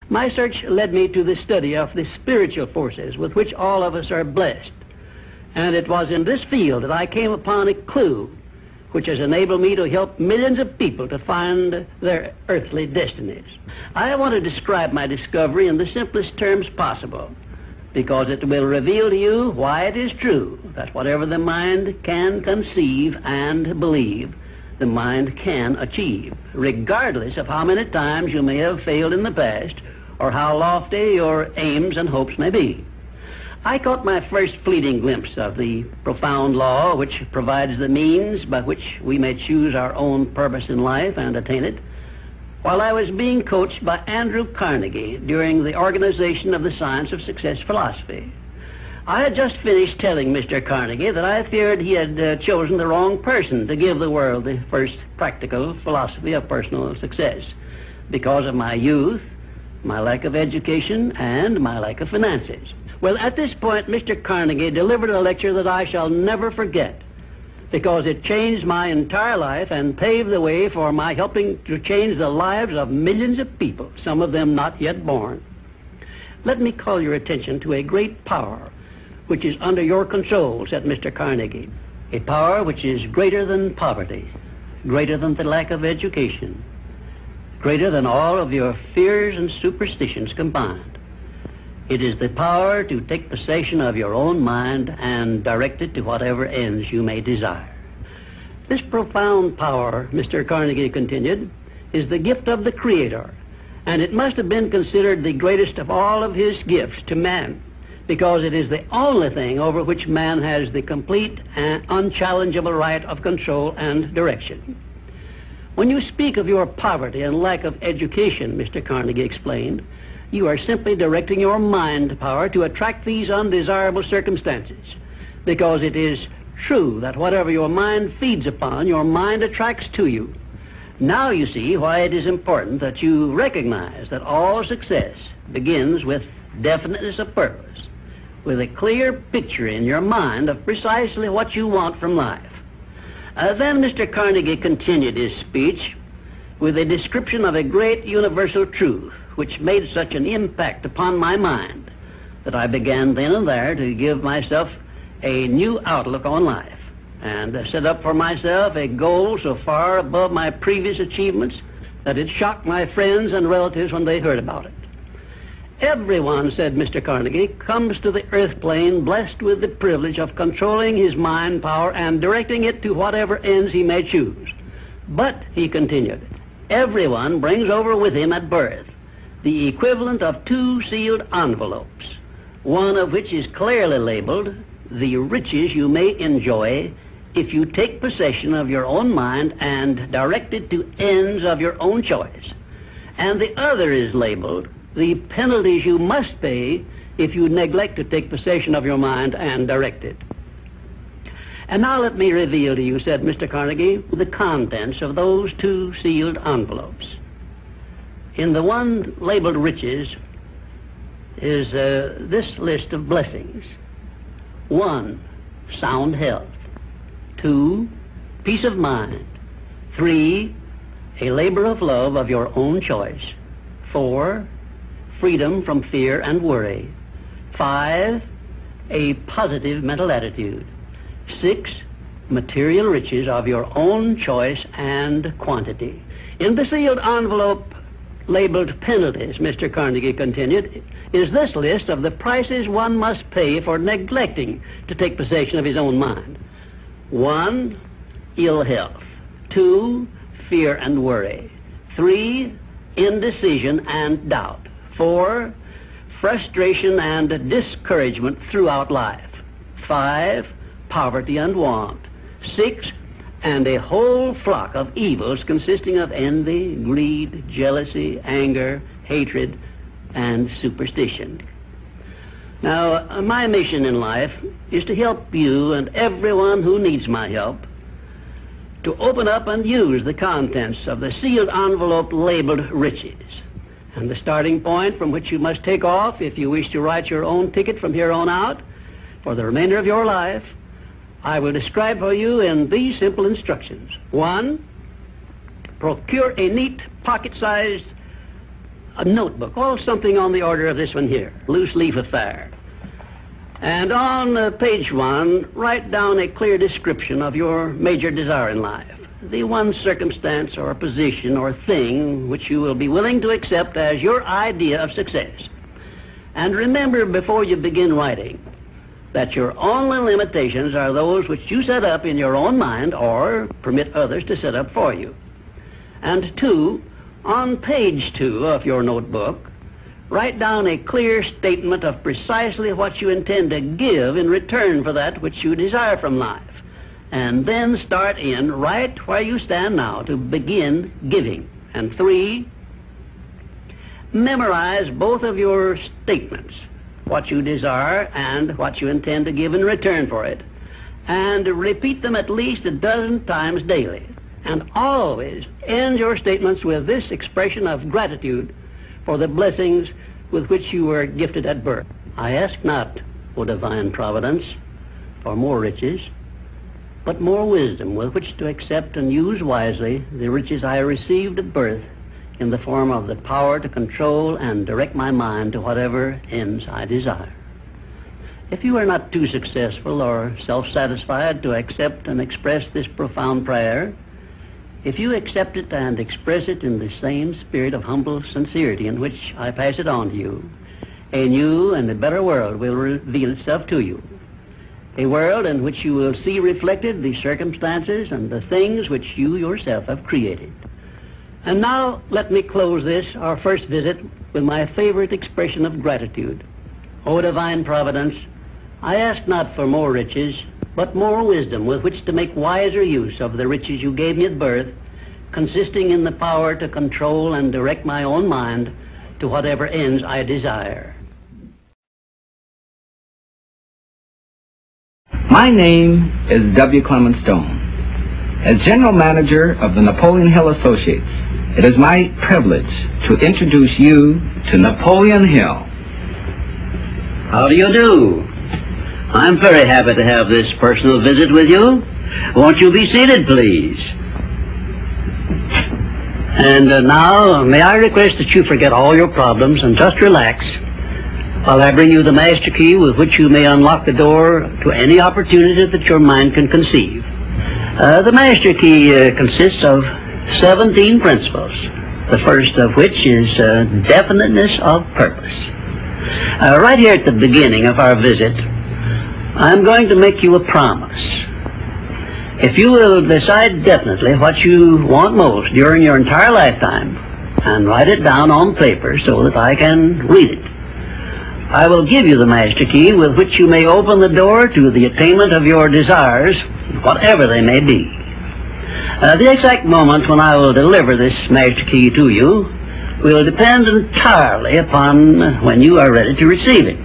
My search led me to the study of the spiritual forces with which all of us are blessed. And it was in this field that I came upon a clue which has enabled me to help millions of people to find their earthly destinies. I want to describe my discovery in the simplest terms possible, because it will reveal to you why it is true that whatever the mind can conceive and believe, the mind can achieve, regardless of how many times you may have failed in the past or how lofty your aims and hopes may be. I caught my first fleeting glimpse of the profound law which provides the means by which we may choose our own purpose in life and attain it, while I was being coached by Andrew Carnegie during the organization of the Science of Success philosophy. I had just finished telling Mr. Carnegie that I feared he had chosen the wrong person to give the world the first practical philosophy of personal success because of my youth, my lack of education, and my lack of finances. Well, at this point, Mr. Carnegie delivered a lecture that I shall never forget, because it changed my entire life and paved the way for my helping to change the lives of millions of people, some of them not yet born. Let me call your attention to a great power which is under your control, said Mr. Carnegie, a power which is greater than poverty, greater than the lack of education, greater than all of your fears and superstitions combined. It is the power to take possession of your own mind and direct it to whatever ends you may desire. This profound power, Mr. Carnegie continued, is the gift of the Creator, and it must have been considered the greatest of all of his gifts to man, because it is the only thing over which man has the complete and unchallengeable right of control and direction. When you speak of your poverty and lack of education, Mr. Carnegie explained, you are simply directing your mind power to attract these undesirable circumstances, because it is true that whatever your mind feeds upon, your mind attracts to you. Now you see why it is important that you recognize that all success begins with definiteness of purpose, with a clear picture in your mind of precisely what you want from life. Then Mr. Carnegie continued his speech with a description of a great universal truth which made such an impact upon my mind that I began then and there to give myself a new outlook on life and set up for myself a goal so far above my previous achievements that it shocked my friends and relatives when they heard about it. Everyone, said Mr. Carnegie, comes to the earth plane blessed with the privilege of controlling his mind power and directing it to whatever ends he may choose. But, he continued, everyone brings over with him at birth the equivalent of 2 sealed envelopes, one of which is clearly labeled, the riches you may enjoy if you take possession of your own mind and direct it to ends of your own choice. And the other is labeled, the penalties you must pay if you neglect to take possession of your mind and direct it. And now let me reveal to you, said Mr. Carnegie, the contents of those 2 sealed envelopes. In the one labeled riches is this list of blessings. 1, sound health. 2, peace of mind. 3, a labor of love of your own choice. 4, freedom from fear and worry. 5, a positive mental attitude. 6, material riches of your own choice and quantity. In the sealed envelope labeled penalties, Mr. Carnegie continued, is this list of the prices one must pay for neglecting to take possession of his own mind. 1, ill health. 2, fear and worry. 3, indecision and doubt. 4, frustration and discouragement throughout life. 5, poverty and want. 6, and a whole flock of evils consisting of envy, greed, jealousy, anger, hatred, and superstition. Now, my mission in life is to help you and everyone who needs my help to open up and use the contents of the sealed envelope labeled riches. And the starting point from which you must take off if you wish to write your own ticket from here on out for the remainder of your life, I will describe for you in these simple instructions. 1, procure a neat pocket-sized a notebook, something on the order of this one here, loose leaf affair. And on page 1, write down a clear description of your major desire in life, the one circumstance or position or thing which you will be willing to accept as your idea of success. And remember before you begin writing that your only limitations are those which you set up in your own mind or permit others to set up for you. And 2, on page 2 of your notebook, write down a clear statement of precisely what you intend to give in return for that which you desire from life. And then start in right where you stand now to begin giving. And 3, memorize both of your statements, what you desire and what you intend to give in return for it, and repeat them at least a dozen times daily. And always end your statements with this expression of gratitude for the blessings with which you were gifted at birth. I ask not, O divine providence, for more riches, but more wisdom with which to accept and use wisely the riches I received at birth in the form of the power to control and direct my mind to whatever ends I desire. If you are not too successful or self-satisfied to accept and express this profound prayer, if you accept it and express it in the same spirit of humble sincerity in which I pass it on to you, a new and a better world will reveal itself to you. A world in which you will see reflected the circumstances and the things which you yourself have created. And now let me close this, our first visit, with my favorite expression of gratitude. O divine providence, I ask not for more riches, but more wisdom with which to make wiser use of the riches you gave me at birth, consisting in the power to control and direct my own mind to whatever ends I desire. My name is W. Clement Stone. As General Manager of the Napoleon Hill Associates, it is my privilege to introduce you to Napoleon Hill. How do you do? I'm very happy to have this personal visit with you. Won't you be seated, please? And now, may I request that you forget all your problems and just relax while I bring you the master key with which you may unlock the door to any opportunity that your mind can conceive. The master key consists of 17 principles, the first of which is definiteness of purpose. Right here at the beginning of our visit, I'm going to make you a promise. If you will decide definitely what you want most during your entire lifetime and write it down on paper so that I can read it, I will give you the master key with which you may open the door to the attainment of your desires, whatever they may be. The exact moment when I will deliver this master key to you will depend entirely upon when you are ready to receive it.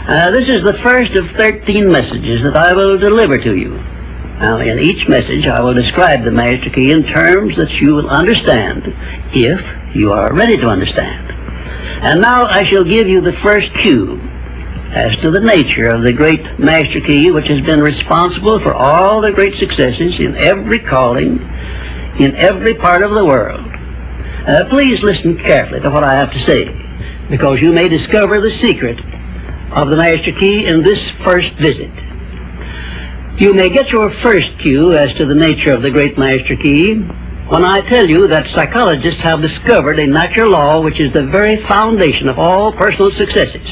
This is the first of 13 messages that I will deliver to you. Now, in each message, I will describe the master key in terms that you will understand, if you are ready to understand. And now I shall give you the first cue as to the nature of the great master key which has been responsible for all the great successes in every calling, in every part of the world. Please listen carefully to what I have to say, because you may discover the secret of the master key in this first visit. You may get your first cue as to the nature of the great master key when I tell you that psychologists have discovered a natural law which is the very foundation of all personal successes.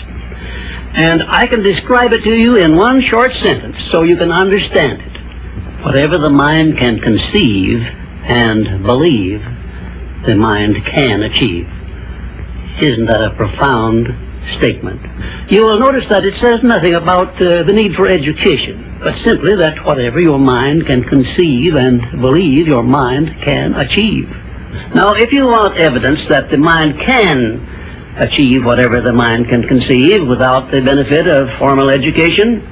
And I can describe it to you in one short sentence so you can understand it. Whatever the mind can conceive and believe, the mind can achieve. Isn't that a profound statement? You will notice that it says nothing about the need for education, but simply that whatever your mind can conceive and believe, your mind can achieve. Now, if you want evidence that the mind can achieve whatever the mind can conceive without the benefit of formal education,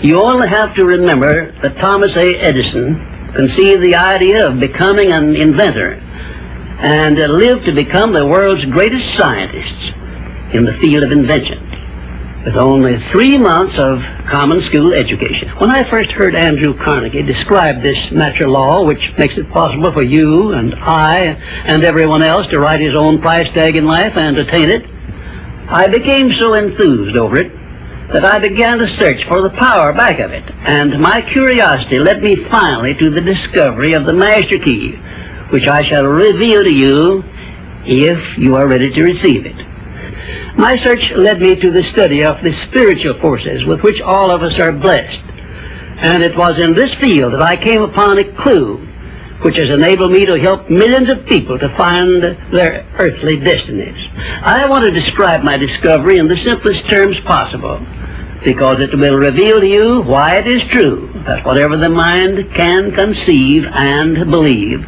you only have to remember that Thomas A. Edison conceived the idea of becoming an inventor and lived to become the world's greatest scientist in the field of invention. with only 3 months of common school education. When I first heard Andrew Carnegie describe this natural law, which makes it possible for you and I and everyone else to write his own price tag in life and attain it, I became so enthused over it that I began to search for the power back of it, and my curiosity led me finally to the discovery of the master key, which I shall reveal to you if you are ready to receive it. My search led me to the study of the spiritual forces with which all of us are blessed, and it was in this field that I came upon a clue which has enabled me to help millions of people to find their earthly destinies. I want to describe my discovery in the simplest terms possible, because it will reveal to you why it is true that whatever the mind can conceive and believe,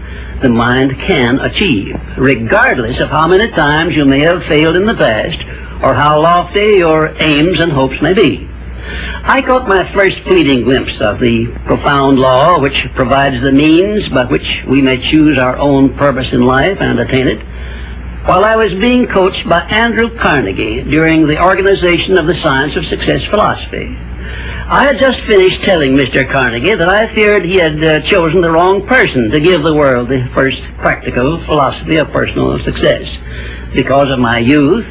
the mind can achieve, regardless of how many times you may have failed in the past or how lofty your aims and hopes may be. I caught my first fleeting glimpse of the profound law which provides the means by which we may choose our own purpose in life and attain it, while I was being coached by Andrew Carnegie during the organization of the Science of Success philosophy. I had just finished telling Mr. Carnegie that I feared he had chosen the wrong person to give the world the first practical philosophy of personal success because of my youth,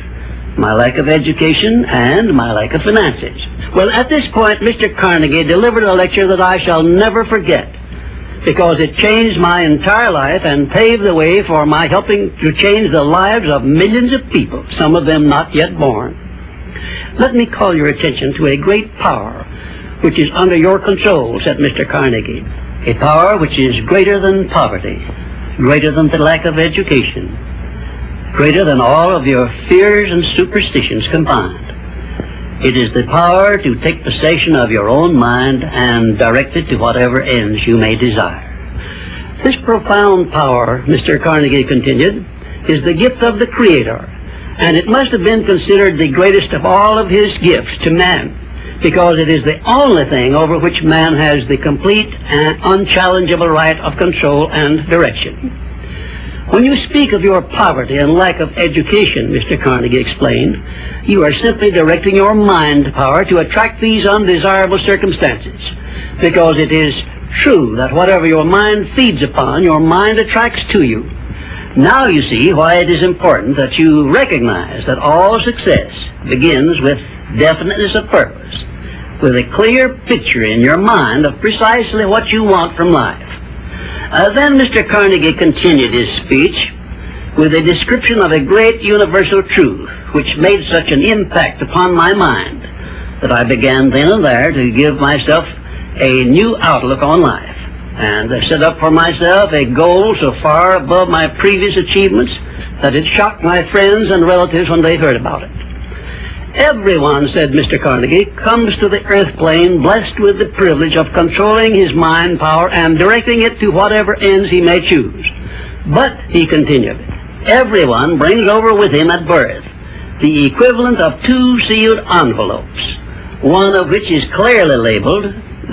my lack of education, and my lack of finances. Well, at this point, Mr. Carnegie delivered a lecture that I shall never forget, because it changed my entire life and paved the way for my helping to change the lives of millions of people, some of them not yet born. Let me call your attention to a great power which is under your control, said Mr. Carnegie, a power which is greater than poverty, greater than the lack of education, greater than all of your fears and superstitions combined. It is the power to take possession of your own mind and direct it to whatever ends you may desire. This profound power, Mr. Carnegie continued, is the gift of the Creator, and it must have been considered the greatest of all of His gifts to man, because it is the only thing over which man has the complete and unchallengeable right of control and direction. When you speak of your poverty and lack of education, Mr. Carnegie explained, you are simply directing your mind power to attract these undesirable circumstances, because it is true that whatever your mind feeds upon, your mind attracts to you. Now you see why it is important that you recognize that all success begins with definiteness of purpose, with a clear picture in your mind of precisely what you want from life. Then Mr. Carnegie continued his speech with a description of a great universal truth which made such an impact upon my mind that I began then and there to give myself a new outlook on life, and set up for myself a goal so far above my previous achievements that it shocked my friends and relatives when they heard about it. Everyone, said Mr. Carnegie, comes to the earth plane blessed with the privilege of controlling his mind power and directing it to whatever ends he may choose. But, he continued, everyone brings over with him at birth the equivalent of 2 sealed envelopes, one of which is clearly labeled,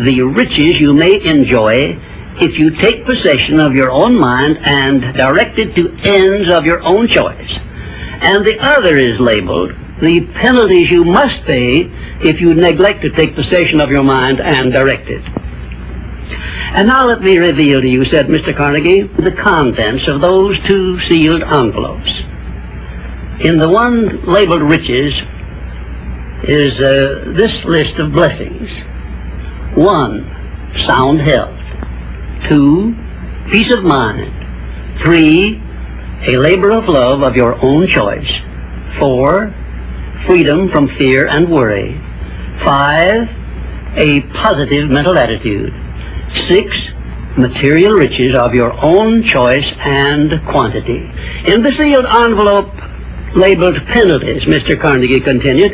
the riches you may enjoy if you take possession of your own mind and direct it to ends of your own choice, and the other is labeled, the penalties you must pay if you neglect to take possession of your mind and direct it. And now let me reveal to you, said Mr. Carnegie, the contents of those 2 sealed envelopes. In the one labeled riches is this list of blessings. 1, sound health. 2, peace of mind. 3, a labor of love of your own choice. 4, freedom from fear and worry. 5, a positive mental attitude. 6, material riches of your own choice and quantity. In the sealed envelope labeled penalties, Mr. Carnegie continued,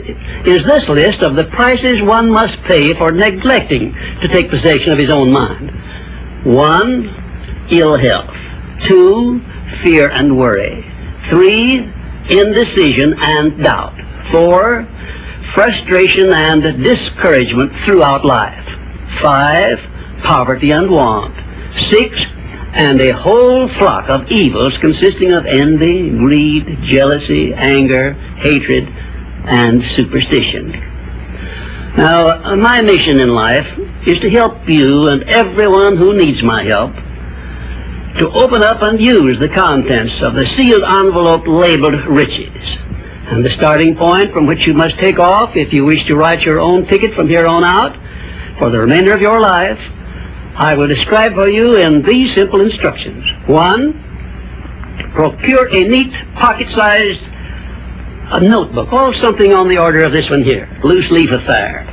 is this list of the prices one must pay for neglecting to take possession of his own mind. 1, ill health. 2, fear and worry. 3, indecision and doubt. 4, frustration and discouragement throughout life. 5, poverty and want. 6, and a whole flock of evils consisting of envy, greed, jealousy, anger, hatred, and superstition. Now, my mission in life is to help you and everyone who needs my help to open up and use the contents of the sealed envelope labeled riches. And the starting point from which you must take off if you wish to write your own ticket from here on out for the remainder of your life, I will describe for you in these simple instructions. 1, procure a neat pocket-sized notebook, or something on the order of this one here, loose leaf affair.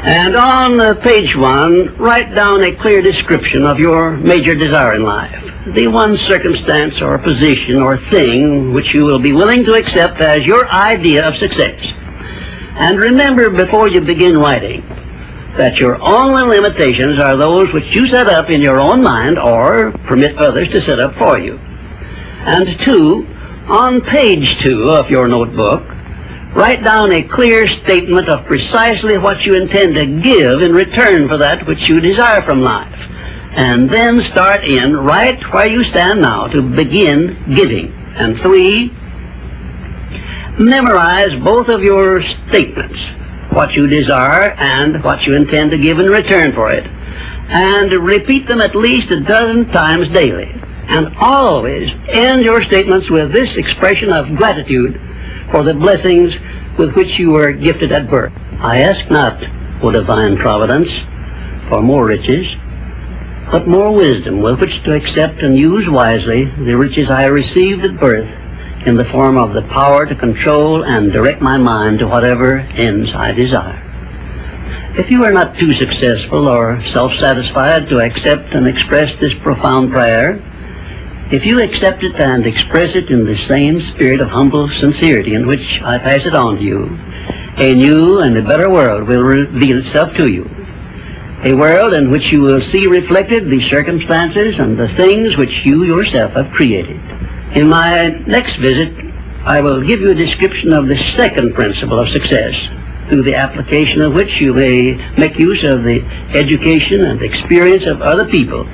And on page 1, write down a clear description of your major desire in life, the one circumstance or position or thing which you will be willing to accept as your idea of success. And remember before you begin writing that your only limitations are those which you set up in your own mind or permit others to set up for you. And 2, on page 2 of your notebook, write down a clear statement of precisely what you intend to give in return for that which you desire from life. And then start in right where you stand now to begin giving. And 3, memorize both of your statements, what you desire and what you intend to give in return for it. And repeat them at least a dozen times daily. And always end your statements with this expression of gratitude for the blessings with which you were gifted at birth. I ask not, O divine providence, for more riches, but more wisdom with which to accept and use wisely the riches I received at birth in the form of the power to control and direct my mind to whatever ends I desire. If you are not too successful or self-satisfied to accept and express this profound prayer, if you accept it and express it in the same spirit of humble sincerity in which I pass it on to you, a new and a better world will reveal itself to you. A world in which you will see reflected the circumstances and the things which you yourself have created. In my next visit, I will give you a description of the second principle of success, through the application of which you may make use of the education and experience of other people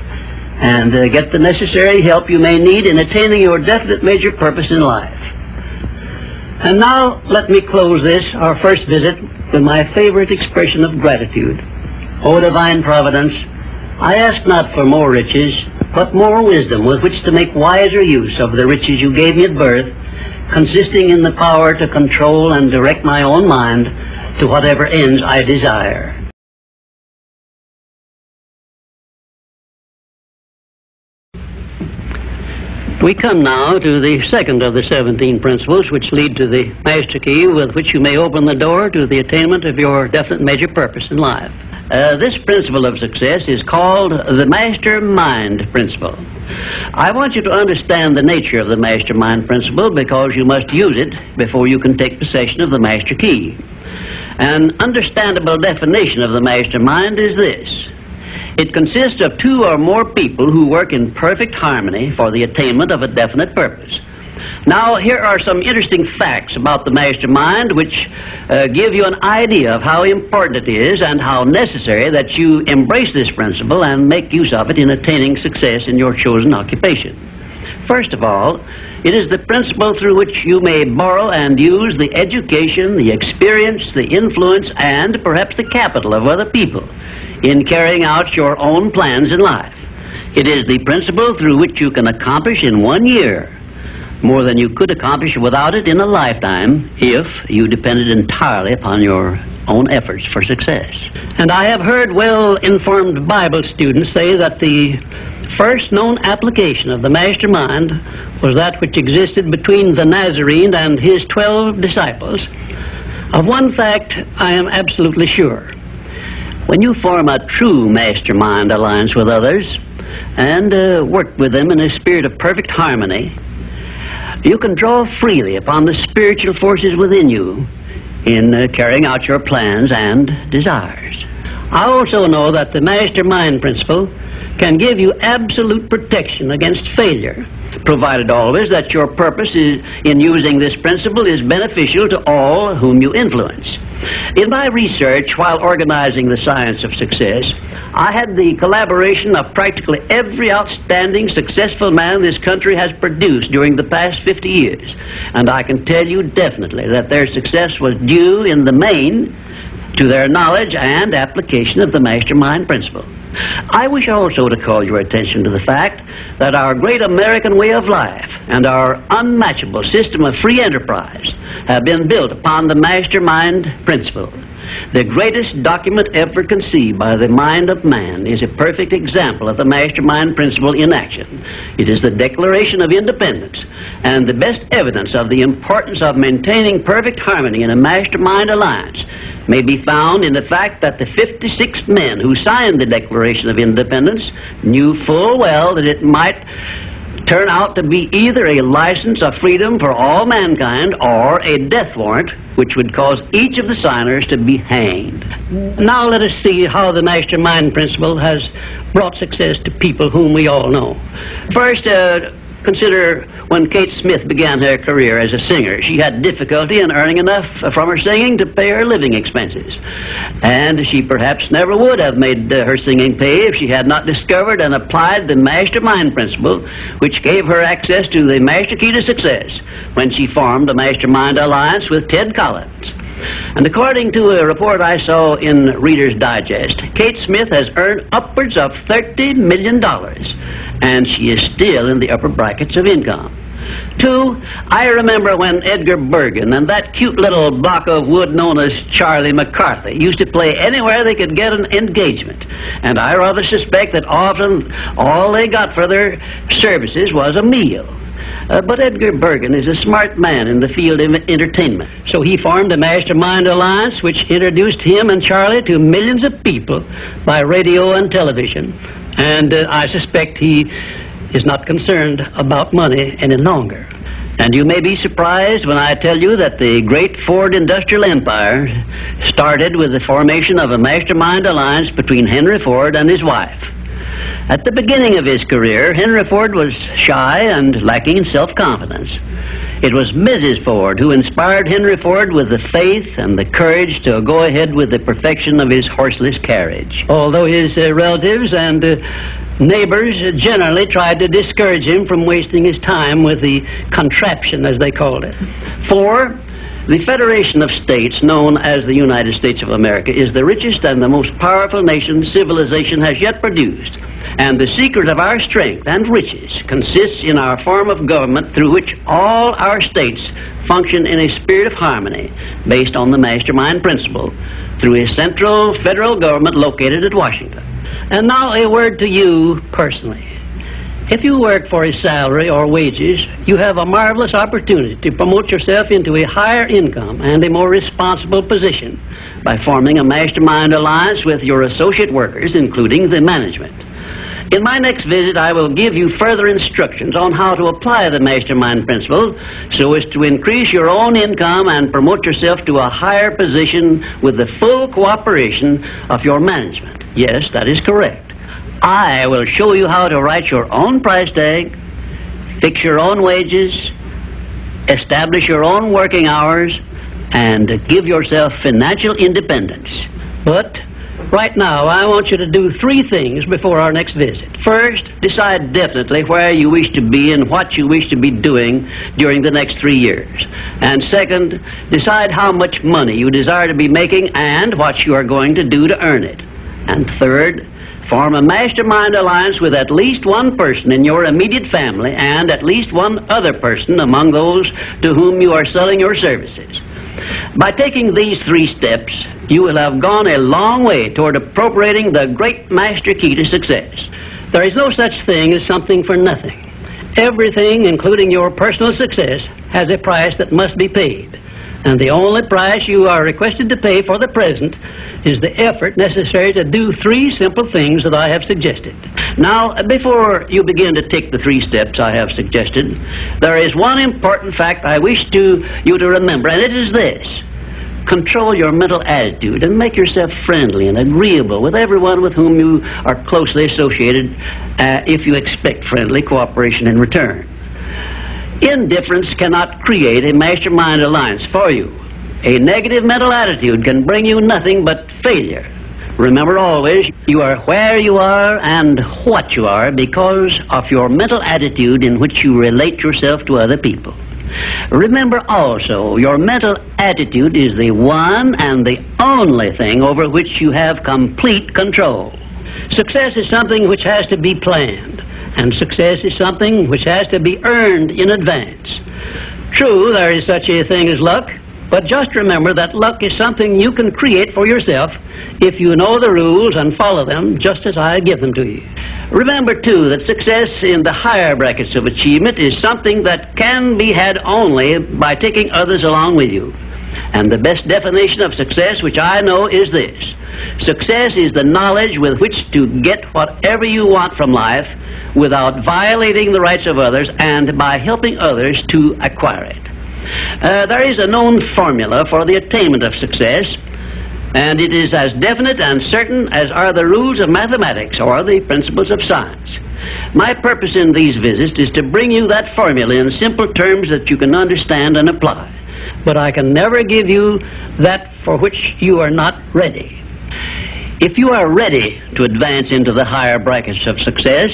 and get the necessary help you may need in attaining your definite major purpose in life. And now let me close this, our first visit, with my favorite expression of gratitude. O divine providence, I ask not for more riches, but more wisdom with which to make wiser use of the riches you gave me at birth, consisting in the power to control and direct my own mind to whatever ends I desire. We come now to the second of the 17 principles which lead to the master key with which you may open the door to the attainment of your definite major purpose in life. This principle of success is called the mastermind principle. I want you to understand the nature of the mastermind principle because you must use it before you can take possession of the master key. An understandable definition of the mastermind is this. It consists of 2 or more people who work in perfect harmony for the attainment of a definite purpose. Now, here are some interesting facts about the mastermind which give you an idea of how important it is and how necessary that you embrace this principle and make use of it in attaining success in your chosen occupation. First of all, it is the principle through which you may borrow and use the education, the experience, the influence, and perhaps the capital of other people in carrying out your own plans in life. It is the principle through which you can accomplish in 1 year more than you could accomplish without it in a lifetime if you depended entirely upon your own efforts for success. And I have heard well-informed Bible students say that the first known application of the mastermind was that which existed between the Nazarene and his 12 disciples. Of one fact I am absolutely sure. When you form a true mastermind alliance with others and work with them in a spirit of perfect harmony, you can draw freely upon the spiritual forces within you in carrying out your plans and desires. I also know that the mastermind principle can give you absolute protection against failure, provided always that your purpose in using this principle is beneficial to all whom you influence. In my research while organizing the science of success, I had the collaboration of practically every outstanding successful man this country has produced during the past 50 years. And I can tell you definitely that their success was due in the main to their knowledge and application of the mastermind principle. I wish also to call your attention to the fact that our great American way of life and our unmatchable system of free enterprise have been built upon the mastermind principle. The greatest document ever conceived by the mind of man is a perfect example of the mastermind principle in action. It is the Declaration of Independence, and the best evidence of the importance of maintaining perfect harmony in a mastermind alliance may be found in the fact that the 56 men who signed the Declaration of Independence knew full well that it might turn out to be either a license of freedom for all mankind or a death warrant which would cause each of the signers to be hanged. Now let us see how the mastermind principle has brought success to people whom we all know. First, consider when Kate Smith began her career as a singer. She had difficulty in earning enough from her singing to pay her living expenses. And she perhaps never would have made her singing pay if she had not discovered and applied the mastermind principle, which gave her access to the master key to success when she formed a mastermind alliance with Ted Collins. And according to a report I saw in Reader's Digest, Kate Smith has earned upwards of $30 million, and she is still in the upper brackets of income. Two, I remember when Edgar Bergen and that cute little block of wood known as Charlie McCarthy used to play anywhere they could get an engagement. And I rather suspect that often all they got for their services was a meal. But Edgar Bergen is a smart man in the field of entertainment. So he formed a mastermind alliance which introduced him and Charlie to millions of people by radio and television. And I suspect he is not concerned about money any longer. And you may be surprised when I tell you that the great Ford industrial empire started with the formation of a mastermind alliance between Henry Ford and his wife. At the beginning of his career, Henry Ford was shy and lacking in self-confidence. It was Mrs. Ford who inspired Henry Ford with the faith and the courage to go ahead with the perfection of his horseless carriage. Although his relatives and neighbors generally tried to discourage him from wasting his time with the contraption, as they called it. 4, the Federation of States, known as the United States of America, is the richest and the most powerful nation civilization has yet produced. And the secret of our strength and riches consists in our form of government through which all our states function in a spirit of harmony based on the mastermind principle through a central federal government located at Washington. And now a word to you personally. If you work for a salary or wages, you have a marvelous opportunity to promote yourself into a higher income and a more responsible position by forming a mastermind alliance with your associate workers, including the management. In my next visit, I will give you further instructions on how to apply the mastermind principle so as to increase your own income and promote yourself to a higher position with the full cooperation of your management. Yes, that is correct. I will show you how to write your own price tag, fix your own wages, establish your own working hours, and give yourself financial independence. But right now, I want you to do 3 things before our next visit. First, decide definitely where you wish to be and what you wish to be doing during the next 3 years. And second, decide how much money you desire to be making and what you are going to do to earn it. And third, form a mastermind alliance with at least one person in your immediate family and at least one other person among those to whom you are selling your services. By taking these 3 steps, you will have gone a long way toward appropriating the great master key to success. There is no such thing as something for nothing. Everything, including your personal success, has a price that must be paid. And the only price you are requested to pay for the present is the effort necessary to do 3 simple things that I have suggested. Now, before you begin to take the 3 steps I have suggested, there is one important fact I wish you to remember, and it is this. Control your mental attitude and make yourself friendly and agreeable with everyone with whom you are closely associated if you expect friendly cooperation in return. Indifference cannot create a mastermind alliance for you. A negative mental attitude can bring you nothing but failure. Remember always, you are where you are and what you are because of your mental attitude in which you relate yourself to other people. Remember also, your mental attitude is the one and the only thing over which you have complete control. Success is something which has to be planned, and success is something which has to be earned in advance. True, there is such a thing as luck, but just remember that luck is something you can create for yourself if you know the rules and follow them just as I give them to you. Remember, too, that success in the higher brackets of achievement is something that can be had only by taking others along with you. And the best definition of success, which I know, is this. Success is the knowledge with which to get whatever you want from life without violating the rights of others and by helping others to acquire it. There is a known formula for the attainment of success, and it is as definite and certain as are the rules of mathematics or the principles of science. My purpose in these visits is to bring you that formula in simple terms that you can understand and apply. But I can never give you that for which you are not ready. If you are ready to advance into the higher brackets of success,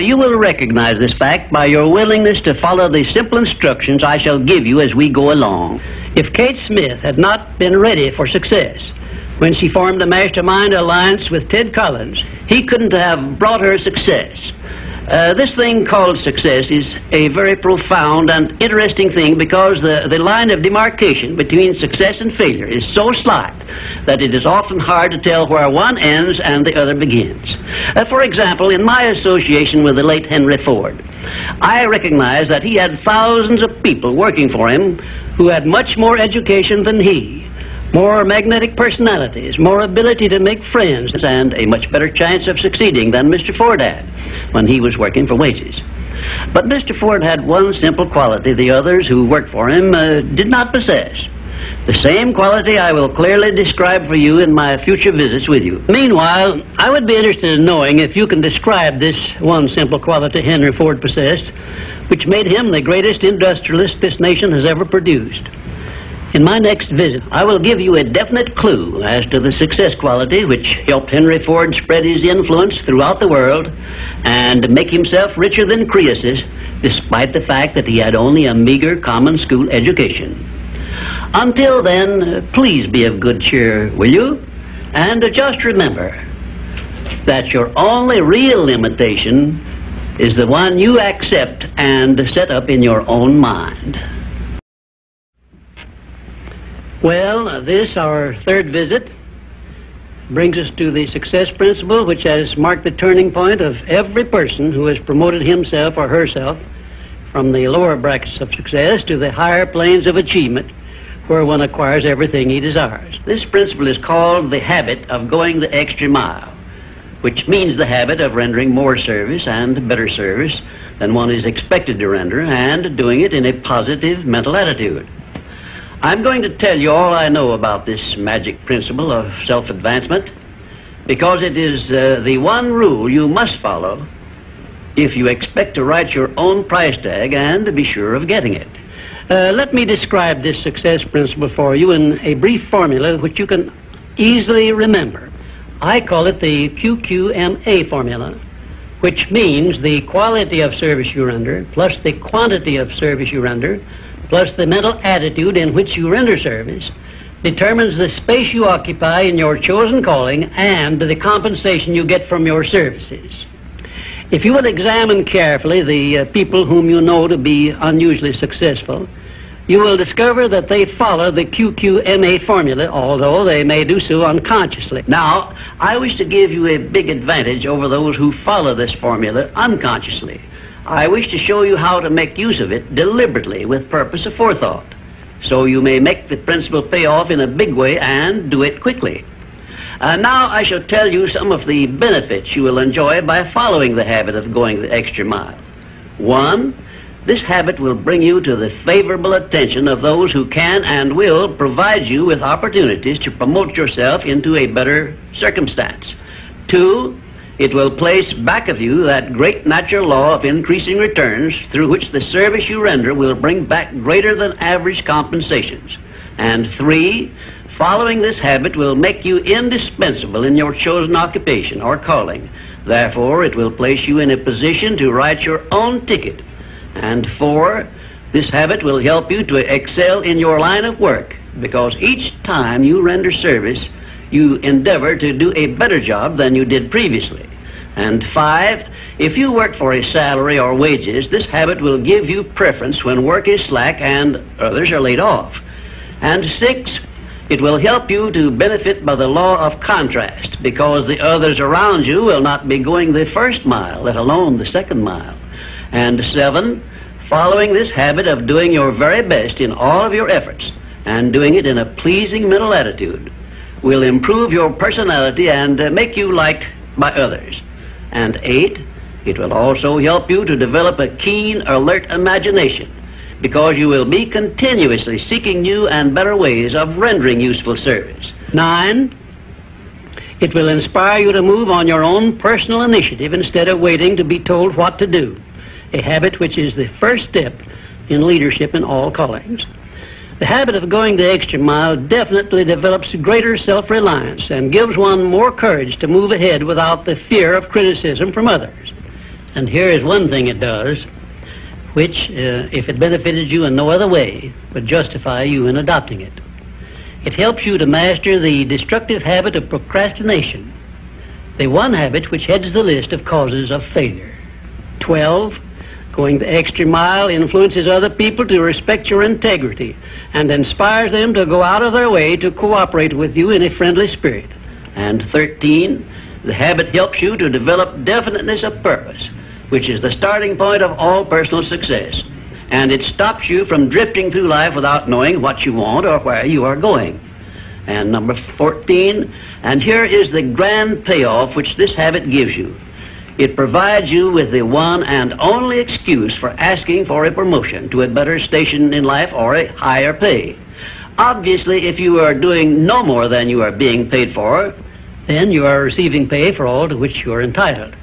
you will recognize this fact by your willingness to follow the simple instructions I shall give you as we go along. If Kate Smith had not been ready for success when she formed a mastermind alliance with Ted Collins, he couldn't have brought her success. This thing called success is a very profound and interesting thing because the line of demarcation between success and failure is so slight that it is often hard to tell where one ends and the other begins. For example, in my association with the late Henry Ford, I recognized that he had thousands of people working for him who had much more education than he, more magnetic personalities, more ability to make friends, and a much better chance of succeeding than Mr. Ford had when he was working for wages. But Mr. Ford had one simple quality the others who worked for him did not possess. The same quality I will clearly describe for you in my future visits with you. Meanwhile, I would be interested in knowing if you can describe this one simple quality Henry Ford possessed, which made him the greatest industrialist this nation has ever produced. In my next visit, I will give you a definite clue as to the success quality which helped Henry Ford spread his influence throughout the world and make himself richer than Croesus, despite the fact that he had only a meager common school education. Until then, please be of good cheer, will you? And just remember that your only real limitation is the one you accept and set up in your own mind. Well, this, our third visit, brings us to the success principle which has marked the turning point of every person who has promoted himself or herself from the lower brackets of success to the higher planes of achievement where one acquires everything he desires. This principle is called the habit of going the extra mile, which means the habit of rendering more service and better service than one is expected to render and doing it in a positive mental attitude. I'm going to tell you all I know about this magic principle of self-advancement because it is the one rule you must follow if you expect to write your own price tag and to be sure of getting it. Let me describe this success principle for you in a brief formula which you can easily remember. I call it the QQMA formula, which means the quality of service you render plus the quantity of service you render plus the mental attitude in which you render service determines the space you occupy in your chosen calling and the compensation you get from your services. If you will examine carefully the people whom you know to be unusually successful, you will discover that they follow the QQMA formula, although they may do so unconsciously. Now, I wish to give you a big advantage over those who follow this formula unconsciously. I wish to show you how to make use of it deliberately with purpose of forethought, so you may make the principle pay off in a big way and do it quickly. Now I shall tell you some of the benefits you will enjoy by following the habit of going the extra mile. 1, this habit will bring you to the favorable attention of those who can and will provide you with opportunities to promote yourself into a better circumstance. 2, it will place back of you that great natural law of increasing returns through which the service you render will bring back greater than average compensations. And 3, following this habit will make you indispensable in your chosen occupation or calling. Therefore, it will place you in a position to write your own ticket. And 4, This habit will help you to excel in your line of work, because each time you render service, you endeavor to do a better job than you did previously. And 5, if you work for a salary or wages, this habit will give you preference when work is slack and others are laid off. And 6, it will help you to benefit by the law of contrast, because the others around you will not be going the first mile, let alone the second mile. And 7, following this habit of doing your very best in all of your efforts and doing it in a pleasing mental attitude will improve your personality and make you liked by others. And 8, it will also help you to develop a keen, alert imagination, because you will be continuously seeking new and better ways of rendering useful service. 9, it will inspire you to move on your own personal initiative instead of waiting to be told what to do, a habit which is the first step in leadership in all callings. The habit of going the extra mile definitely develops greater self-reliance and gives one more courage to move ahead without the fear of criticism from others. And here is one thing it does, which, if it benefited you in no other way, would justify you in adopting it. It helps you to master the destructive habit of procrastination, the one habit which heads the list of causes of failure. 12, going the extra mile influences other people to respect your integrity and inspires them to go out of their way to cooperate with you in a friendly spirit. And 13, the habit helps you to develop definiteness of purpose, which is the starting point of all personal success. And it stops you from drifting through life without knowing what you want or where you are going. And number 14, and here is the grand payoff which this habit gives you. It provides you with the one and only excuse for asking for a promotion to a better station in life or a higher pay. Obviously, if you are doing no more than you are being paid for, then you are receiving pay for all to which you are entitled.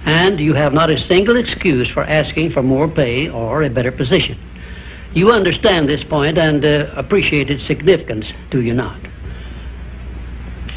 And you have not a single excuse for asking for more pay or a better position. You understand this point and appreciate its significance, do you not?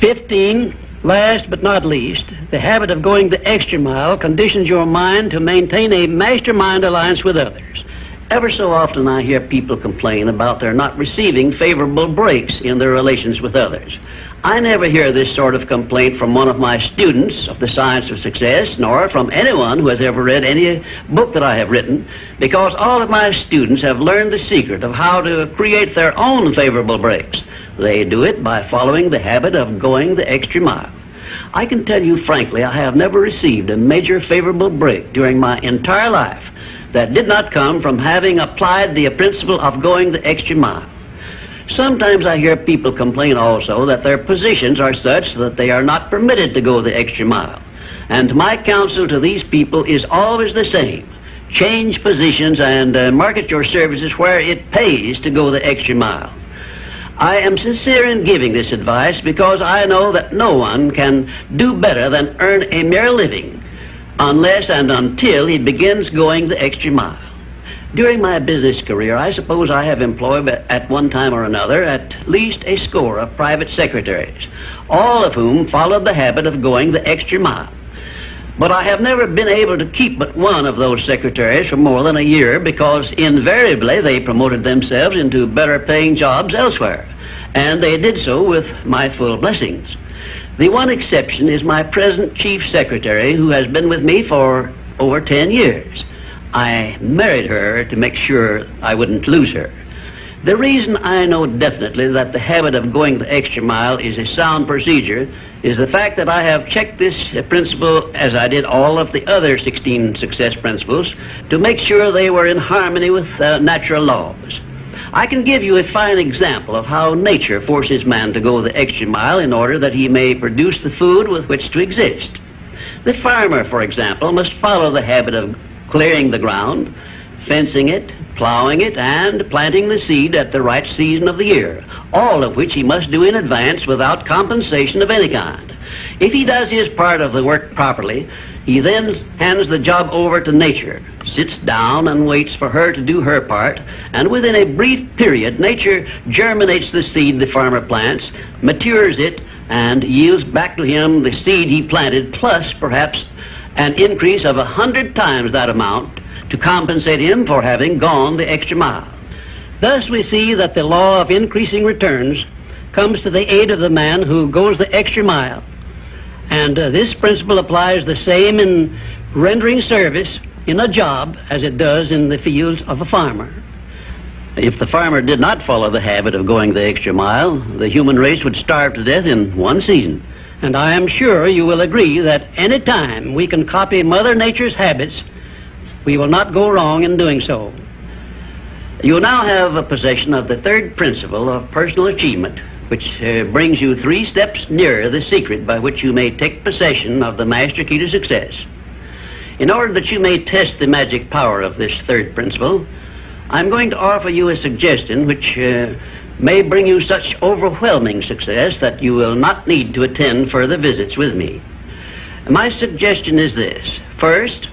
15, last but not least, the habit of going the extra mile conditions your mind to maintain a mastermind alliance with others. Ever so often I hear people complain about their not receiving favorable breaks in their relations with others. I never hear this sort of complaint from one of my students of the science of success, nor from anyone who has ever read any book that I have written, because all of my students have learned the secret of how to create their own favorable breaks. They do it by following the habit of going the extra mile. I can tell you frankly, I have never received a major favorable break during my entire life that did not come from having applied the principle of going the extra mile. Sometimes I hear people complain also that their positions are such that they are not permitted to go the extra mile. And my counsel to these people is always the same. Change positions and market your services where it pays to go the extra mile. I am sincere in giving this advice because I know that no one can do better than earn a mere living unless and until he begins going the extra mile. During my business career, I suppose I have employed at one time or another at least a score of private secretaries, all of whom followed the habit of going the extra mile. But I have never been able to keep but one of those secretaries for more than a year because invariably they promoted themselves into better paying jobs elsewhere, and they did so with my full blessings. The one exception is my present chief secretary, who has been with me for over 10 years. I married her to make sure I wouldn't lose her. The reason I know definitely that the habit of going the extra mile is a sound procedure is the fact that I have checked this principle, as I did all of the other 16 success principles, to make sure they were in harmony with natural laws. I can give you a fine example of how nature forces man to go the extra mile in order that he may produce the food with which to exist. The farmer, for example, must follow the habit of clearing the ground, fencing it, plowing it, and planting the seed at the right season of the year, all of which he must do in advance without compensation of any kind. If he does his part of the work properly, he then hands the job over to nature, sits down and waits for her to do her part, and within a brief period, nature germinates the seed the farmer plants, matures it, and yields back to him the seed he planted, plus perhaps an increase of 100 times that amount, to compensate him for having gone the extra mile. Thus we see that the law of increasing returns comes to the aid of the man who goes the extra mile. And this principle applies the same in rendering service in a job as it does in the fields of a farmer. If the farmer did not follow the habit of going the extra mile, the human race would starve to death in one season. And I am sure you will agree that any time we can copy Mother Nature's habits, we will not go wrong in doing so. You now have a possession of the third principle of personal achievement, which brings you 3 steps nearer the secret by which you may take possession of the master key to success. In order that you may test the magic power of this third principle, I'm going to offer you a suggestion which may bring you such overwhelming success that you will not need to attend further visits with me. My suggestion is this. First,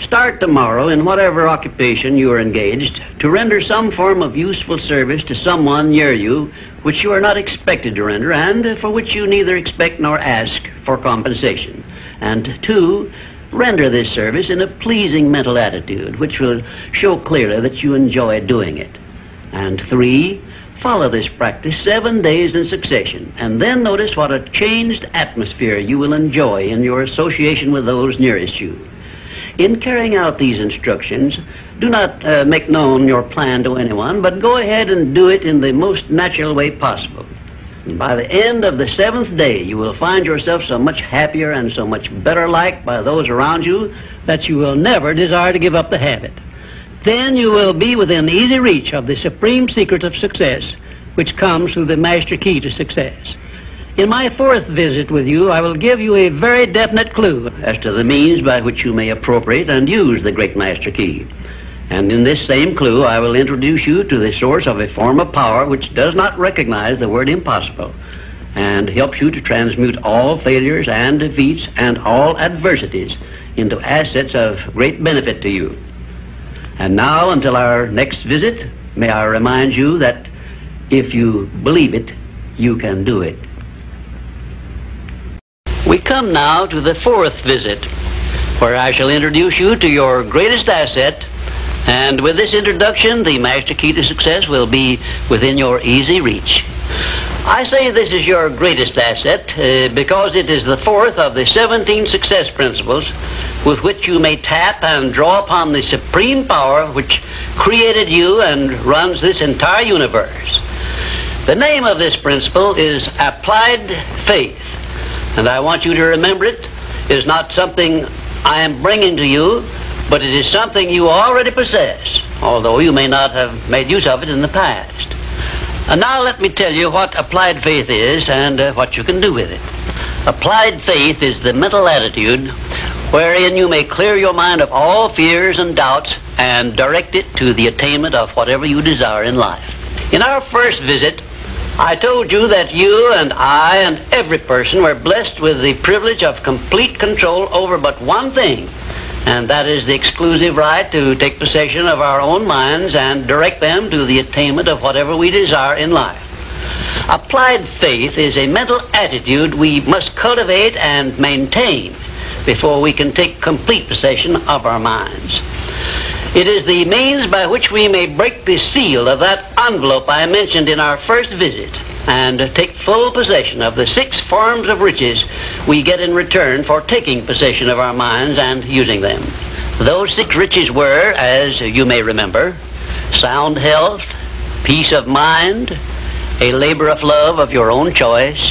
start tomorrow in whatever occupation you are engaged to render some form of useful service to someone near you which you are not expected to render and for which you neither expect nor ask for compensation. And 2, render this service in a pleasing mental attitude which will show clearly that you enjoy doing it. And 3, follow this practice 7 days in succession, and then notice what a changed atmosphere you will enjoy in your association with those nearest you. In carrying out these instructions, do not make known your plan to anyone, but go ahead and do it in the most natural way possible. And by the end of the 7th day, you will find yourself so much happier and so much better liked by those around you that you will never desire to give up the habit. Then you will be within easy reach of the supreme secret of success, which comes through the master key to success. In my 4th visit with you, I will give you a very definite clue as to the means by which you may appropriate and use the great master key. And in this same clue, I will introduce you to the source of a form of power which does not recognize the word impossible and helps you to transmute all failures and defeats and all adversities into assets of great benefit to you. And now, until our next visit, may I remind you that if you believe it, you can do it. We come now to the 4th visit, where I shall introduce you to your greatest asset, and with this introduction, the master key to success will be within your easy reach. I say this is your greatest asset because it is the 4th of the 17 success principles with which you may tap and draw upon the supreme power which created you and runs this entire universe. The name of this principle is applied faith, and I want you to remember it is not something I am bringing to you, but it is something you already possess, although you may not have made use of it in the past. And now let me tell you what applied faith is and what you can do with it. Applied faith is the mental attitude wherein you may clear your mind of all fears and doubts and direct it to the attainment of whatever you desire in life. In our 1st visit, I told you that you and I and every person were blessed with the privilege of complete control over but one thing, and that is the exclusive right to take possession of our own minds and direct them to the attainment of whatever we desire in life. Applied faith is a mental attitude we must cultivate and maintain before we can take complete possession of our minds. It is the means by which we may break the seal of that envelope I mentioned in our 1st visit and take full possession of the 6 forms of riches we get in return for taking possession of our minds and using them. Those 6 riches were, as you may remember, sound health, peace of mind, a labor of love of your own choice,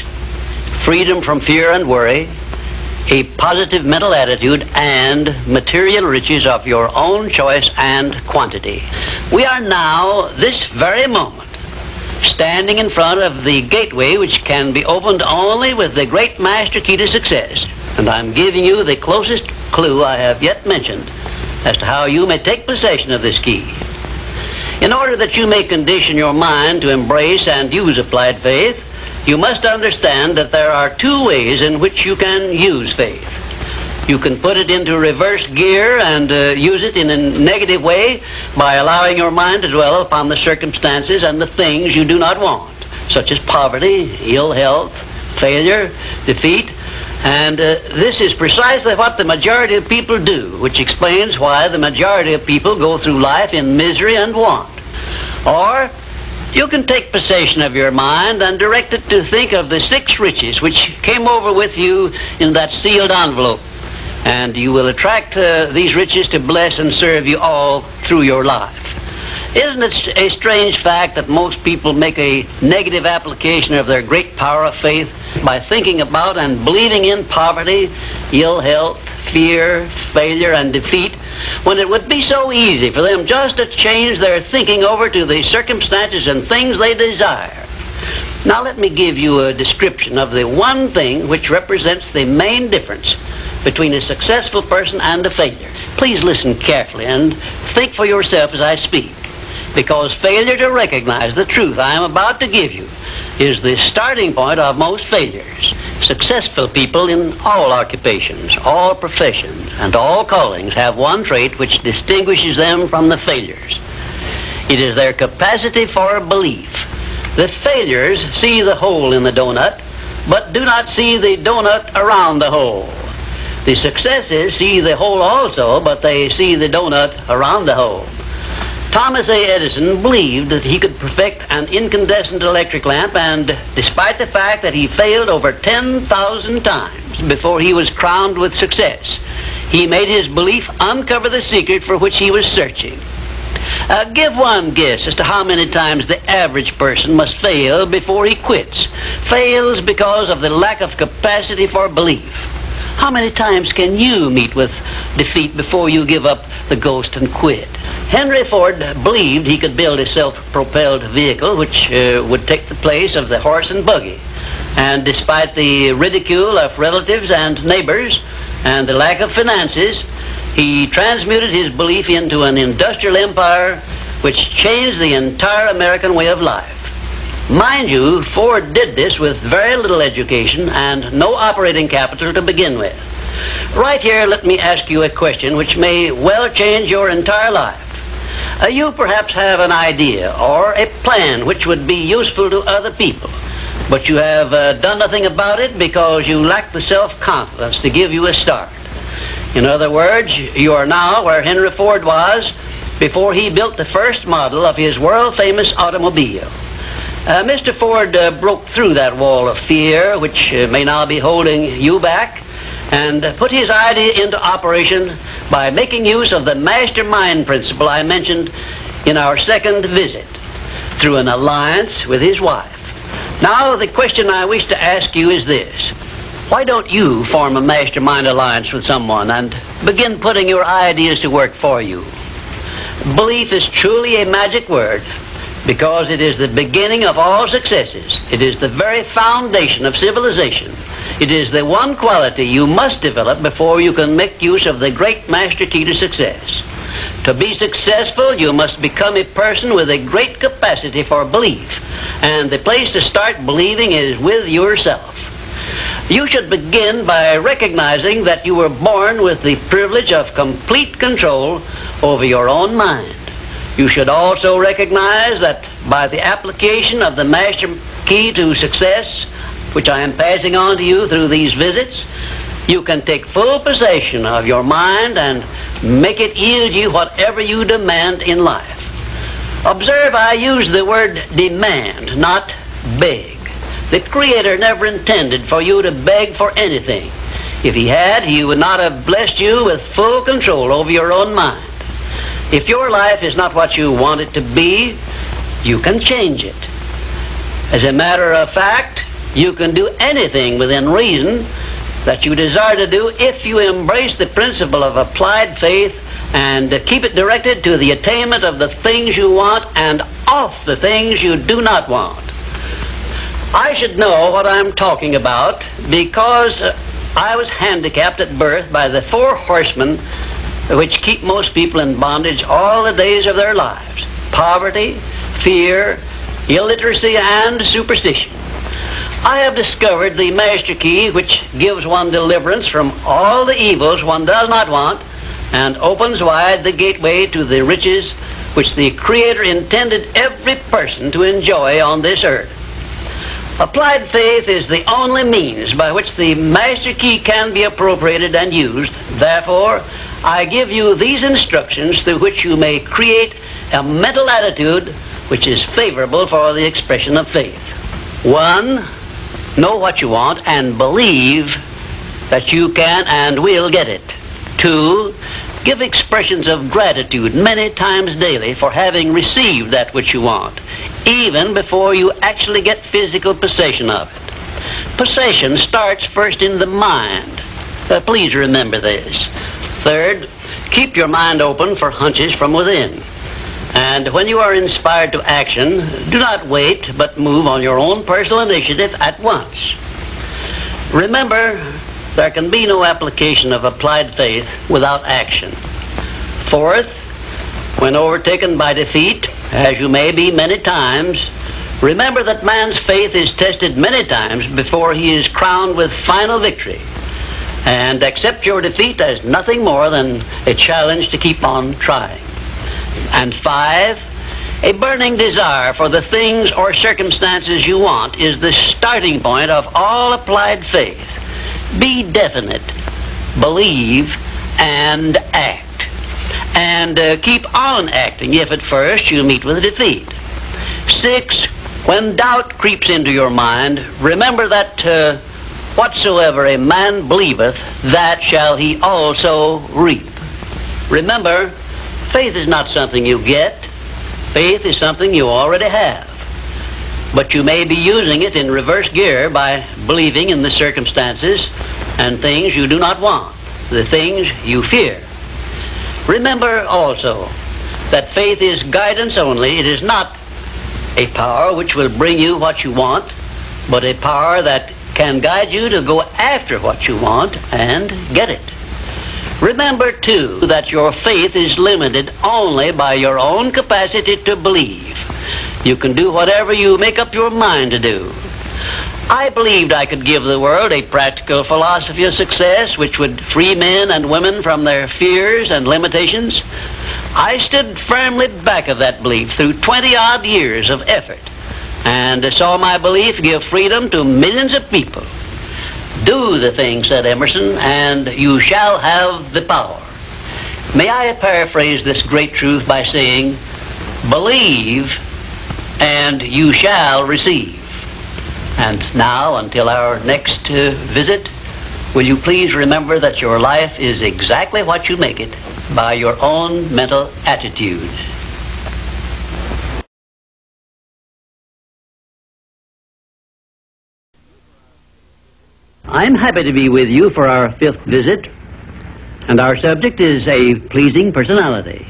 freedom from fear and worry, a positive mental attitude, and material riches of your own choice and quantity. We are now, this very moment, standing in front of the gateway which can be opened only with the great master key to success. And I'm giving you the closest clue I have yet mentioned as to how you may take possession of this key. In order that you may condition your mind to embrace and use applied faith, you must understand that there are 2 ways in which you can use faith. You can put it into reverse gear and use it in a negative way by allowing your mind to dwell upon the circumstances and the things you do not want, such as poverty, ill health, failure, defeat, And this is precisely what the majority of people do, which explains why the majority of people go through life in misery and want. Or you can take possession of your mind and direct it to think of the 6 riches which came over with you in that sealed envelope. And you will attract these riches to bless and serve you all through your life. Isn't it a strange fact that most people make a negative application of their great power of faith by thinking about and believing in poverty, ill health, fear, failure, and defeat, when it would be so easy for them just to change their thinking over to the circumstances and things they desire? Now let me give you a description of the one thing which represents the main difference between a successful person and a failure. Please listen carefully and think for yourself as I speak, because failure to recognize the truth I am about to give you is the starting point of most failures. Successful people in all occupations, all professions, and all callings have one trait which distinguishes them from the failures. It is their capacity for belief. The failures see the hole in the donut, but do not see the donut around the hole. The successes see the hole also, but they see the donut around the hole. Thomas A. Edison believed that he could perfect an incandescent electric lamp, and despite the fact that he failed over 10,000 times before he was crowned with success, he made his belief uncover the secret for which he was searching. Give one guess as to how many times the average person must fail before he quits. Fails because of the lack of capacity for belief. How many times can you meet with defeat before you give up the ghost and quit? Henry Ford believed he could build a self-propelled vehicle which would take the place of the horse and buggy. And despite the ridicule of relatives and neighbors and the lack of finances, he transmuted his belief into an industrial empire which changed the entire American way of life. Mind you, Ford did this with very little education and no operating capital to begin with. Right here, let me ask you a question which may well change your entire life. You perhaps have an idea or a plan which would be useful to other people, but you have done nothing about it because you lack the self-confidence to give you a start. In other words, you are now where Henry Ford was before he built the first model of his world-famous automobile. Mr. Ford broke through that wall of fear which may now be holding you back and put his idea into operation by making use of the mastermind principle I mentioned in our second visit through an alliance with his wife. Now, the question I wish to ask you is this. Why don't you form a mastermind alliance with someone and begin putting your ideas to work for you? Belief is truly a magic word because it is the beginning of all successes. It is the very foundation of civilization. It is the one quality you must develop before you can make use of the great master key to success. To be successful, you must become a person with a great capacity for belief, and the place to start believing is with yourself. You should begin by recognizing that you were born with the privilege of complete control over your own mind. You should also recognize that by the application of the master key to success, which I am passing on to you through these visits, you can take full possession of your mind and make it yield you whatever you demand in life. Observe, I use the word demand, not beg. The Creator never intended for you to beg for anything. If He had, He would not have blessed you with full control over your own mind. If your life is not what you want it to be, you can change it. As a matter of fact, you can do anything within reason that you desire to do if you embrace the principle of applied faith and keep it directed to the attainment of the things you want and off the things you do not want. I should know what I'm talking about because I was handicapped at birth by the 4 horsemen which keep most people in bondage all the days of their lives: poverty, fear, illiteracy, and superstition. I have discovered the master key which gives one deliverance from all the evils one does not want and opens wide the gateway to the riches which the Creator intended every person to enjoy on this earth. Applied faith is the only means by which the master key can be appropriated and used. Therefore, I give you these instructions through which you may create a mental attitude which is favorable for the expression of faith. 1, know what you want and believe that you can and will get it. 2, give expressions of gratitude many times daily for having received that which you want, even before you actually get physical possession of it. Possession starts first in the mind. Please remember this. 3rd, keep your mind open for hunches from within. And when you are inspired to action, do not wait, but move on your own personal initiative at once. Remember, there can be no application of applied faith without action. 4th, when overtaken by defeat, as you may be many times, remember that man's faith is tested many times before he is crowned with final victory. And accept your defeat as nothing more than a challenge to keep on trying. And 5, a burning desire for the things or circumstances you want is the starting point of all applied faith. Be definite, believe, and act. And keep on acting if at first you meet with defeat. 6, when doubt creeps into your mind, remember that whatsoever a man believeth, that shall he also reap. Remember, faith is not something you get. Faith is something you already have. But you may be using it in reverse gear by believing in the circumstances and things you do not want, the things you fear. Remember also that faith is guidance only. It is not a power which will bring you what you want, but a power that can guide you to go after what you want and get it. Remember, too, that your faith is limited only by your own capacity to believe. You can do whatever you make up your mind to do. I believed I could give the world a practical philosophy of success which would free men and women from their fears and limitations. I stood firmly back of that belief through 20-odd years of effort and saw my belief give freedom to millions of people. Do the thing, said Emerson, and you shall have the power. May I paraphrase this great truth by saying, believe and you shall receive. And now, until our next visit, will you please remember that your life is exactly what you make it by your own mental attitude. I'm happy to be with you for our 5th visit, and our subject is a pleasing personality.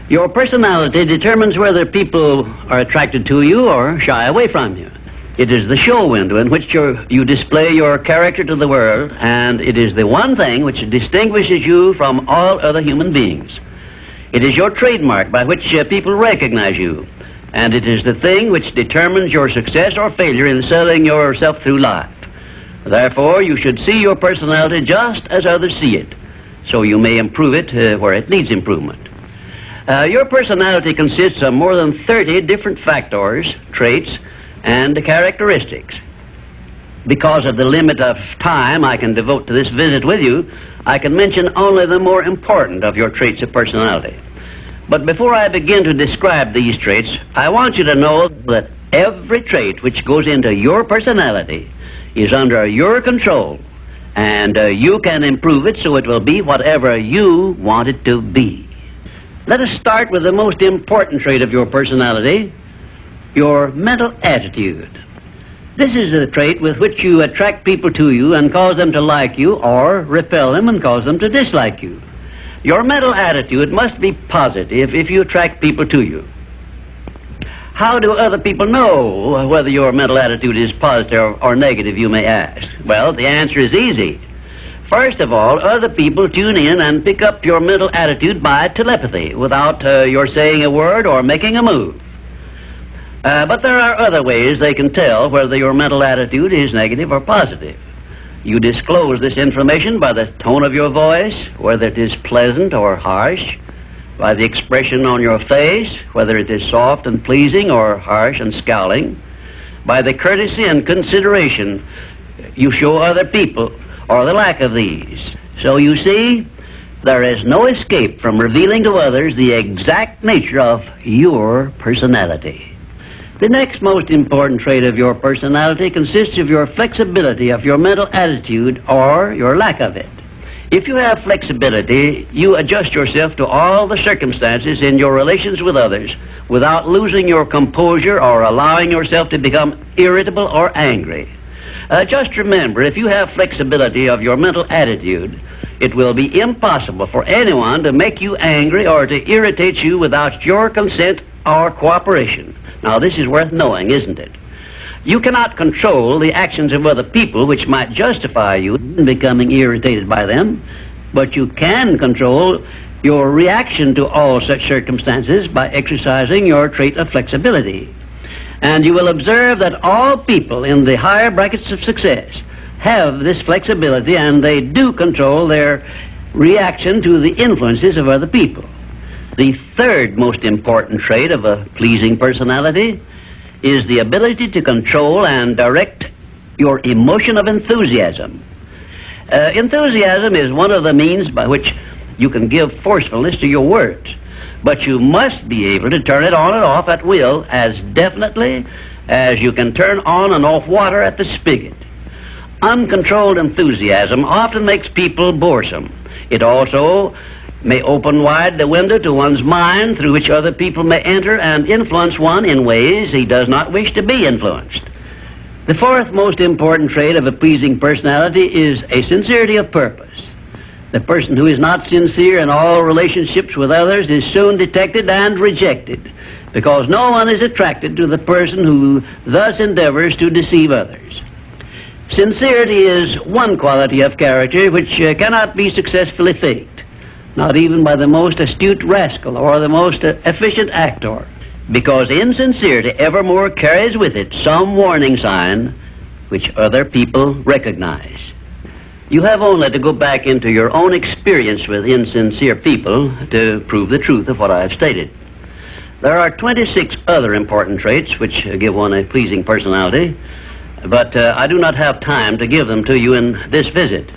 Your personality determines whether people are attracted to you or shy away from you. It is the show window in which you display your character to the world, and it is the one thing which distinguishes you from all other human beings. It is your trademark by which people recognize you, and it is the thing which determines your success or failure in selling yourself through life. Therefore, you should see your personality just as others see it, so you may improve it where it needs improvement. Your personality consists of more than 30 different factors, traits, and characteristics. Because of the limit of time I can devote to this visit with you, I can mention only the more important of your traits of personality. But before I begin to describe these traits, I want you to know that every trait which goes into your personality is under your control, and you can improve it so it will be whatever you want it to be. Let us start with the most important trait of your personality, your mental attitude. This is the trait with which you attract people to you and cause them to like you, or repel them and cause them to dislike you. Your mental attitude must be positive if you attract people to you. How do other people know whether your mental attitude is positive or negative, you may ask? Well, the answer is easy. First of all, other people tune in and pick up your mental attitude by telepathy without your saying a word or making a move. But there are other ways they can tell whether your mental attitude is negative or positive. You disclose this information by the tone of your voice, whether it is pleasant or harsh, by the expression on your face, whether it is soft and pleasing or harsh and scowling, by the courtesy and consideration you show other people, or the lack of these. So you see, there is no escape from revealing to others the exact nature of your personality. The next most important trait of your personality consists of your flexibility, of your mental attitude, or your lack of it. If you have flexibility, you adjust yourself to all the circumstances in your relations with others without losing your composure or allowing yourself to become irritable or angry. Just remember, if you have flexibility of your mental attitude, it will be impossible for anyone to make you angry or to irritate you without your consent or cooperation. Now, this is worth knowing, isn't it? You cannot control the actions of other people which might justify you in becoming irritated by them, but you can control your reaction to all such circumstances by exercising your trait of flexibility. And you will observe that all people in the higher brackets of success have this flexibility, and they do control their reaction to the influences of other people. The third most important trait of a pleasing personality is the ability to control and direct your emotion of enthusiasm. Enthusiasm is one of the means by which you can give forcefulness to your words, but you must be able to turn it on and off at will as definitely as you can turn on and off water at the spigot. Uncontrolled enthusiasm often makes people boresome. It also may open wide the window to one's mind through which other people may enter and influence one in ways he does not wish to be influenced. The fourth most important trait of a pleasing personality is a sincerity of purpose. The person who is not sincere in all relationships with others is soon detected and rejected, because no one is attracted to the person who thus endeavors to deceive others. Sincerity is one quality of character which cannot be successfully faked, not even by the most astute rascal or the most efficient actor, because insincerity evermore carries with it some warning sign which other people recognize. You have only to go back into your own experience with insincere people to prove the truth of what I have stated. There are 26 other important traits which give one a pleasing personality, but I do not have time to give them to you in this visit.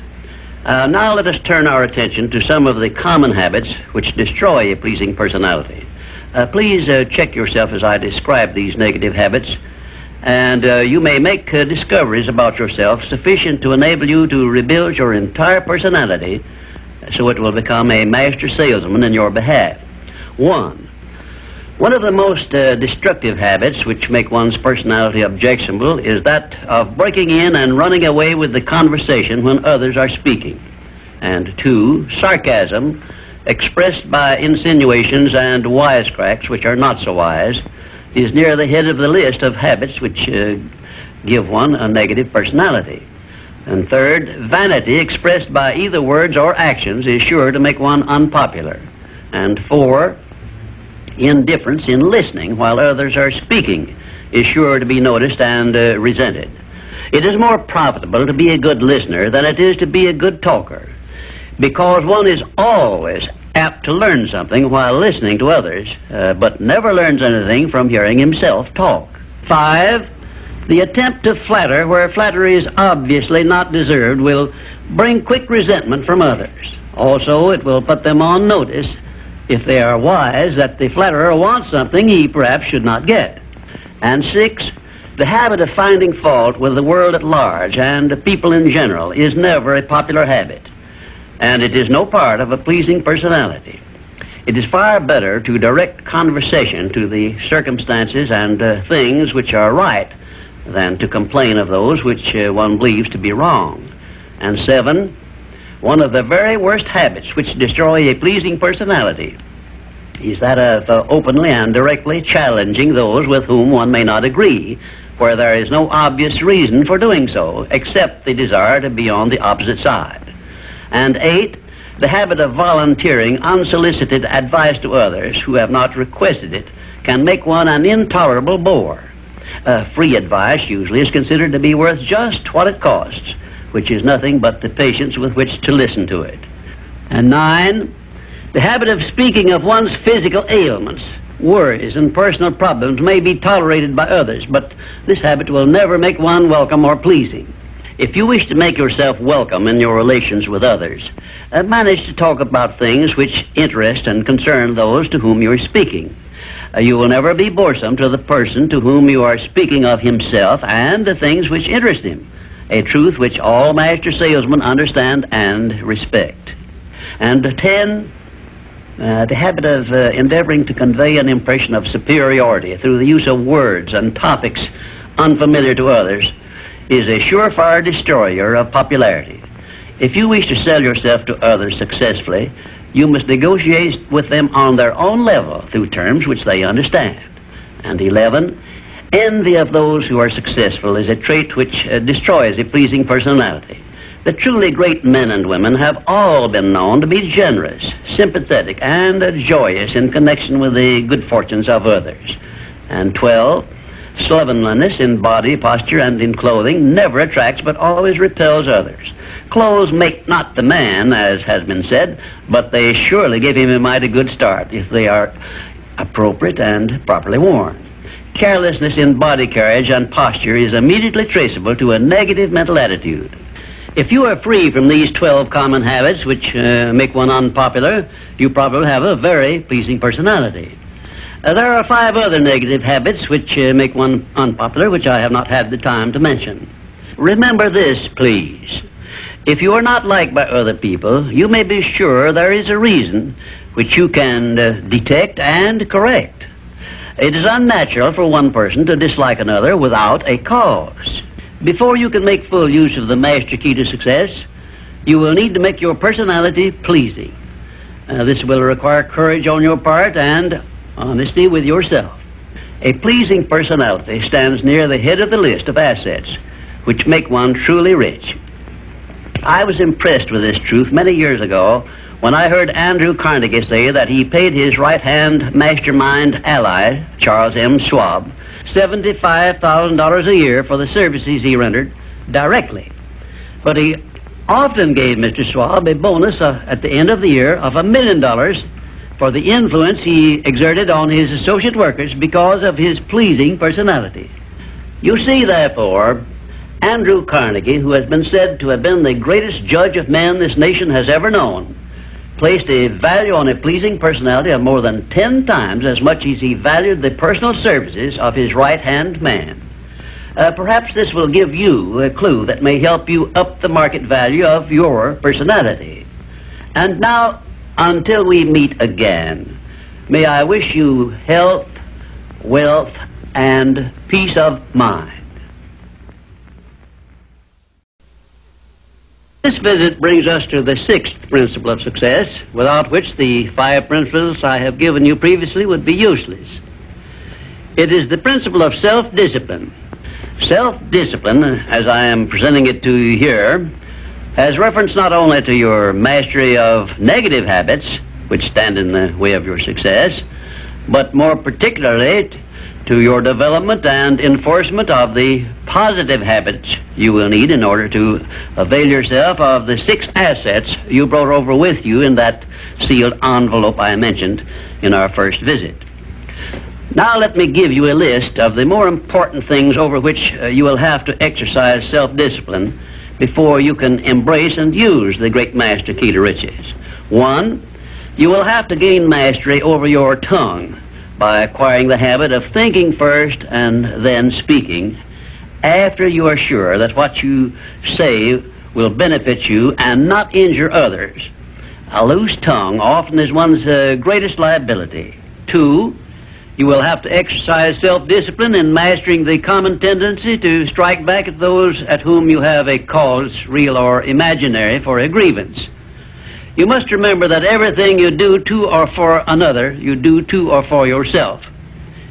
Now let us turn our attention to some of the common habits which destroy a pleasing personality. Please check yourself as I describe these negative habits, and you may make discoveries about yourself sufficient to enable you to rebuild your entire personality so it will become a master salesman in your behalf. One of the most destructive habits which make one's personality objectionable is that of breaking in and running away with the conversation when others are speaking. And 2, sarcasm, expressed by insinuations and wisecracks which are not so wise, is near the head of the list of habits which give one a negative personality. And 3rd, vanity expressed by either words or actions is sure to make one unpopular. And 4, indifference in listening while others are speaking is sure to be noticed and resented. It is more profitable to be a good listener than it is to be a good talker, because one is always apt to learn something while listening to others, but never learns anything from hearing himself talk. 5, the attempt to flatter where flattery is obviously not deserved will bring quick resentment from others. Also, it will put them on notice, if they are wise, that the flatterer wants something he perhaps should not get. And 6, the habit of finding fault with the world at large and people in general is never a popular habit, and it is no part of a pleasing personality. It is far better to direct conversation to the circumstances and things which are right than to complain of those which one believes to be wrong. And 7, one of the very worst habits which destroy a pleasing personality is that of openly and directly challenging those with whom one may not agree, where there is no obvious reason for doing so, except the desire to be on the opposite side. And 8, the habit of volunteering unsolicited advice to others who have not requested it can make one an intolerable bore. Free advice usually is considered to be worth just what it costs, which is nothing but the patience with which to listen to it. And 9, the habit of speaking of one's physical ailments Worries and personal problems may be tolerated by others, but this habit will never make one welcome or pleasing. If you wish to make yourself welcome in your relations with others, manage to talk about things which interest and concern those to whom you are speaking. You will never be boresome to the person to whom you are speaking of himself and the things which interest him, a truth which all master salesmen understand and respect. And 10, the habit of endeavoring to convey an impression of superiority through the use of words and topics unfamiliar to others is a surefire destroyer of popularity. If you wish to sell yourself to others successfully, you must negotiate with them on their own level through terms which they understand. And 11, envy of those who are successful is a trait which destroys a pleasing personality. The truly great men and women have all been known to be generous, sympathetic, and joyous in connection with the good fortunes of others. And 12, slovenliness in body, posture, and in clothing never attracts but always repels others. Clothes make not the man, as has been said, but they surely give him a mighty good start if they are appropriate and properly worn. Carelessness in body carriage and posture is immediately traceable to a negative mental attitude. If you are free from these 12 common habits which make one unpopular, you probably have a very pleasing personality. There are 5 other negative habits which make one unpopular, which I have not had the time to mention. Remember this, please. If you are not liked by other people, you may be sure there is a reason which you can detect and correct. It is unnatural for one person to dislike another without a cause. Before you can make full use of the master key to success, you will need to make your personality pleasing. This will require courage on your part and honesty with yourself. A pleasing personality stands near the head of the list of assets which make one truly rich. I was impressed with this truth many years ago when I heard Andrew Carnegie say that he paid his right-hand mastermind ally, Charles M. Schwab, $75,000 a year for the services he rendered directly. But he often gave Mr. Schwab a bonus at the end of the year of $1 million for the influence he exerted on his associate workers because of his pleasing personality. You see, therefore, Andrew Carnegie, who has been said to have been the greatest judge of men this nation has ever known, placed a value on a pleasing personality of more than 10 times as much as he valued the personal services of his right-hand man. Perhaps this will give you a clue that may help you up the market value of your personality. And now, until we meet again, may I wish you health, wealth, and peace of mind. This visit brings us to the 6th principle of success, without which the 5 principles I have given you previously would be useless. It is the principle of self-discipline. Self-discipline, as I am presenting it to you here, has reference not only to your mastery of negative habits, which stand in the way of your success, but more particularly to your development and enforcement of the positive habits you will need in order to avail yourself of the 6 assets you brought over with you in that sealed envelope I mentioned in our first visit. Now let me give you a list of the more important things over which you will have to exercise self-discipline before you can embrace and use the great master key to riches. 1, you will have to gain mastery over your tongue by acquiring the habit of thinking first and then speaking after you are sure that what you say will benefit you and not injure others. A loose tongue often is one's greatest liability. 2, you will have to exercise self-discipline in mastering the common tendency to strike back at those at whom you have a cause, real or imaginary, for a grievance. You must remember that everything you do to or for another, you do to or for yourself,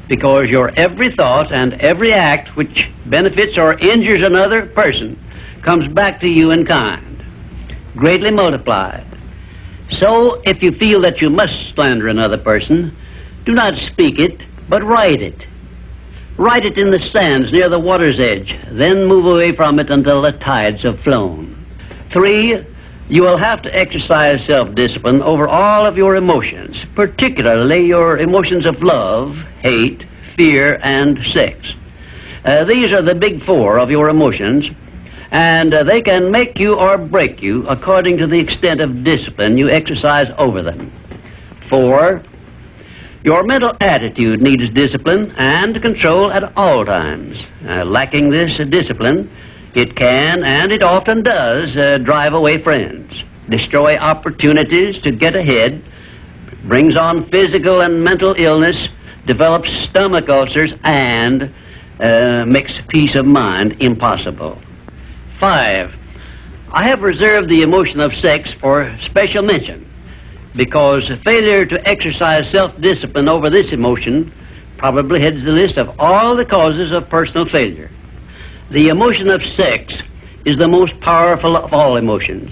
because your every thought and every act which benefits or injures another person comes back to you in kind, greatly multiplied. So, if you feel that you must slander another person, do not speak it, but write it. Write it in the sands near the water's edge, then move away from it until the tides have flown. 3, You will have to exercise self-discipline over all of your emotions, particularly your emotions of love, hate, fear, and sex. These are the big four of your emotions, and they can make you or break you according to the extent of discipline you exercise over them. 4. Your mental attitude needs discipline and control at all times. Lacking this discipline, it can, and it often does, drive away friends, destroy opportunities to get ahead, brings on physical and mental illness, develops stomach ulcers, and makes peace of mind impossible. 5. I have reserved the emotion of sex for special mention, because failure to exercise self-discipline over this emotion probably heads the list of all the causes of personal failure. The emotion of sex is the most powerful of all emotions,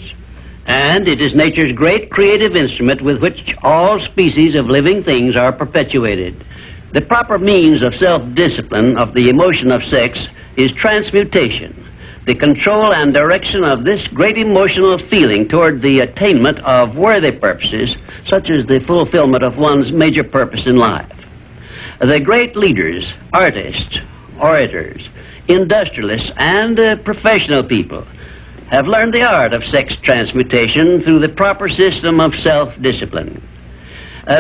and it is nature's great creative instrument with which all species of living things are perpetuated. The proper means of self-discipline of the emotion of sex is transmutation, the control and direction of this great emotional feeling toward the attainment of worthy purposes, such as the fulfillment of one's major purpose in life. The great leaders, artists, orators, industrialists, and professional people have learned the art of sex transmutation through the proper system of self-discipline.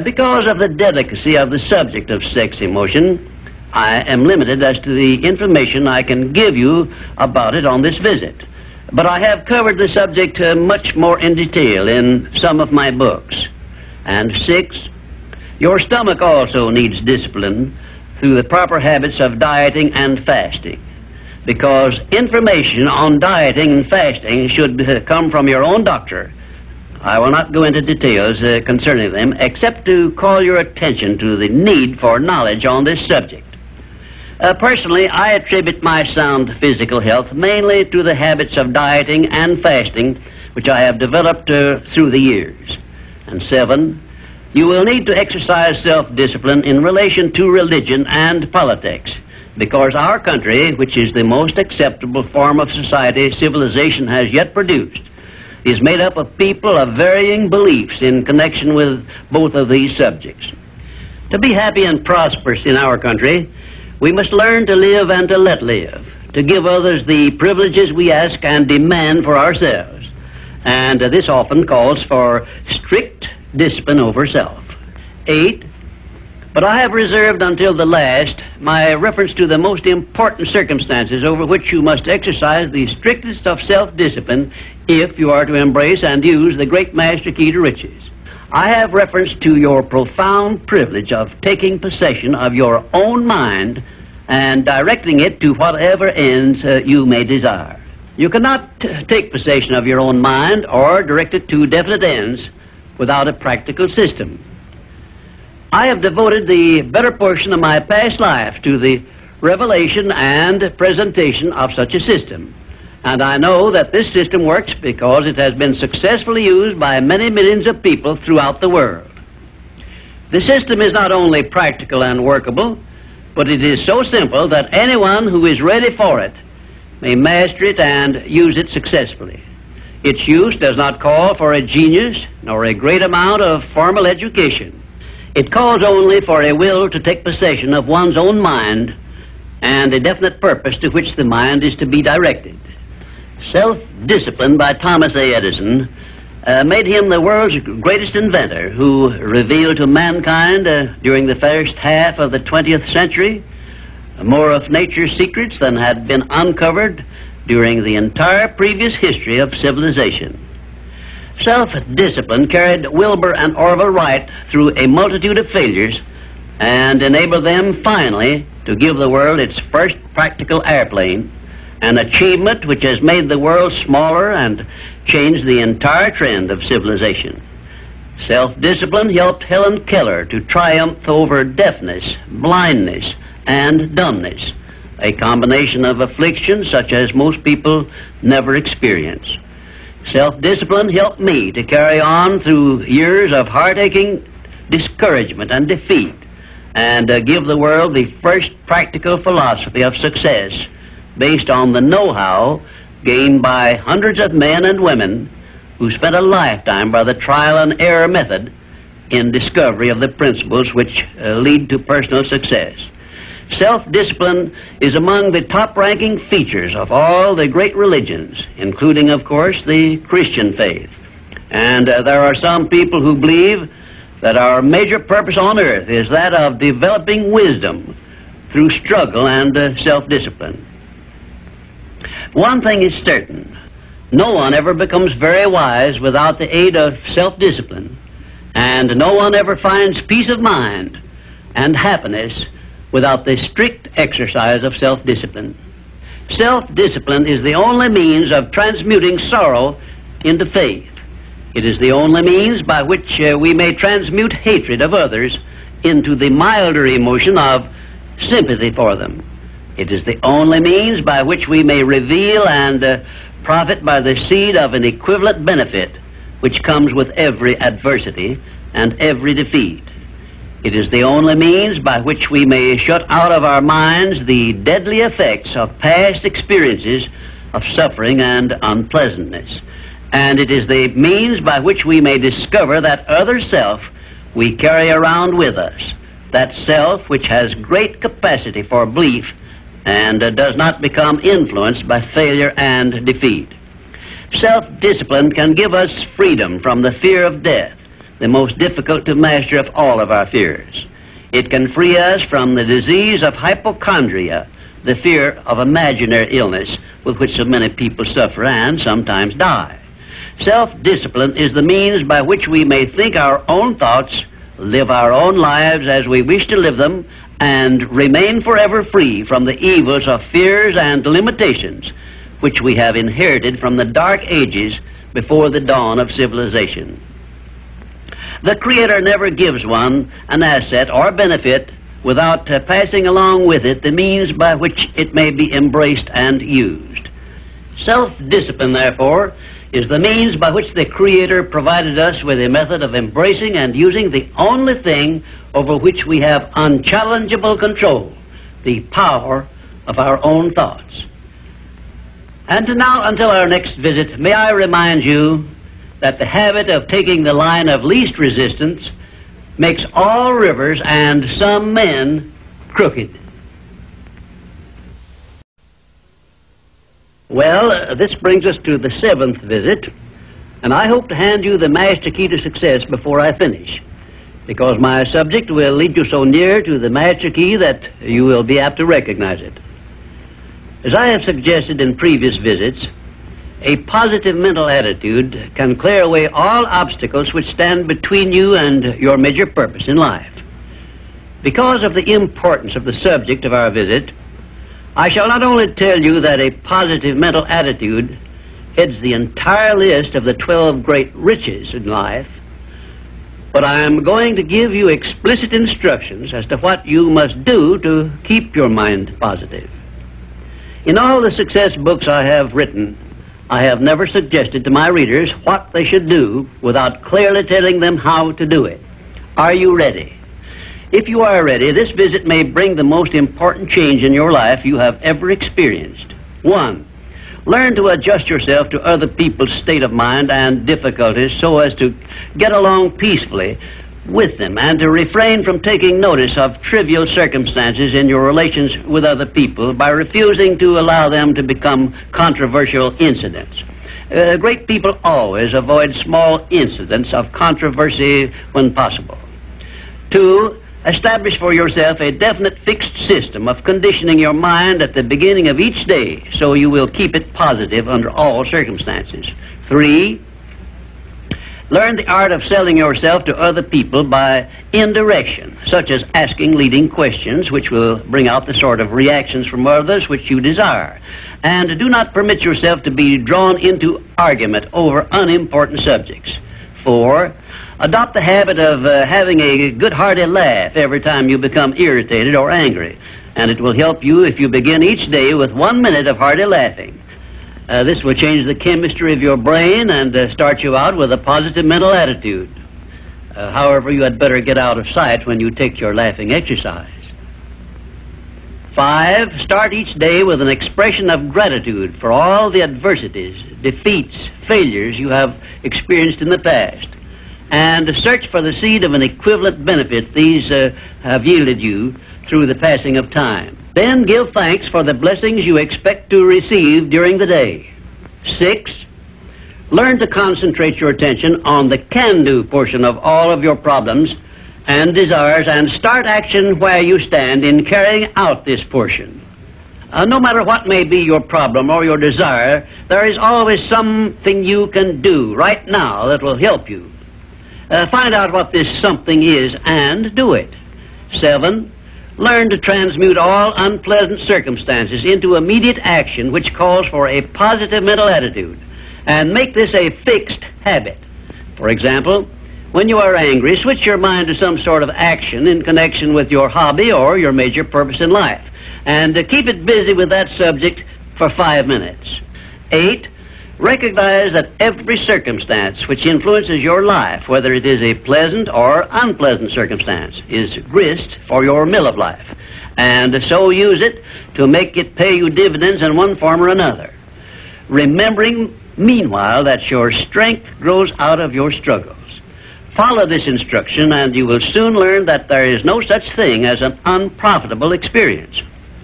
Because of the delicacy of the subject of sex emotion, I am limited as to the information I can give you about it on this visit. But I have covered the subject much more in detail in some of my books. And 6, your stomach also needs discipline through the proper habits of dieting and fasting, because information on dieting and fasting should come from your own doctor. I will not go into details concerning them, except to call your attention to the need for knowledge on this subject. Personally, I attribute my sound physical health mainly to the habits of dieting and fasting, which I have developed through the years. And 7, you will need to exercise self-discipline in relation to religion and politics, because our country, which is the most acceptable form of society civilization has yet produced, is made up of people of varying beliefs in connection with both of these subjects. To be happy and prosperous in our country, we must learn to live and to let live, to give others the privileges we ask and demand for ourselves. And this often calls for strict discipline over self. 8, but I have reserved until the last my reference to the most important circumstances over which you must exercise the strictest of self-discipline if you are to embrace and use the great master key to riches. I have reference to your profound privilege of taking possession of your own mind and directing it to whatever ends you may desire. You cannot take possession of your own mind or direct it to definite ends without a practical system. I have devoted the better portion of my past life to the revelation and presentation of such a system. And I know that this system works because it has been successfully used by many millions of people throughout the world. The system is not only practical and workable, but it is so simple that anyone who is ready for it may master it and use it successfully. Its use does not call for a genius nor a great amount of formal education. It calls only for a will to take possession of one's own mind and a definite purpose to which the mind is to be directed. Self-discipline by Thomas A. Edison made him the world's greatest inventor, who revealed to mankind during the first half of the 20th century more of nature's secrets than had been uncovered during the entire previous history of civilization. Self-discipline carried Wilbur and Orville Wright through a multitude of failures and enabled them finally to give the world its first practical airplane, an achievement which has made the world smaller and changed the entire trend of civilization. Self-discipline helped Helen Keller to triumph over deafness, blindness, and dumbness, a combination of afflictions such as most people never experience. Self-discipline helped me to carry on through years of heart-aching discouragement and defeat, and give the world the first practical philosophy of success based on the know-how gained by hundreds of men and women who spent a lifetime by the trial and error method in discovery of the principles which lead to personal success. Self-discipline is among the top-ranking features of all the great religions, including, of course, the Christian faith. And there are some people who believe that our major purpose on earth is that of developing wisdom through struggle and self-discipline. One thing is certain: no one ever becomes very wise without the aid of self-discipline, and no one ever finds peace of mind and happiness without the strict exercise of self-discipline. Self-discipline is the only means of transmuting sorrow into faith. It is the only means by which we may transmute hatred of others into the milder emotion of sympathy for them. It is the only means by which we may reveal and profit by the seed of an equivalent benefit which comes with every adversity and every defeat. It is the only means by which we may shut out of our minds the deadly effects of past experiences of suffering and unpleasantness. And it is the means by which we may discover that other self we carry around with us, that self which has great capacity for belief and does not become influenced by failure and defeat. Self-discipline can give us freedom from the fear of death, the most difficult to master of all of our fears. It can free us from the disease of hypochondria, the fear of imaginary illness with which so many people suffer and sometimes die. Self-discipline is the means by which we may think our own thoughts, live our own lives as we wish to live them, and remain forever free from the evils of fears and limitations which we have inherited from the dark ages before the dawn of civilization. The Creator never gives one an asset or benefit without passing along with it the means by which it may be embraced and used. Self-discipline, therefore, is the means by which the Creator provided us with a method of embracing and using the only thing over which we have unchallengeable control, the power of our own thoughts. And now, until our next visit, may I remind you that the habit of taking the line of least resistance makes all rivers and some men crooked. Well, this brings us to the 7th visit, and I hope to hand you the master key to success before I finish, because my subject will lead you so near to the master key that you will be apt to recognize it. As I have suggested in previous visits, a positive mental attitude can clear away all obstacles which stand between you and your major purpose in life. Because of the importance of the subject of our visit, I shall not only tell you that a positive mental attitude heads the entire list of the 12 great riches in life, but I am going to give you explicit instructions as to what you must do to keep your mind positive. In all the success books I have written, I have never suggested to my readers what they should do without clearly telling them how to do it. Are you ready? If you are ready, this visit may bring the most important change in your life you have ever experienced. 1. Learn to adjust yourself to other people's state of mind and difficulties so as to get along peacefully with them and to refrain from taking notice of trivial circumstances in your relations with other people by refusing to allow them to become controversial incidents. Great people always avoid small incidents of controversy when possible. 2. Establish for yourself a definite fixed system of conditioning your mind at the beginning of each day so you will keep it positive under all circumstances. 3. Learn the art of selling yourself to other people by indirection, such as asking leading questions which will bring out the sort of reactions from others which you desire. And do not permit yourself to be drawn into argument over unimportant subjects. 4. Adopt the habit of having a good hearty laugh every time you become irritated or angry, and it will help you if you begin each day with 1 minute of hearty laughing. This will change the chemistry of your brain and start you out with a positive mental attitude. However, you had better get out of sight when you take your laughing exercise. 5. Start each day with an expression of gratitude for all the adversities defeats, failures you have experienced in the past, and search for the seed of an equivalent benefit these have yielded you through the passing of time. Then give thanks for the blessings you expect to receive during the day. 6. Learn to concentrate your attention on the can-do portion of all of your problems and desires, and start action where you stand in carrying out this portion. No matter what may be your problem or your desire, there is always something you can do right now that will help you. Find out what this something is and do it. 7. Learn to transmute all unpleasant circumstances into immediate action which calls for a positive mental attitude, and make this a fixed habit. For example, when you are angry, switch your mind to some sort of action in connection with your hobby or your major purpose in life, and keep it busy with that subject for 5 minutes. 8. Recognize that every circumstance which influences your life, whether it is a pleasant or unpleasant circumstance, is grist for your mill of life, and so use it to make it pay you dividends in one form or another, remembering meanwhile that your strength grows out of your struggles. Follow this instruction, and you will soon learn that there is no such thing as an unprofitable experience.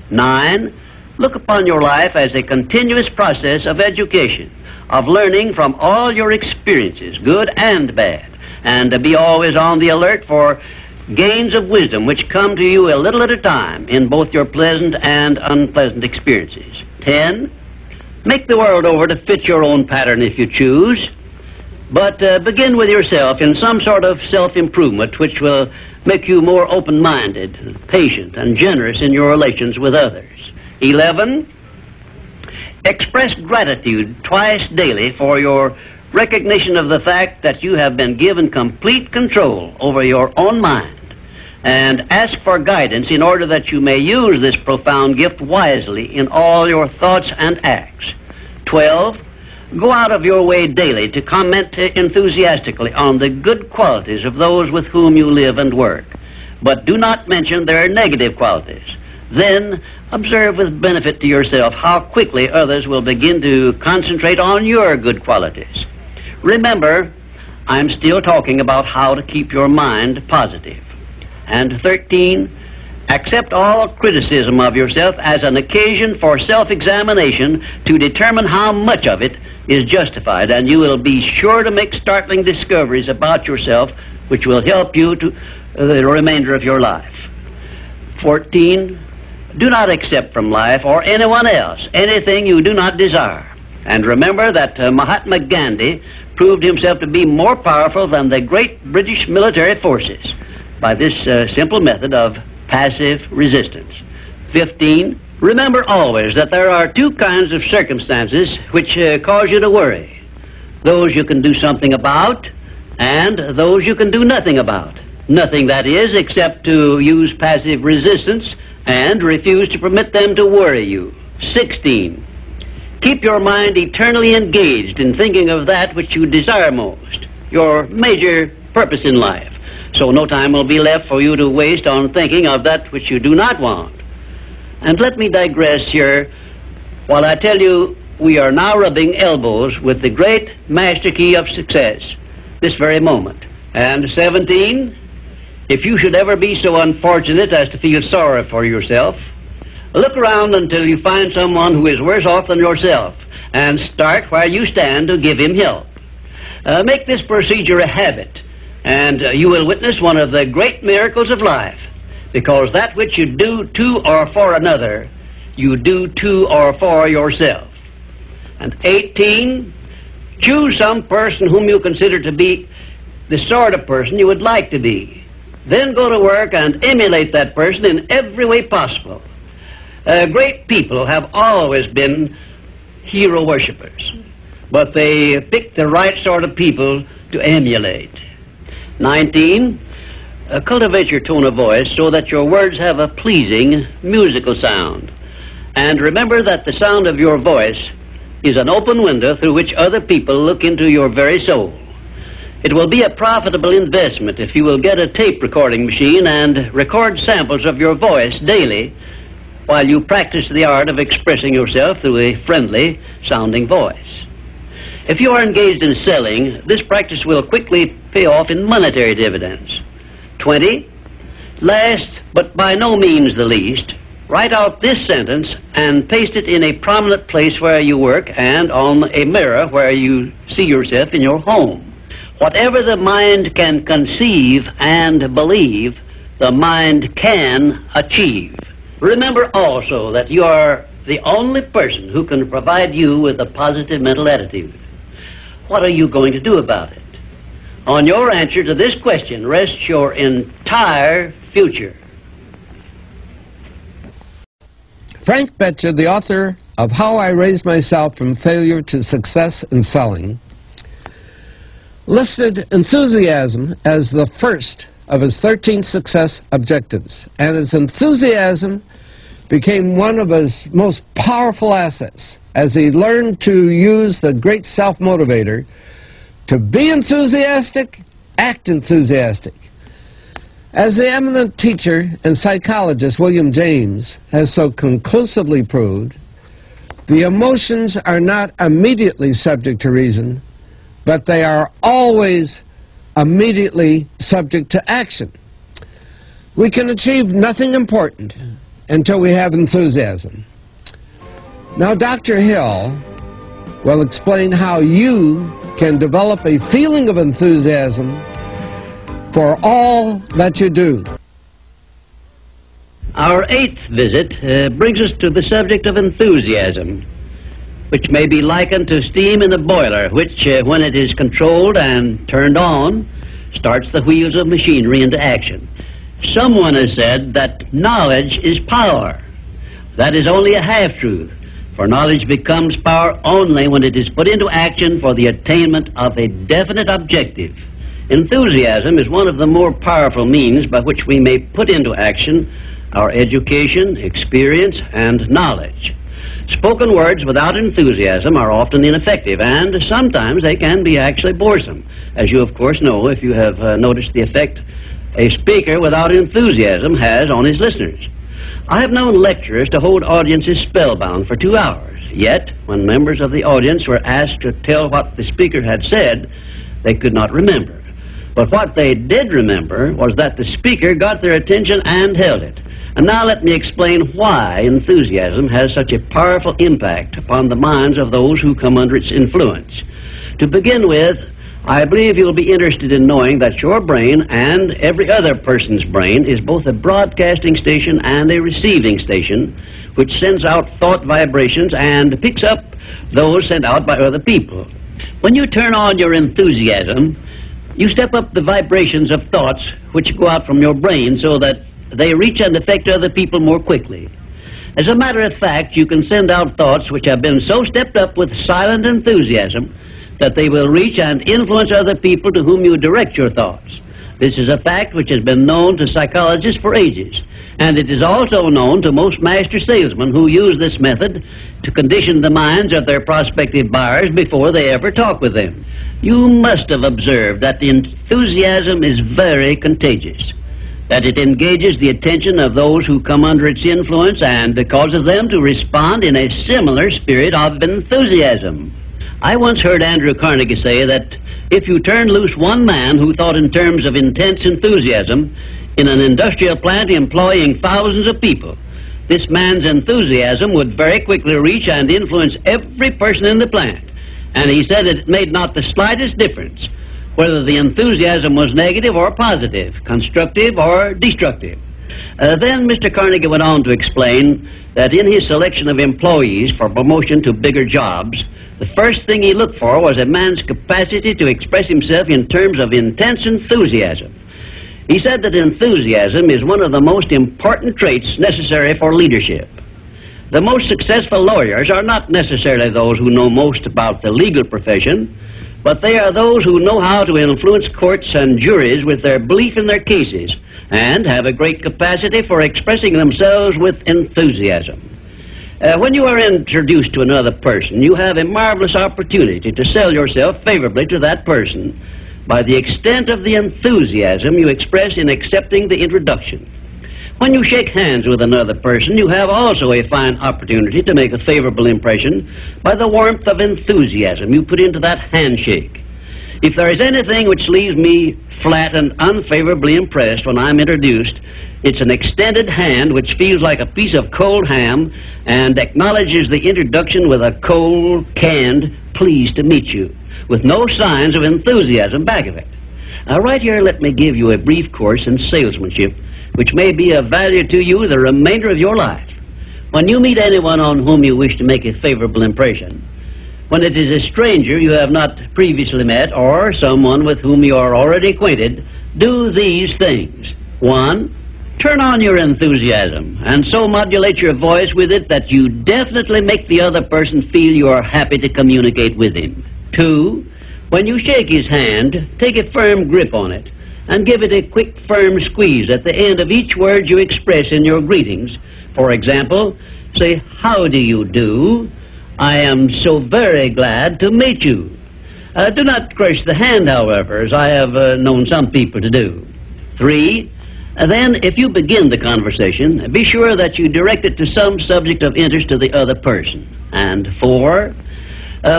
9. Look upon your life as a continuous process of education, of learning from all your experiences, good and bad, and to be always on the alert for gains of wisdom which come to you a little at a time in both your pleasant and unpleasant experiences. 10. Make the world over to fit your own pattern if you choose, but begin with yourself in some sort of self-improvement which will make you more open-minded, patient, and generous in your relations with others. 11. Express gratitude twice daily for your recognition of the fact that you have been given complete control over your own mind, and ask for guidance in order that you may use this profound gift wisely in all your thoughts and acts. 12. Go out of your way daily to comment enthusiastically on the good qualities of those with whom you live and work, but do not mention their negative qualities. Then observe with benefit to yourself how quickly others will begin to concentrate on your good qualities. Remember, I'm still talking about how to keep your mind positive. And 13, accept all criticism of yourself as an occasion for self-examination to determine how much of it is justified, and you will be sure to make startling discoveries about yourself which will help you to the remainder of your life. 14, do not accept from life or anyone else anything you do not desire. And remember that Mahatma Gandhi proved himself to be more powerful than the great British military forces by this simple method of passive resistance. 15, remember always that there are two kinds of circumstances which cause you to worry. Those you can do something about, and those you can do nothing about. Nothing, that is, except to use passive resistance and refuse to permit them to worry you. 16, keep your mind eternally engaged in thinking of that which you desire most, your major purpose in life, so no time will be left for you to waste on thinking of that which you do not want. And let me digress here while I tell you we are now rubbing elbows with the great master key of success this very moment. And 17, if you should ever be so unfortunate as to feel sorry for yourself, look around until you find someone who is worse off than yourself, and start where you stand to give him help. Make this procedure a habit, and you will witness one of the great miracles of life, because that which you do to or for another, you do to or for yourself. And 18, choose some person whom you consider to be the sort of person you would like to be. Then go to work and emulate that person in every way possible. Great people have always been hero worshippers, but they pick the right sort of people to emulate. 19, cultivate your tone of voice so that your words have a pleasing musical sound. And remember that the sound of your voice is an open window through which other people look into your very soul. It will be a profitable investment if you will get a tape recording machine and record samples of your voice daily while you practice the art of expressing yourself through a friendly sounding voice. If you are engaged in selling, this practice will quickly pay off in monetary dividends. 20. Last, but by no means the least, write out this sentence and paste it in a prominent place where you work and on a mirror where you see yourself in your home. Whatever the mind can conceive and believe, the mind can achieve. Remember also that you are the only person who can provide you with a positive mental attitude. What are you going to do about it? On your answer to this question rests your entire future. Frank Betcher, the author of How I Raised Myself from Failure to Success in Selling, listed enthusiasm as the first of his 13 success objectives, and his enthusiasm became one of his most powerful assets as he learned to use the great self-motivator to be enthusiastic, act enthusiastic. As the eminent teacher and psychologist William James has so conclusively proved, the emotions are not immediately subject to reason, but they are always immediately subject to action. We can achieve nothing important until we have enthusiasm. Now, Dr. Hill will explain how you can develop a feeling of enthusiasm for all that you do. Our 8th visit brings us to the subject of enthusiasm, which may be likened to steam in a boiler, which, when it is controlled and turned on, starts the wheels of machinery into action. Someone has said that knowledge is power. That is only a half-truth, for knowledge becomes power only when it is put into action for the attainment of a definite objective. Enthusiasm is one of the more powerful means by which we may put into action our education, experience, and knowledge. Spoken words without enthusiasm are often ineffective, and sometimes they can be actually boresome, as you of course know if you have noticed the effect a speaker without enthusiasm has on his listeners. I have known lecturers to hold audiences spellbound for 2 hours, yet when members of the audience were asked to tell what the speaker had said, they could not remember. But what they did remember was that the speaker got their attention and held it. And now let me explain why enthusiasm has such a powerful impact upon the minds of those who come under its influence. To begin with, I believe you'll be interested in knowing that your brain and every other person's brain is both a broadcasting station and a receiving station, which sends out thought vibrations and picks up those sent out by other people. When you turn on your enthusiasm, you step up the vibrations of thoughts which go out from your brain so that they reach and affect other people more quickly. As a matter of fact, you can send out thoughts which have been so stepped up with silent enthusiasm that they will reach and influence other people to whom you direct your thoughts. This is a fact which has been known to psychologists for ages, and it is also known to most master salesmen who use this method to condition the minds of their prospective buyers before they ever talk with them. You must have observed that the enthusiasm is very contagious, that it engages the attention of those who come under its influence and causes them to respond in a similar spirit of enthusiasm. I once heard Andrew Carnegie say that if you turned loose one man who thought in terms of intense enthusiasm in an industrial plant employing thousands of people, this man's enthusiasm would very quickly reach and influence every person in the plant. And he said that it made not the slightest difference whether the enthusiasm was negative or positive, constructive or destructive. Then Mr. Carnegie went on to explain that in his selection of employees for promotion to bigger jobs, the first thing he looked for was a man's capacity to express himself in terms of intense enthusiasm. He said that enthusiasm is one of the most important traits necessary for leadership. The most successful lawyers are not necessarily those who know most about the legal profession, but they are those who know how to influence courts and juries with their belief in their cases and have a great capacity for expressing themselves with enthusiasm. When you are introduced to another person, you have a marvelous opportunity to sell yourself favorably to that person by the extent of the enthusiasm you express in accepting the introduction. When you shake hands with another person, you have also a fine opportunity to make a favorable impression by the warmth of enthusiasm you put into that handshake. If there is anything which leaves me flat and unfavorably impressed when I'm introduced, it's an extended hand which feels like a piece of cold ham and acknowledges the introduction with a cold, canned, pleased to meet you, with no signs of enthusiasm back of it. Now, right here, let me give you a brief course in salesmanship, which may be of value to you the remainder of your life. When you meet anyone on whom you wish to make a favorable impression, when it is a stranger you have not previously met or someone with whom you are already acquainted, do these things. 1, turn on your enthusiasm and so modulate your voice with it that you definitely make the other person feel you are happy to communicate with him. 2, when you shake his hand, take a firm grip on it and give it a quick, firm squeeze at the end of each word you express in your greetings. For example, say, "How do you do? I am so very glad to meet you." Do not crush the hand, however, as I have known some people to do. 3, then, if you begin the conversation, be sure that you direct it to some subject of interest to the other person. And 4,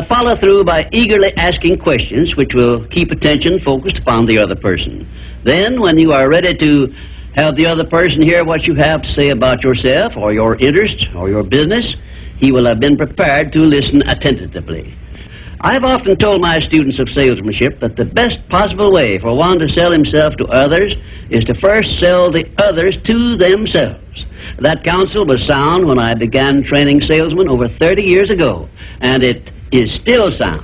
follow through by eagerly asking questions which will keep attention focused upon the other person. Then, when you are ready to have the other person hear what you have to say about yourself or your interest or your business, he will have been prepared to listen attentively. I've often told my students of salesmanship that the best possible way for one to sell himself to others is to first sell the others to themselves. That counsel was sound when I began training salesmen over 30 years ago, and it is still sound.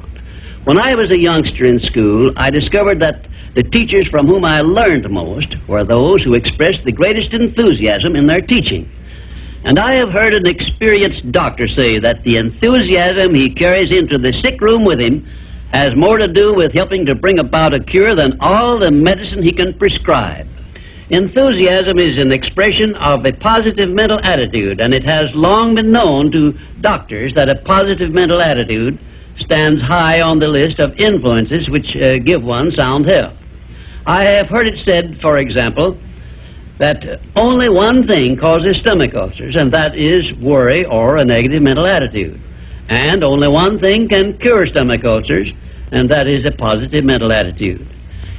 When I was a youngster in school, I discovered that the teachers from whom I learned most were those who expressed the greatest enthusiasm in their teaching. And I have heard an experienced doctor say that the enthusiasm he carries into the sick room with him has more to do with helping to bring about a cure than all the medicine he can prescribe. Enthusiasm is an expression of a positive mental attitude, and it has long been known to doctors that a positive mental attitude stands high on the list of influences which give one sound health. I have heard it said, for example, that only one thing causes stomach ulcers, and that is worry or a negative mental attitude. And only one thing can cure stomach ulcers, and that is a positive mental attitude.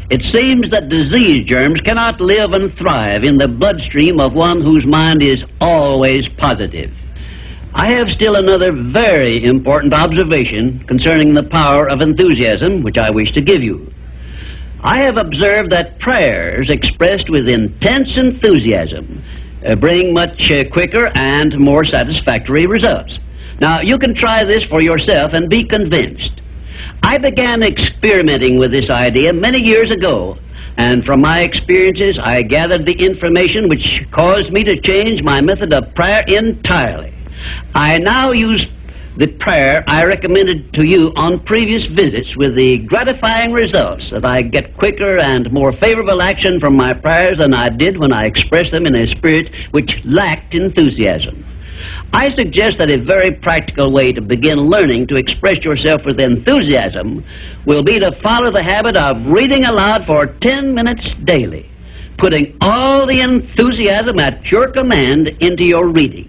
It seems that disease germs cannot live and thrive in the bloodstream of one whose mind is always positive. I have still another very important observation concerning the power of enthusiasm, which I wish to give you. I have observed that prayers expressed with intense enthusiasm bring much quicker and more satisfactory results. Now, you can try this for yourself and be convinced. I began experimenting with this idea many years ago, and from my experiences I gathered the information which caused me to change my method of prayer entirely. I now use the prayer I recommended to you on previous visits, with the gratifying results that I get quicker and more favorable action from my prayers than I did when I expressed them in a spirit which lacked enthusiasm. I suggest that a very practical way to begin learning to express yourself with enthusiasm will be to follow the habit of reading aloud for 10 minutes daily, putting all the enthusiasm at your command into your reading.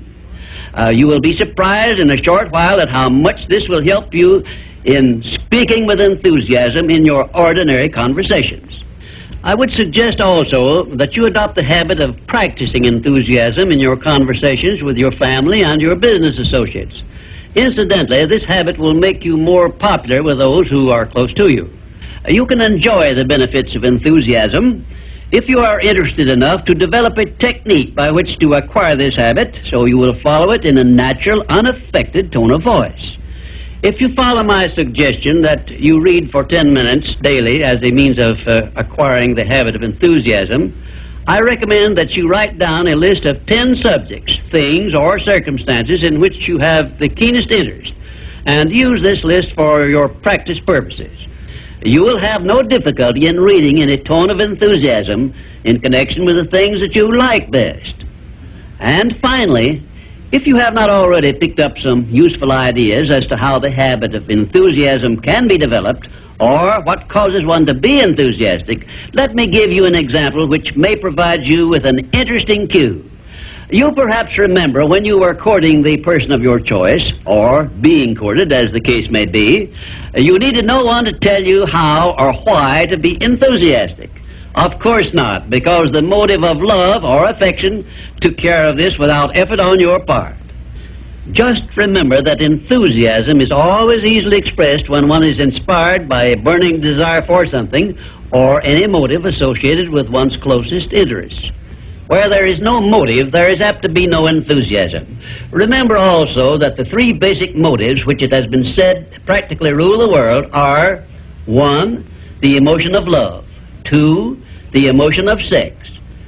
You will be surprised in a short while at how much this will help you in speaking with enthusiasm in your ordinary conversations. I would suggest also that you adopt the habit of practicing enthusiasm in your conversations with your family and your business associates. Incidentally, this habit will make you more popular with those who are close to you. You can enjoy the benefits of enthusiasm if you are interested enough to develop a technique by which to acquire this habit, so you will follow it in a natural, unaffected tone of voice. If you follow my suggestion that you read for 10 minutes daily as a means of acquiring the habit of enthusiasm, I recommend that you write down a list of 10 subjects, things, or circumstances in which you have the keenest interest, and use this list for your practice purposes. You will have no difficulty in reading in a tone of enthusiasm in connection with the things that you like best. And finally, if you have not already picked up some useful ideas as to how the habit of enthusiasm can be developed, or what causes one to be enthusiastic, let me give you an example which may provide you with an interesting cue. You perhaps remember when you were courting the person of your choice, or being courted, as the case may be, you needed no one to tell you how or why to be enthusiastic. Of course not, because the motive of love or affection took care of this without effort on your part. Just remember that enthusiasm is always easily expressed when one is inspired by a burning desire for something or any motive associated with one's closest interests. Where there is no motive, there is apt to be no enthusiasm. Remember also that the three basic motives which it has been said practically rule the world are: 1, the emotion of love; 2, the emotion of sex;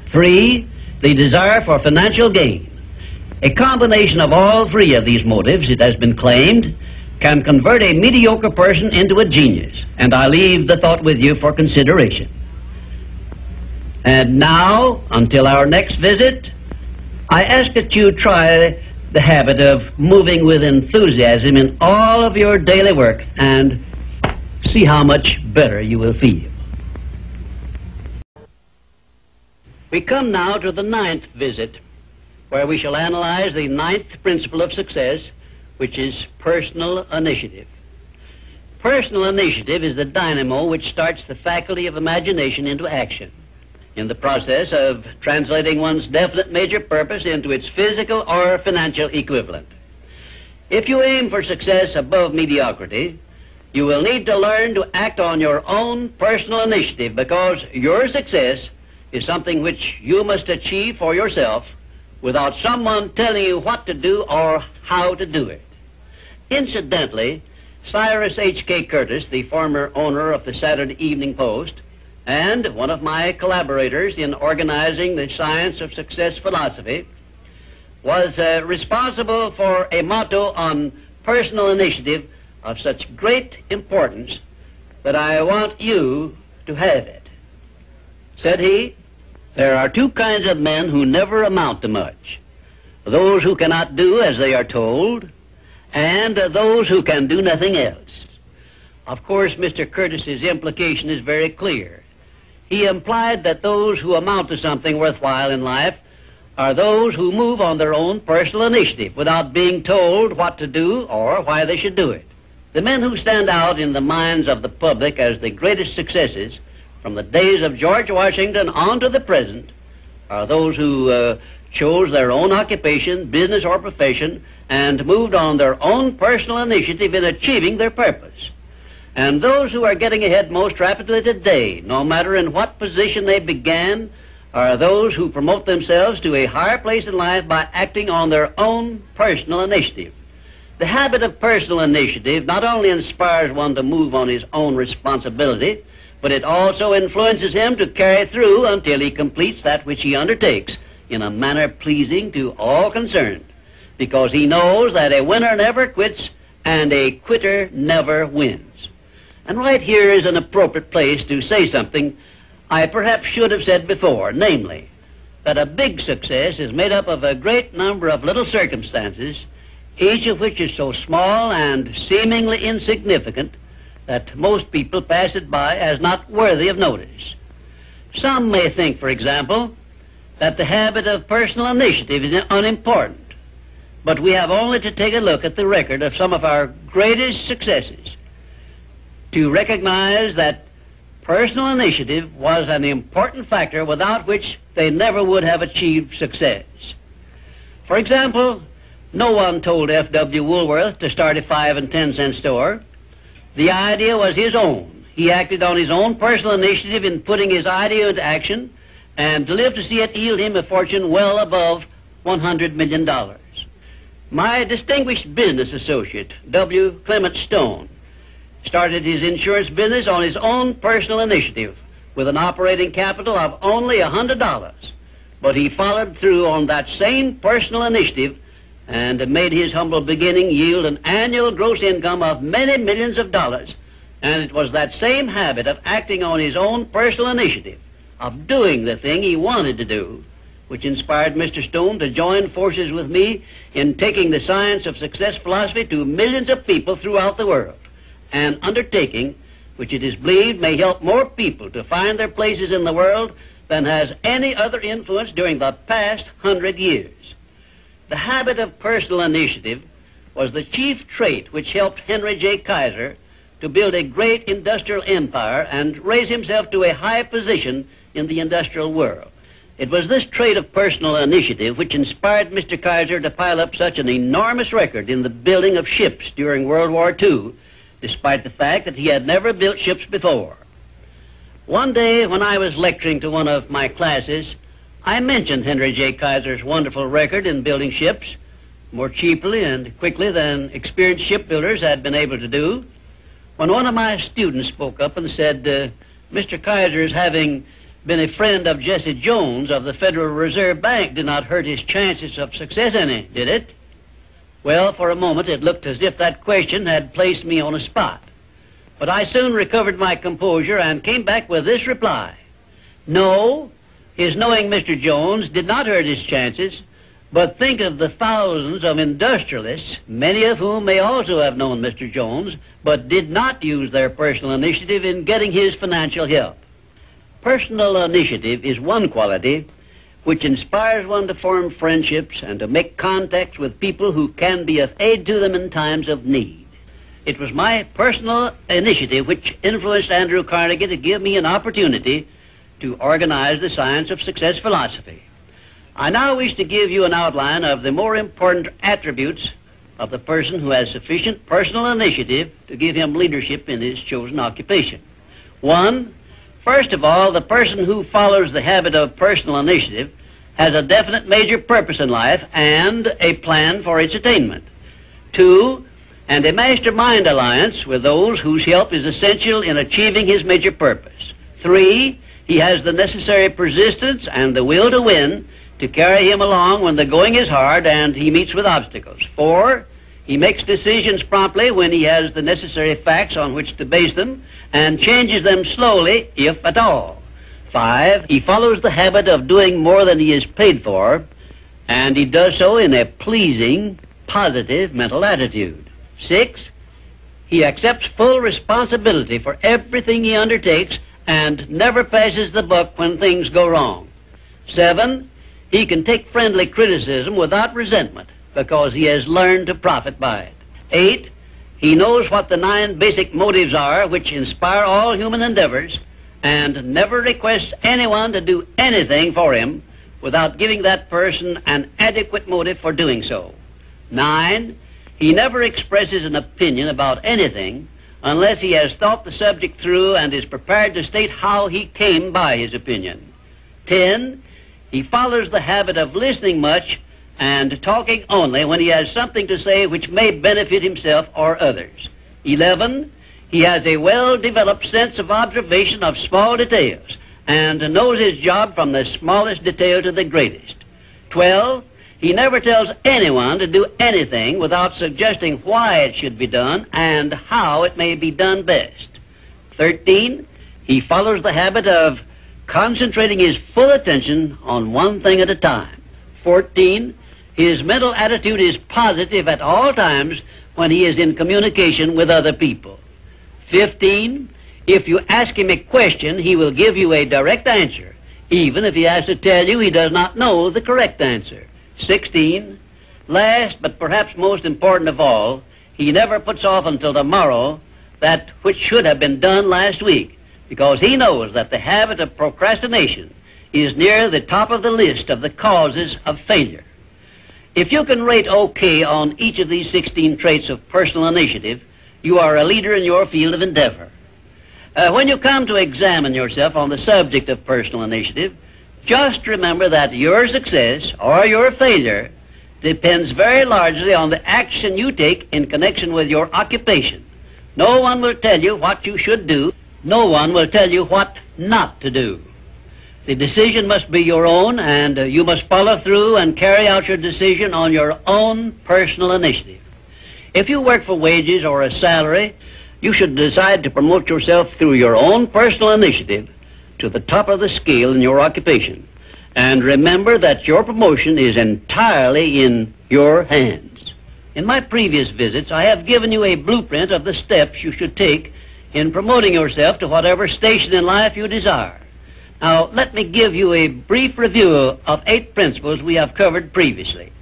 3, the desire for financial gain. A combination of all three of these motives, it has been claimed, can convert a mediocre person into a genius, and I leave the thought with you for consideration. And now, until our next visit, I ask that you try the habit of moving with enthusiasm in all of your daily work and see how much better you will feel. We come now to the 9th visit, where we shall analyze the 9th principle of success, which is personal initiative. Personal initiative is the dynamo which starts the faculty of imagination into action, in the process of translating one's definite major purpose into its physical or financial equivalent. If you aim for success above mediocrity, you will need to learn to act on your own personal initiative, because your success is something which you must achieve for yourself without someone telling you what to do or how to do it. Incidentally, Cyrus H.K. Curtis, the former owner of the Saturday Evening Post, and one of my collaborators in organizing the Science of Success philosophy, was responsible for a motto on personal initiative of such great importance that I want you to have it. Said he, "There are two kinds of men who never amount to much: those who cannot do as they are told, and those who can do nothing else." Of course, Mr. Curtis's implication is very clear. He implied that those who amount to something worthwhile in life are those who move on their own personal initiative without being told what to do or why they should do it. The men who stand out in the minds of the public as the greatest successes from the days of George Washington on to the present are those who chose their own occupation, business, or profession, and moved on their own personal initiative in achieving their purpose. And those who are getting ahead most rapidly today, no matter in what position they began, are those who promote themselves to a higher place in life by acting on their own personal initiative. The habit of personal initiative not only inspires one to move on his own responsibility, but it also influences him to carry through until he completes that which he undertakes in a manner pleasing to all concerned, because he knows that a winner never quits and a quitter never wins. And right here is an appropriate place to say something I perhaps should have said before, namely, that a big success is made up of a great number of little circumstances, each of which is so small and seemingly insignificant that most people pass it by as not worthy of notice. Some may think, for example, that the habit of personal initiative is unimportant, but we have only to take a look at the record of some of our greatest successes to recognize that personal initiative was an important factor without which they never would have achieved success. For example, no one told F.W. Woolworth to start a 5 and 10 cent store. The idea was his own. He acted on his own personal initiative in putting his idea into action, and to live to see it yield him a fortune well above $100 million. My distinguished business associate, W. Clement Stone, started his insurance business on his own personal initiative with an operating capital of only $100. But he followed through on that same personal initiative and made his humble beginning yield an annual gross income of many millions of dollars. And it was that same habit of acting on his own personal initiative, of doing the thing he wanted to do, which inspired Mr. Stone to join forces with me in taking the Science of Success philosophy to millions of people throughout the world, an undertaking which it is believed may help more people to find their places in the world than has any other influence during the past 100 years. The habit of personal initiative was the chief trait which helped Henry J. Kaiser to build a great industrial empire and raise himself to a high position in the industrial world. It was this trait of personal initiative which inspired Mr. Kaiser to pile up such an enormous record in the building of ships during World War II, despite the fact that he had never built ships before. One day when I was lecturing to one of my classes, I mentioned Henry J. Kaiser's wonderful record in building ships more cheaply and quickly than experienced shipbuilders had been able to do, when one of my students spoke up and said, Mr. Kaiser's having been a friend of Jesse Jones of the Federal Reserve Bank did not hurt his chances of success any, did it? Well, for a moment it looked as if that question had placed me on a spot. But I soon recovered my composure and came back with this reply. No, his knowing Mr. Jones did not hurt his chances, but think of the thousands of industrialists, many of whom may also have known Mr. Jones, but did not use their personal initiative in getting his financial help. Personal initiative is one quality which inspires one to form friendships and to make contacts with people who can be of aid to them in times of need. It was my personal initiative which influenced Andrew Carnegie to give me an opportunity to organize the Science of Success philosophy. I now wish to give you an outline of the more important attributes of the person who has sufficient personal initiative to give him leadership in his chosen occupation. 1. First of all, the person who follows the habit of personal initiative has a definite major purpose in life and a plan for its attainment. 2. And a mastermind alliance with those whose help is essential in achieving his major purpose. 3. He has the necessary persistence and the will to win to carry him along when the going is hard and he meets with obstacles. 4. He makes decisions promptly when he has the necessary facts on which to base them and changes them slowly, if at all. 5. He follows the habit of doing more than he is paid for, and he does so in a pleasing, positive mental attitude. 6. He accepts full responsibility for everything he undertakes and never passes the buck when things go wrong. 7. He can take friendly criticism without resentment because he has learned to profit by it. 8. He knows what the 9 basic motives are which inspire all human endeavors and never requests anyone to do anything for him without giving that person an adequate motive for doing so. 9. He never expresses an opinion about anything unless he has thought the subject through and is prepared to state how he came by his opinion. 10. He follows the habit of listening much and talking only when he has something to say which may benefit himself or others. 11. He has a well-developed sense of observation of small details and knows his job from the smallest detail to the greatest. 12. He never tells anyone to do anything without suggesting why it should be done and how it may be done best. 13. He follows the habit of concentrating his full attention on one thing at a time. 14. His mental attitude is positive at all times when he is in communication with other people. 15. If you ask him a question, he will give you a direct answer, even if he has to tell you he does not know the correct answer. 16. Last, but perhaps most important of all, he never puts off until tomorrow that which should have been done last week, because he knows that the habit of procrastination is near the top of the list of the causes of failure. If you can rate OK on each of these 16 traits of personal initiative, you are a leader in your field of endeavor. When you come to examine yourself on the subject of personal initiative, just remember that your success or your failure depends very largely on the action you take in connection with your occupation. No one will tell you what you should do. No one will tell you what not to do. The decision must be your own, and you must follow through and carry out your decision on your own personal initiative. If you work for wages or a salary, you should decide to promote yourself through your own personal initiative to the top of the scale in your occupation. And remember that your promotion is entirely in your hands. In my previous visits, I have given you a blueprint of the steps you should take in promoting yourself to whatever station in life you desire. Now, let me give you a brief review of 8 principles we have covered previously.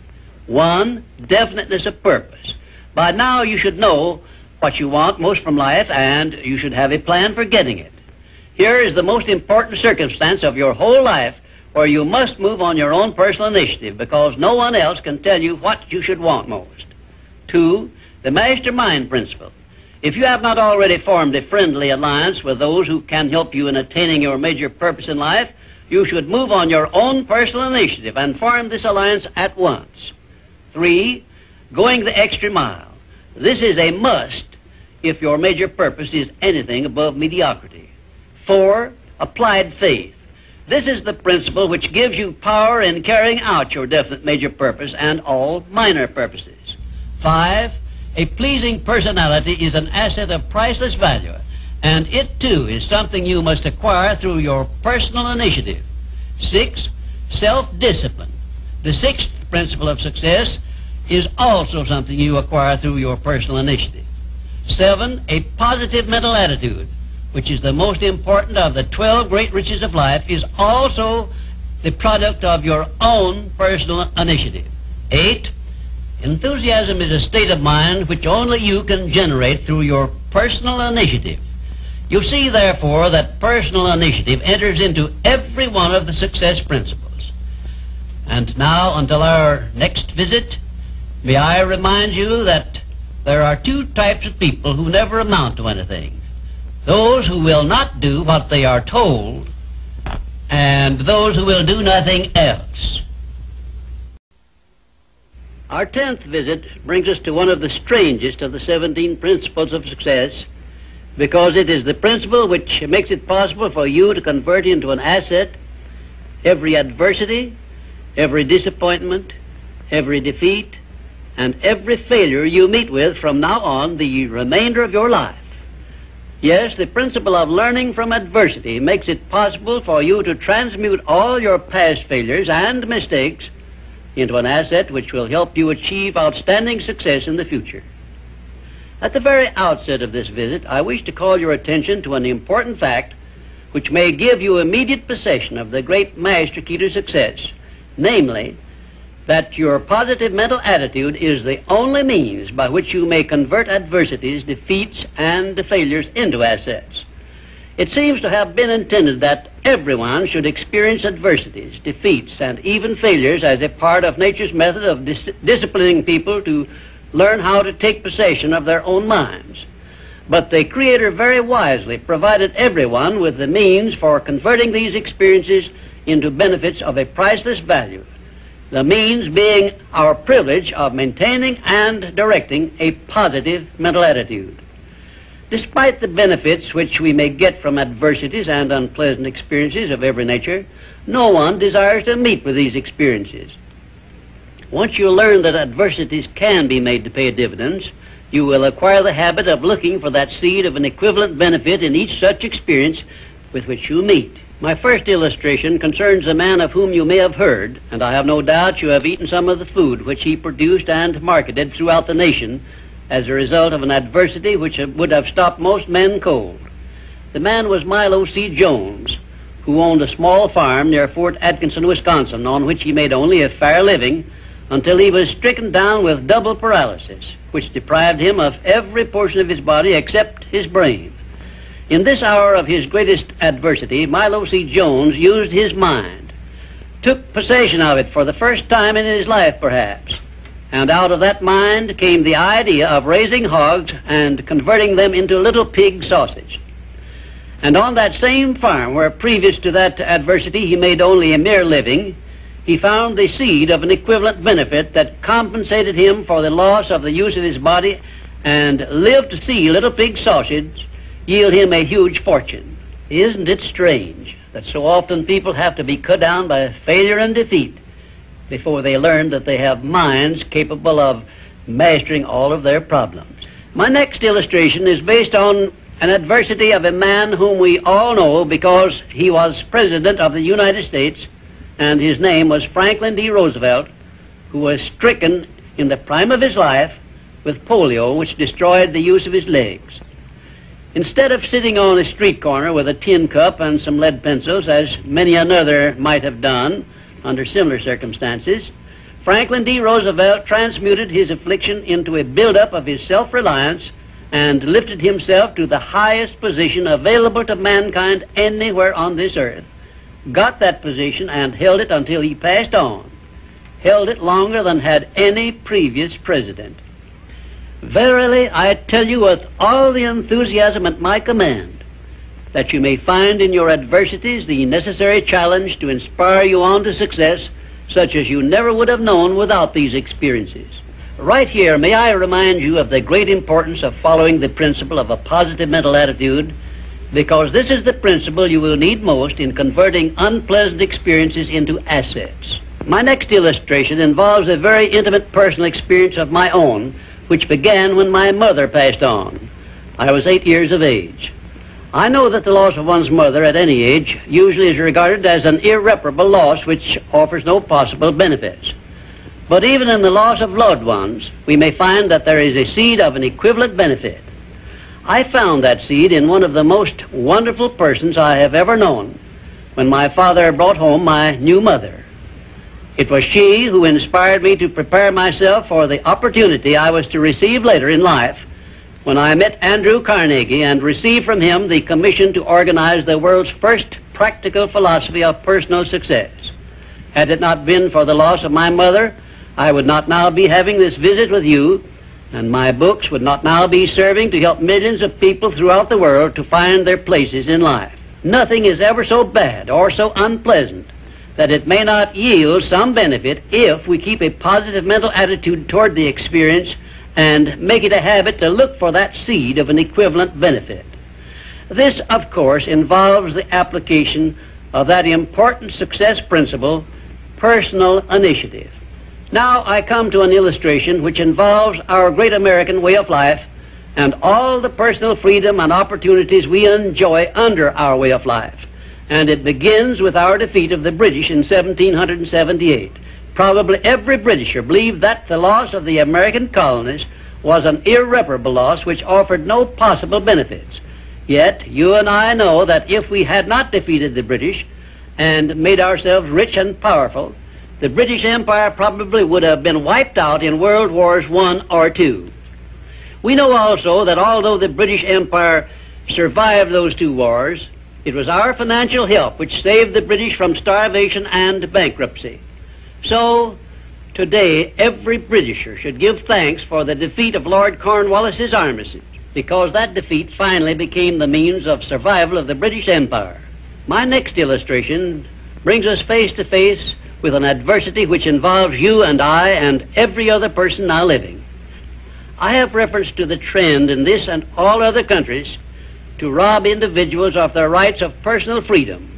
1, definiteness of purpose. By now you should know what you want most from life, and you should have a plan for getting it. Here is the most important circumstance of your whole life, where you must move on your own personal initiative, because no one else can tell you what you should want most. 2, the mastermind principle. If you have not already formed a friendly alliance with those who can help you in attaining your major purpose in life, you should move on your own personal initiative and form this alliance at once. 3, going the extra mile. This is a must if your major purpose is anything above mediocrity. 4, applied faith. This is the principle which gives you power in carrying out your definite major purpose and all minor purposes. 5, a pleasing personality is an asset of priceless value, and it too is something you must acquire through your personal initiative. 6, self-discipline. The 6th principle of success is also something you acquire through your personal initiative. 7, a positive mental attitude, which is the most important of the 12 great riches of life, is also the product of your own personal initiative. 8, enthusiasm is a state of mind which only you can generate through your personal initiative. You see, therefore, that personal initiative enters into every one of the success principles. And now, until our next visit, may I remind you that there are 2 types of people who never amount to anything. Those who will not do what they are told, and those who will do nothing else. Our 10th visit brings us to one of the strangest of the 17 principles of success, because it is the principle which makes it possible for you to convert into an asset every adversity, every disappointment, every defeat, and every failure you meet with from now on the remainder of your life. Yes, the principle of learning from adversity makes it possible for you to transmute all your past failures and mistakes into an asset which will help you achieve outstanding success in the future. At the very outset of this visit, I wish to call your attention to an important fact which may give you immediate possession of the great master key to success, namely, that your positive mental attitude is the only means by which you may convert adversities, defeats, and failures into assets. It seems to have been intended that everyone should experience adversities, defeats, and even failures as a part of nature's method of disciplining people to learn how to take possession of their own minds. But the Creator very wisely provided everyone with the means for converting these experiences into benefits of a priceless value, the means being our privilege of maintaining and directing a positive mental attitude. Despite the benefits which we may get from adversities and unpleasant experiences of every nature, no one desires to meet with these experiences. Once you learn that adversities can be made to pay dividends, you will acquire the habit of looking for that seed of an equivalent benefit in each such experience with which you meet. My first illustration concerns a man of whom you may have heard, and I have no doubt you have eaten some of the food which he produced and marketed throughout the nation as a result of an adversity which would have stopped most men cold. The man was Milo C. Jones, who owned a small farm near Fort Atkinson, Wisconsin, on which he made only a fair living until he was stricken down with double paralysis, which deprived him of every portion of his body except his brain. In this hour of his greatest adversity, Milo C. Jones used his mind, took possession of it for the first time in his life, perhaps, and out of that mind came the idea of raising hogs and converting them into little pig sausage. And on that same farm, where previous to that adversity he made only a mere living, he found the seed of an equivalent benefit that compensated him for the loss of the use of his body, and lived to see little pig sausage yield him a huge fortune. Isn't it strange that so often people have to be cut down by failure and defeat before they learn that they have minds capable of mastering all of their problems? My next illustration is based on an adversity of a man whom we all know because he was President of the United States, and his name was Franklin D. Roosevelt, who was stricken in the prime of his life with polio, which destroyed the use of his legs. Instead of sitting on a street corner with a tin cup and some lead pencils, as many another might have done under similar circumstances, Franklin D. Roosevelt transmuted his affliction into a buildup of his self-reliance and lifted himself to the highest position available to mankind anywhere on this earth. Got that position and held it until he passed on. Held it longer than had any previous president. Verily, I tell you with all the enthusiasm at my command, that you may find in your adversities the necessary challenge to inspire you on to success, such as you never would have known without these experiences. Right here, may I remind you of the great importance of following the principle of a positive mental attitude, because this is the principle you will need most in converting unpleasant experiences into assets. My next illustration involves a very intimate personal experience of my own, which began when my mother passed on. I was 8 years of age. I know that the loss of one's mother at any age usually is regarded as an irreparable loss which offers no possible benefits. But even in the loss of loved ones, we may find that there is a seed of an equivalent benefit. I found that seed in one of the most wonderful persons I have ever known, when my father brought home my new mother. It was she who inspired me to prepare myself for the opportunity I was to receive later in life, when I met Andrew Carnegie and received from him the commission to organize the world's first practical philosophy of personal success. Had it not been for the loss of my mother, I would not now be having this visit with you, and my books would not now be serving to help millions of people throughout the world to find their places in life. Nothing is ever so bad or so unpleasant that it may not yield some benefit if we keep a positive mental attitude toward the experience and make it a habit to look for that seed of an equivalent benefit. This, of course, involves the application of that important success principle, personal initiative. Now I come to an illustration which involves our great American way of life and all the personal freedom and opportunities we enjoy under our way of life. And it begins with our defeat of the British in 1778. Probably every Britisher believed that the loss of the American colonies was an irreparable loss which offered no possible benefits. Yet you and I know that if we had not defeated the British and made ourselves rich and powerful, the British Empire probably would have been wiped out in World Wars I or II. We know also that although the British Empire survived those two wars, it was our financial help which saved the British from starvation and bankruptcy. So, today, every Britisher should give thanks for the defeat of Lord Cornwallis's armistice, because that defeat finally became the means of survival of the British Empire. My next illustration brings us face to face with an adversity which involves you and I and every other person now living. I have reference to the trend in this and all other countries to rob individuals of their rights of personal freedom,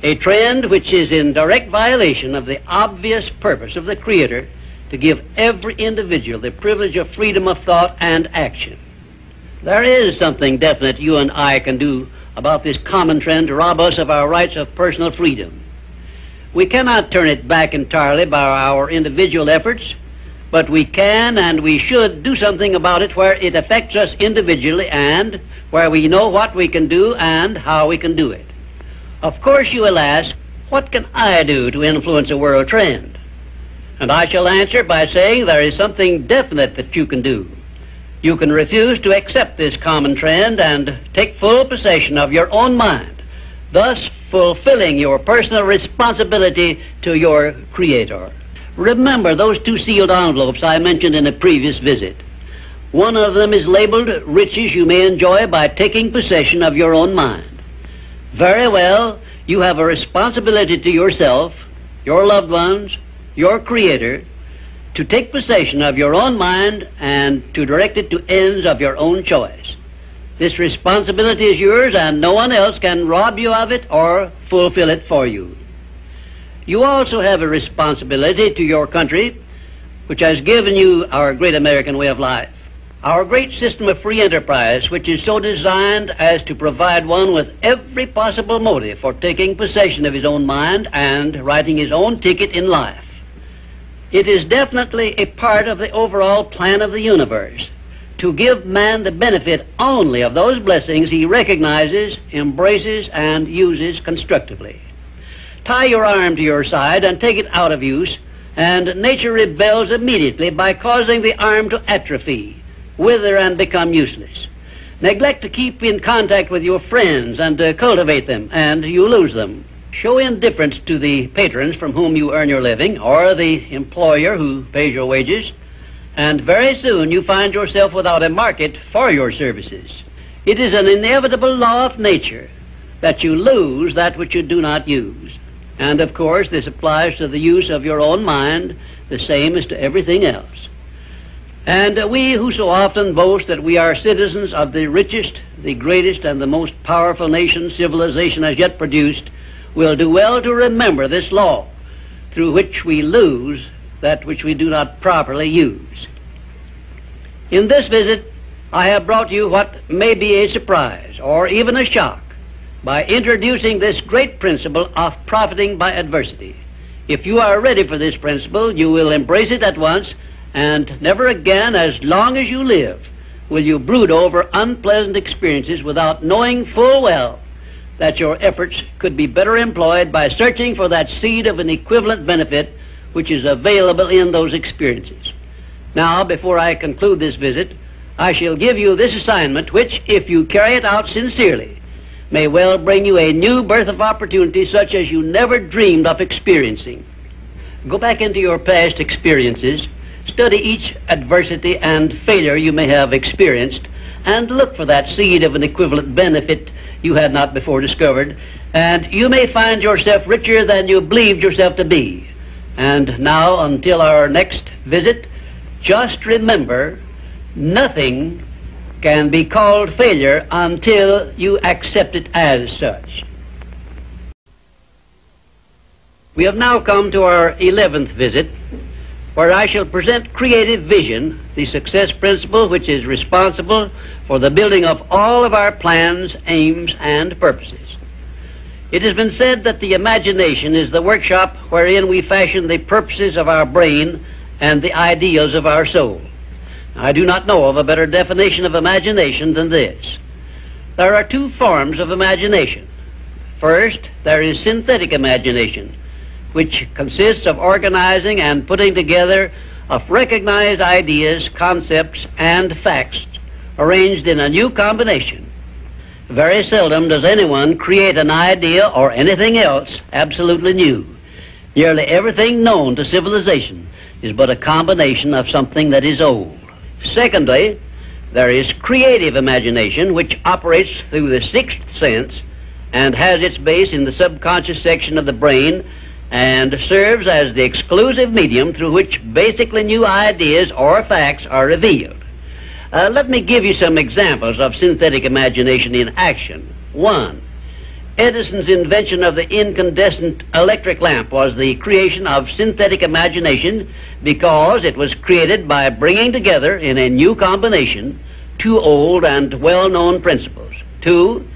a trend which is in direct violation of the obvious purpose of the Creator to give every individual the privilege of freedom of thought and action. There is something definite you and I can do about this common trend to rob us of our rights of personal freedom. We cannot turn it back entirely by our individual efforts, but we can and we should do something about it where it affects us individually and where we know what we can do and how we can do it. Of course you will ask, what can I do to influence a world trend? And I shall answer by saying there is something definite that you can do. You can refuse to accept this common trend and take full possession of your own mind, thus fulfilling your personal responsibility to your Creator. Remember those two sealed envelopes I mentioned in a previous visit. One of them is labeled riches you may enjoy by taking possession of your own mind. Very well, you have a responsibility to yourself, your loved ones, your Creator, to take possession of your own mind and to direct it to ends of your own choice. This responsibility is yours and no one else can rob you of it or fulfill it for you. You also have a responsibility to your country, which has given you our great American way of life. Our great system of free enterprise, which is so designed as to provide one with every possible motive for taking possession of his own mind and writing his own ticket in life. It is definitely a part of the overall plan of the universe to give man the benefit only of those blessings he recognizes, embraces, and uses constructively. Tie your arm to your side and take it out of use and nature rebels immediately by causing the arm to atrophy, wither, and become useless. Neglect to keep in contact with your friends and to cultivate them, and you lose them. Show indifference to the patrons from whom you earn your living, or the employer who pays your wages, and very soon you find yourself without a market for your services. It is an inevitable law of nature that you lose that which you do not use. And of course, this applies to the use of your own mind, the same as to everything else. And we who so often boast that we are citizens of the richest, the greatest, and the most powerful nation civilization has yet produced, will do well to remember this law, through which we lose that which we do not properly use. In this visit, I have brought you what may be a surprise, or even a shock, by introducing this great principle of profiting by adversity. If you are ready for this principle, you will embrace it at once, and never again, as long as you live, will you brood over unpleasant experiences without knowing full well that your efforts could be better employed by searching for that seed of an equivalent benefit which is available in those experiences. Now, before I conclude this visit, I shall give you this assignment which, if you carry it out sincerely, may well bring you a new birth of opportunity such as you never dreamed of experiencing. Go back into your past experiences, study each adversity and failure you may have experienced, and look for that seed of an equivalent benefit you had not before discovered, and you may find yourself richer than you believed yourself to be. And now, until our next visit, just remember, nothing can be called failure until you accept it as such. We have now come to our 11th visit, where I shall present creative vision, the success principle which is responsible for the building of all of our plans, aims, and purposes. It has been said that the imagination is the workshop wherein we fashion the purposes of our brain and the ideals of our soul. I do not know of a better definition of imagination than this. There are two forms of imagination. First, there is synthetic imagination, which consists of organizing and putting together of recognized ideas, concepts, and facts arranged in a new combination. Very seldom does anyone create an idea or anything else absolutely new. Nearly everything known to civilization is but a combination of something that is old. Secondly, there is creative imagination, which operates through the sixth sense and has its base in the subconscious section of the brain and serves as the exclusive medium through which basically new ideas or facts are revealed. Let me give you some examples of synthetic imagination in action. 1. Edison's invention of the incandescent electric lamp was the creation of synthetic imagination because it was created by bringing together in a new combination two old and well-known principles. 2.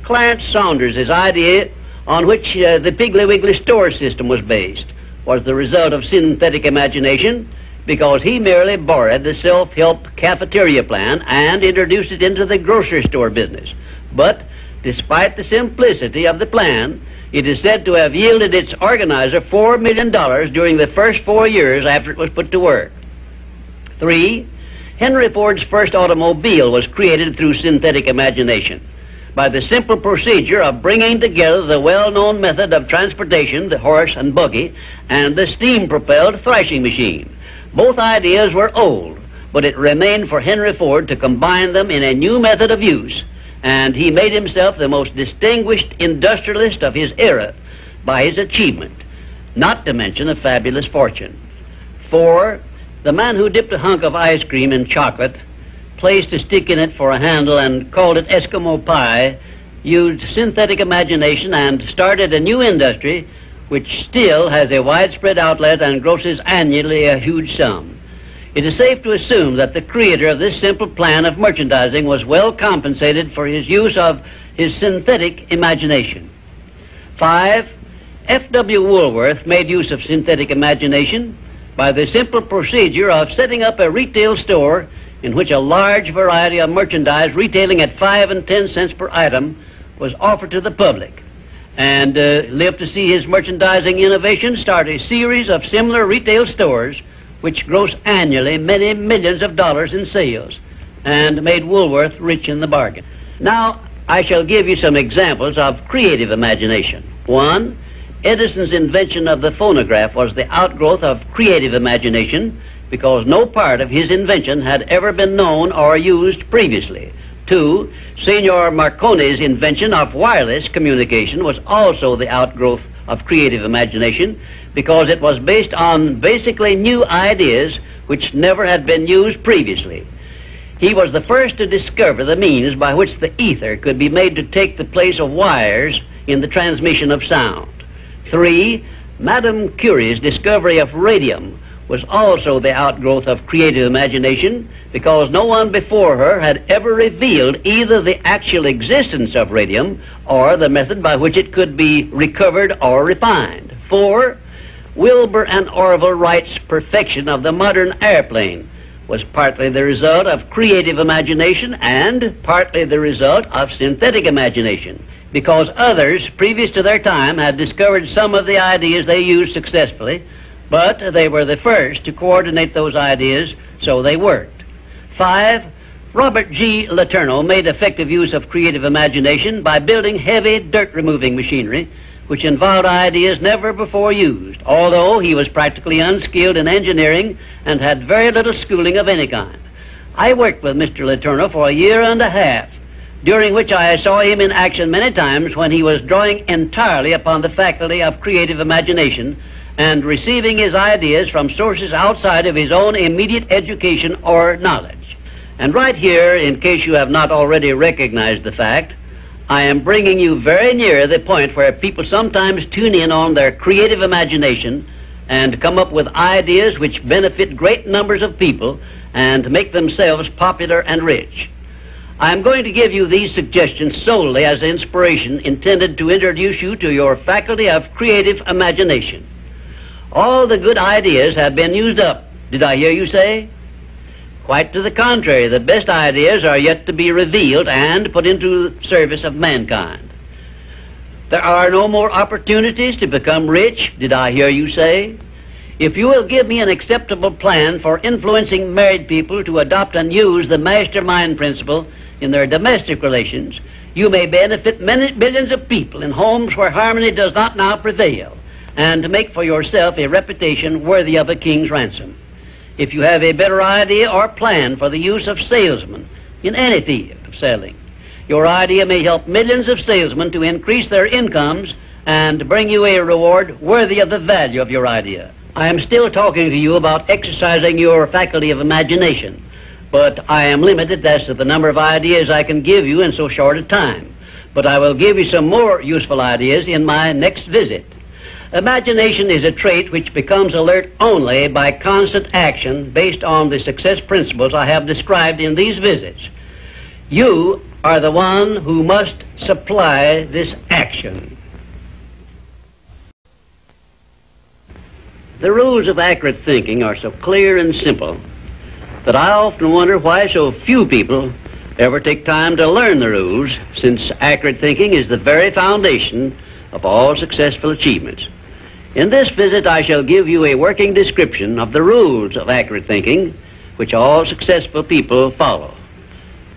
Clarence Saunders' idea on which the Piggly Wiggly store system was based was the result of synthetic imagination because he merely borrowed the self-help cafeteria plan and introduced it into the grocery store business. But despite the simplicity of the plan, it is said to have yielded its organizer $4 million during the first 4 years after it was put to work. 3. Henry Ford's first automobile was created through synthetic imagination by the simple procedure of bringing together the well-known method of transportation, the horse and buggy, and the steam-propelled thrashing machine. Both ideas were old, but it remained for Henry Ford to combine them in a new method of use, and he made himself the most distinguished industrialist of his era by his achievement, not to mention a fabulous fortune. 4. The man who dipped a hunk of ice cream in chocolate, placed a stick in it for a handle, and called it Eskimo pie, used synthetic imagination and started a new industry which still has a widespread outlet and grosses annually a huge sum. It is safe to assume that the creator of this simple plan of merchandising was well compensated for his use of his synthetic imagination. 5. F.W. Woolworth made use of synthetic imagination by the simple procedure of setting up a retail store in which a large variety of merchandise retailing at 5 and 10 cents per item was offered to the public. and lived to see his merchandising innovation start a series of similar retail stores which gross annually many millions of dollars in sales and made Woolworth rich in the bargain. Now, I shall give you some examples of creative imagination. One, Edison's invention of the phonograph was the outgrowth of creative imagination because no part of his invention had ever been known or used previously. Two, Signor Marconi's invention of wireless communication was also the outgrowth of creative imagination because it was based on basically new ideas which never had been used previously. He was the first to discover the means by which the ether could be made to take the place of wires in the transmission of sound. Three, Madame Curie's discovery of radium was also the outgrowth of creative imagination because no one before her had ever revealed either the actual existence of radium or the method by which it could be recovered or refined. Four, Wilbur and Orville Wright's perfection of the modern airplane was partly the result of creative imagination and partly the result of synthetic imagination, because others previous to their time had discovered some of the ideas they used successfully, but they were the first to coordinate those ideas, so they worked. Five, Robert G. Letourneau made effective use of creative imagination by building heavy dirt-removing machinery, which involved ideas never before used, although he was practically unskilled in engineering and had very little schooling of any kind. I worked with Mr. Letourneau for a year and a half, during which I saw him in action many times when he was drawing entirely upon the faculty of creative imagination and receiving his ideas from sources outside of his own immediate education or knowledge. And right here, in case you have not already recognized the fact, I am bringing you very near the point where people sometimes tune in on their creative imagination and come up with ideas which benefit great numbers of people and make themselves popular and rich. I am going to give you these suggestions solely as inspiration intended to introduce you to your faculty of creative imagination. All the good ideas have been used up, did I hear you say? Quite to the contrary, the best ideas are yet to be revealed and put into service of mankind. There are no more opportunities to become rich, did I hear you say? If you will give me an acceptable plan for influencing married people to adopt and use the mastermind principle in their domestic relations, you may benefit many millions of people in homes where harmony does not now prevail, and make for yourself a reputation worthy of a king's ransom. If you have a better idea or plan for the use of salesmen in any field of selling, your idea may help millions of salesmen to increase their incomes and bring you a reward worthy of the value of your idea. I am still talking to you about exercising your faculty of imagination, but I am limited as to the number of ideas I can give you in so short a time. But I will give you some more useful ideas in my next visit. Imagination is a trait which becomes alert only by constant action based on the success principles I have described in these visits. You are the one who must supply this action. The rules of accurate thinking are so clear and simple that I often wonder why so few people ever take time to learn the rules, since accurate thinking is the very foundation of all successful achievements. In this visit, I shall give you a working description of the rules of accurate thinking, which all successful people follow.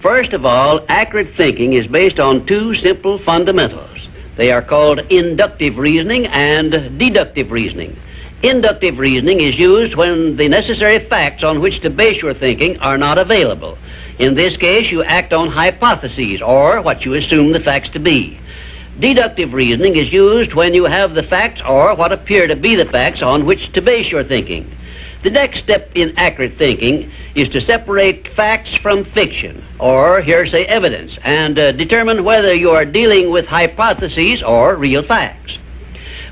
First of all, accurate thinking is based on two simple fundamentals. They are called inductive reasoning and deductive reasoning. Inductive reasoning is used when the necessary facts on which to base your thinking are not available. In this case, you act on hypotheses, or what you assume the facts to be. Deductive reasoning is used when you have the facts or what appear to be the facts on which to base your thinking. The next step in accurate thinking is to separate facts from fiction, or hearsay evidence, and determine whether you are dealing with hypotheses or real facts.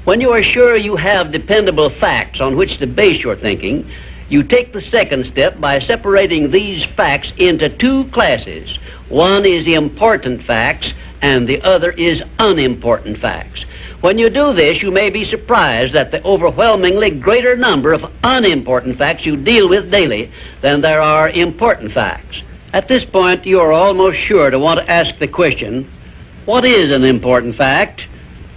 When you are sure you have dependable facts on which to base your thinking, you take the second step by separating these facts into two classes. One is important facts, and the other is unimportant facts. When you do this, you may be surprised at the overwhelmingly greater number of unimportant facts you deal with daily than there are important facts. At this point, you are almost sure to want to ask the question, what is an important fact,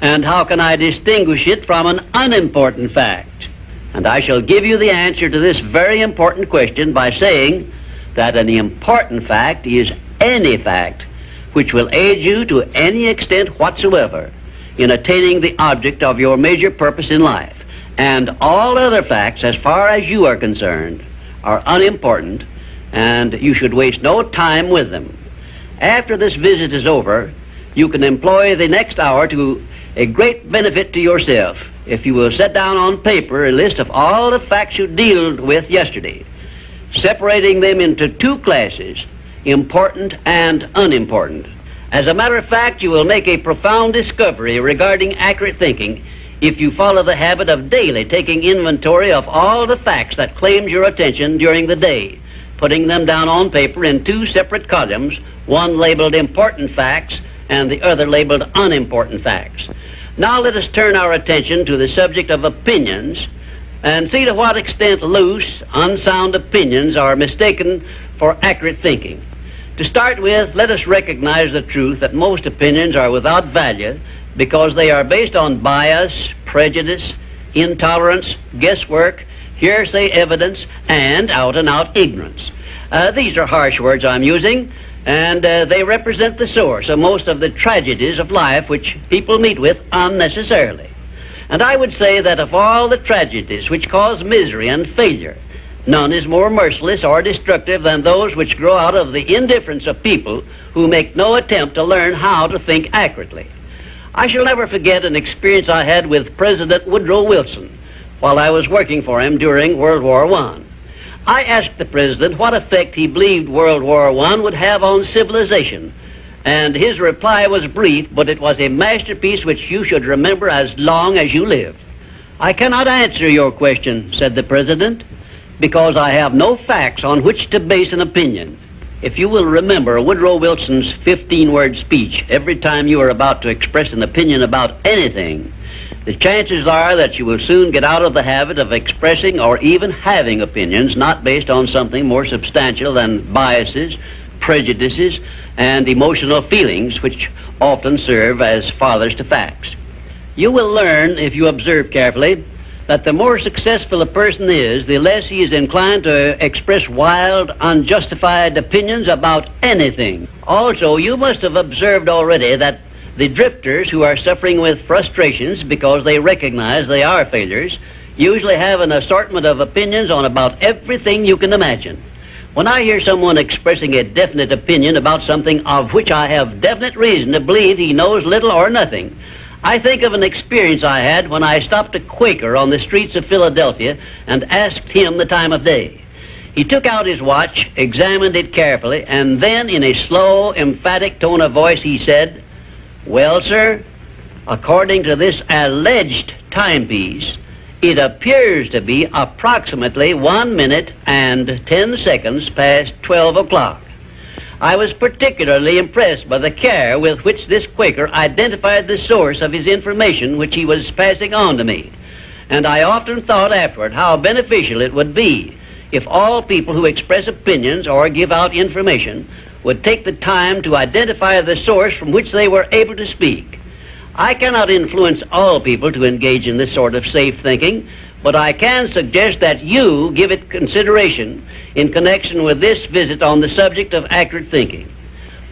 And how can I distinguish it from an unimportant fact? And I shall give you the answer to this very important question by saying that an important fact is any fact which will aid you to any extent whatsoever in attaining the object of your major purpose in life. And all other facts, as far as you are concerned, are unimportant, and you should waste no time with them. After this visit is over, you can employ the next hour to a great benefit to yourself if you will set down on paper a list of all the facts you dealt with yesterday, separating them into two classes, important and unimportant. As a matter of fact, you will make a profound discovery regarding accurate thinking if you follow the habit of daily taking inventory of all the facts that claimed your attention during the day, putting them down on paper in two separate columns, one labeled important facts and the other labeled unimportant facts. Now let us turn our attention to the subject of opinions and see to what extent loose, unsound opinions are mistaken for accurate thinking. To start with, let us recognize the truth that most opinions are without value because they are based on bias, prejudice, intolerance, guesswork, hearsay evidence, and out-and-out ignorance. These are harsh words I'm using, and they represent the source of most of the tragedies of life which people meet with unnecessarily. And I would say that of all the tragedies which cause misery and failure, none is more merciless or destructive than those which grow out of the indifference of people who make no attempt to learn how to think accurately. I shall never forget an experience I had with President Woodrow Wilson while I was working for him during World War I. I asked the President what effect he believed World War I would have on civilization, and his reply was brief, but it was a masterpiece which you should remember as long as you live. "I cannot answer your question," said the President, "because I have no facts on which to base an opinion." If you will remember Woodrow Wilson's 15-word speech every time you are about to express an opinion about anything, the chances are that you will soon get out of the habit of expressing or even having opinions not based on something more substantial than biases, prejudices, and emotional feelings which often serve as fathers to facts. You will learn, if you observe carefully, that the more successful a person is, the less he is inclined to express wild, unjustified opinions about anything. Also, you must have observed already that the drifters who are suffering with frustrations because they recognize they are failures usually have an assortment of opinions on about everything you can imagine. When I hear someone expressing a definite opinion about something of which I have definite reason to believe he knows little or nothing, I think of an experience I had when I stopped a Quaker on the streets of Philadelphia and asked him the time of day. He took out his watch, examined it carefully, and then in a slow, emphatic tone of voice he said, "Well, sir, according to this alleged timepiece, it appears to be approximately 1 minute and 10 seconds past 12 o'clock. I was particularly impressed by the care with which this Quaker identified the source of his information which he was passing on to me, and I often thought afterward how beneficial it would be if all people who express opinions or give out information would take the time to identify the source from which they were able to speak. I cannot influence all people to engage in this sort of safe thinking, but I can suggest that you give it consideration in connection with this visit on the subject of accurate thinking.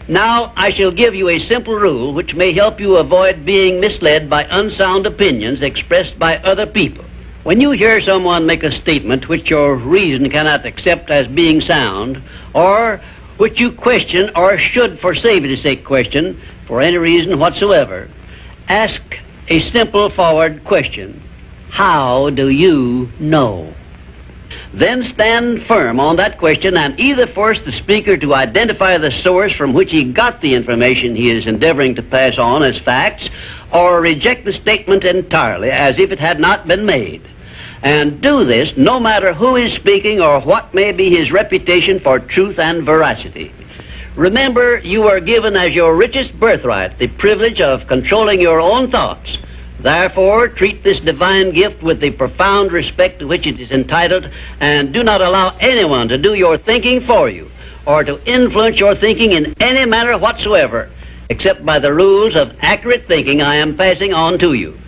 Now, I shall give you a simple rule which may help you avoid being misled by unsound opinions expressed by other people. When you hear someone make a statement which your reason cannot accept as being sound, or which you question or should for safety's sake question for any reason whatsoever, ask a simple forward question. How do you know? Then stand firm on that question and either force the speaker to identify the source from which he got the information he is endeavoring to pass on as facts, or reject the statement entirely as if it had not been made. And do this no matter who is speaking or what may be his reputation for truth and veracity. Remember, you are given as your richest birthright the privilege of controlling your own thoughts. Therefore, treat this divine gift with the profound respect to which it is entitled, and do not allow anyone to do your thinking for you, or to influence your thinking in any manner whatsoever, except by the rules of accurate thinking I am passing on to you.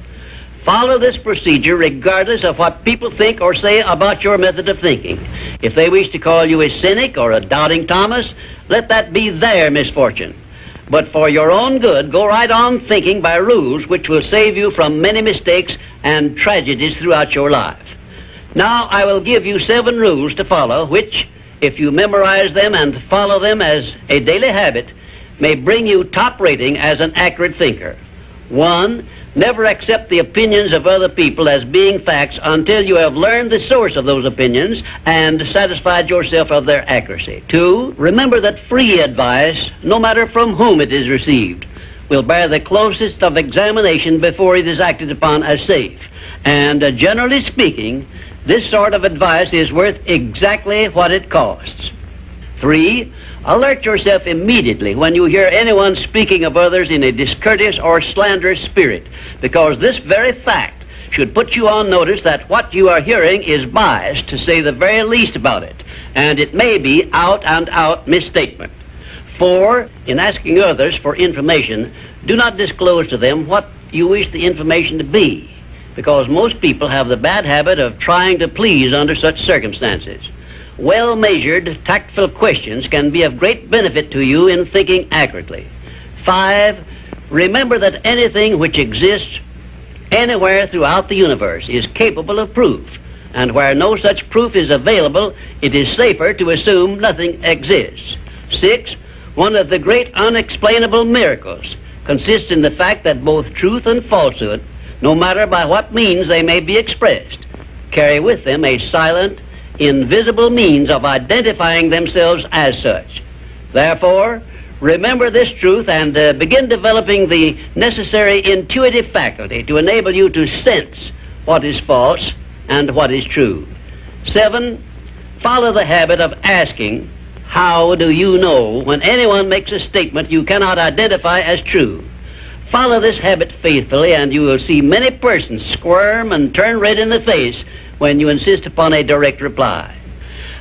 Follow this procedure regardless of what people think or say about your method of thinking. If they wish to call you a cynic or a doubting Thomas, let that be their misfortune. But for your own good, go right on thinking by rules which will save you from many mistakes and tragedies throughout your life. Now I will give you 7 rules to follow, which, if you memorize them and follow them as a daily habit, may bring you top rating as an accurate thinker. 1. Never accept the opinions of other people as being facts until you have learned the source of those opinions and satisfied yourself of their accuracy. 2. Remember that free advice, no matter from whom it is received, will bear the closest of examination before it is acted upon as safe. And generally speaking, this sort of advice is worth exactly what it costs. 3. Alert yourself immediately when you hear anyone speaking of others in a discourteous or slanderous spirit, because this very fact should put you on notice that what you are hearing is biased, to say the very least about it, and it may be out-and-out misstatement. 4. In asking others for information, do not disclose to them what you wish the information to be, because most people have the bad habit of trying to please under such circumstances. Well-measured, tactful questions can be of great benefit to you in thinking accurately. 5. Remember that anything which exists anywhere throughout the universe is capable of proof, and where no such proof is available, it is safer to assume nothing exists. 6. One of the great unexplainable miracles consists in the fact that both truth and falsehood, no matter by what means they may be expressed, carry with them a silent, invisible means of identifying themselves as such. Therefore, remember this truth and begin developing the necessary intuitive faculty to enable you to sense what is false and what is true. 7. Follow the habit of asking, how do you know, when anyone makes a statement you cannot identify as true. Follow this habit faithfully, and you will see many persons squirm and turn red in the face when you insist upon a direct reply.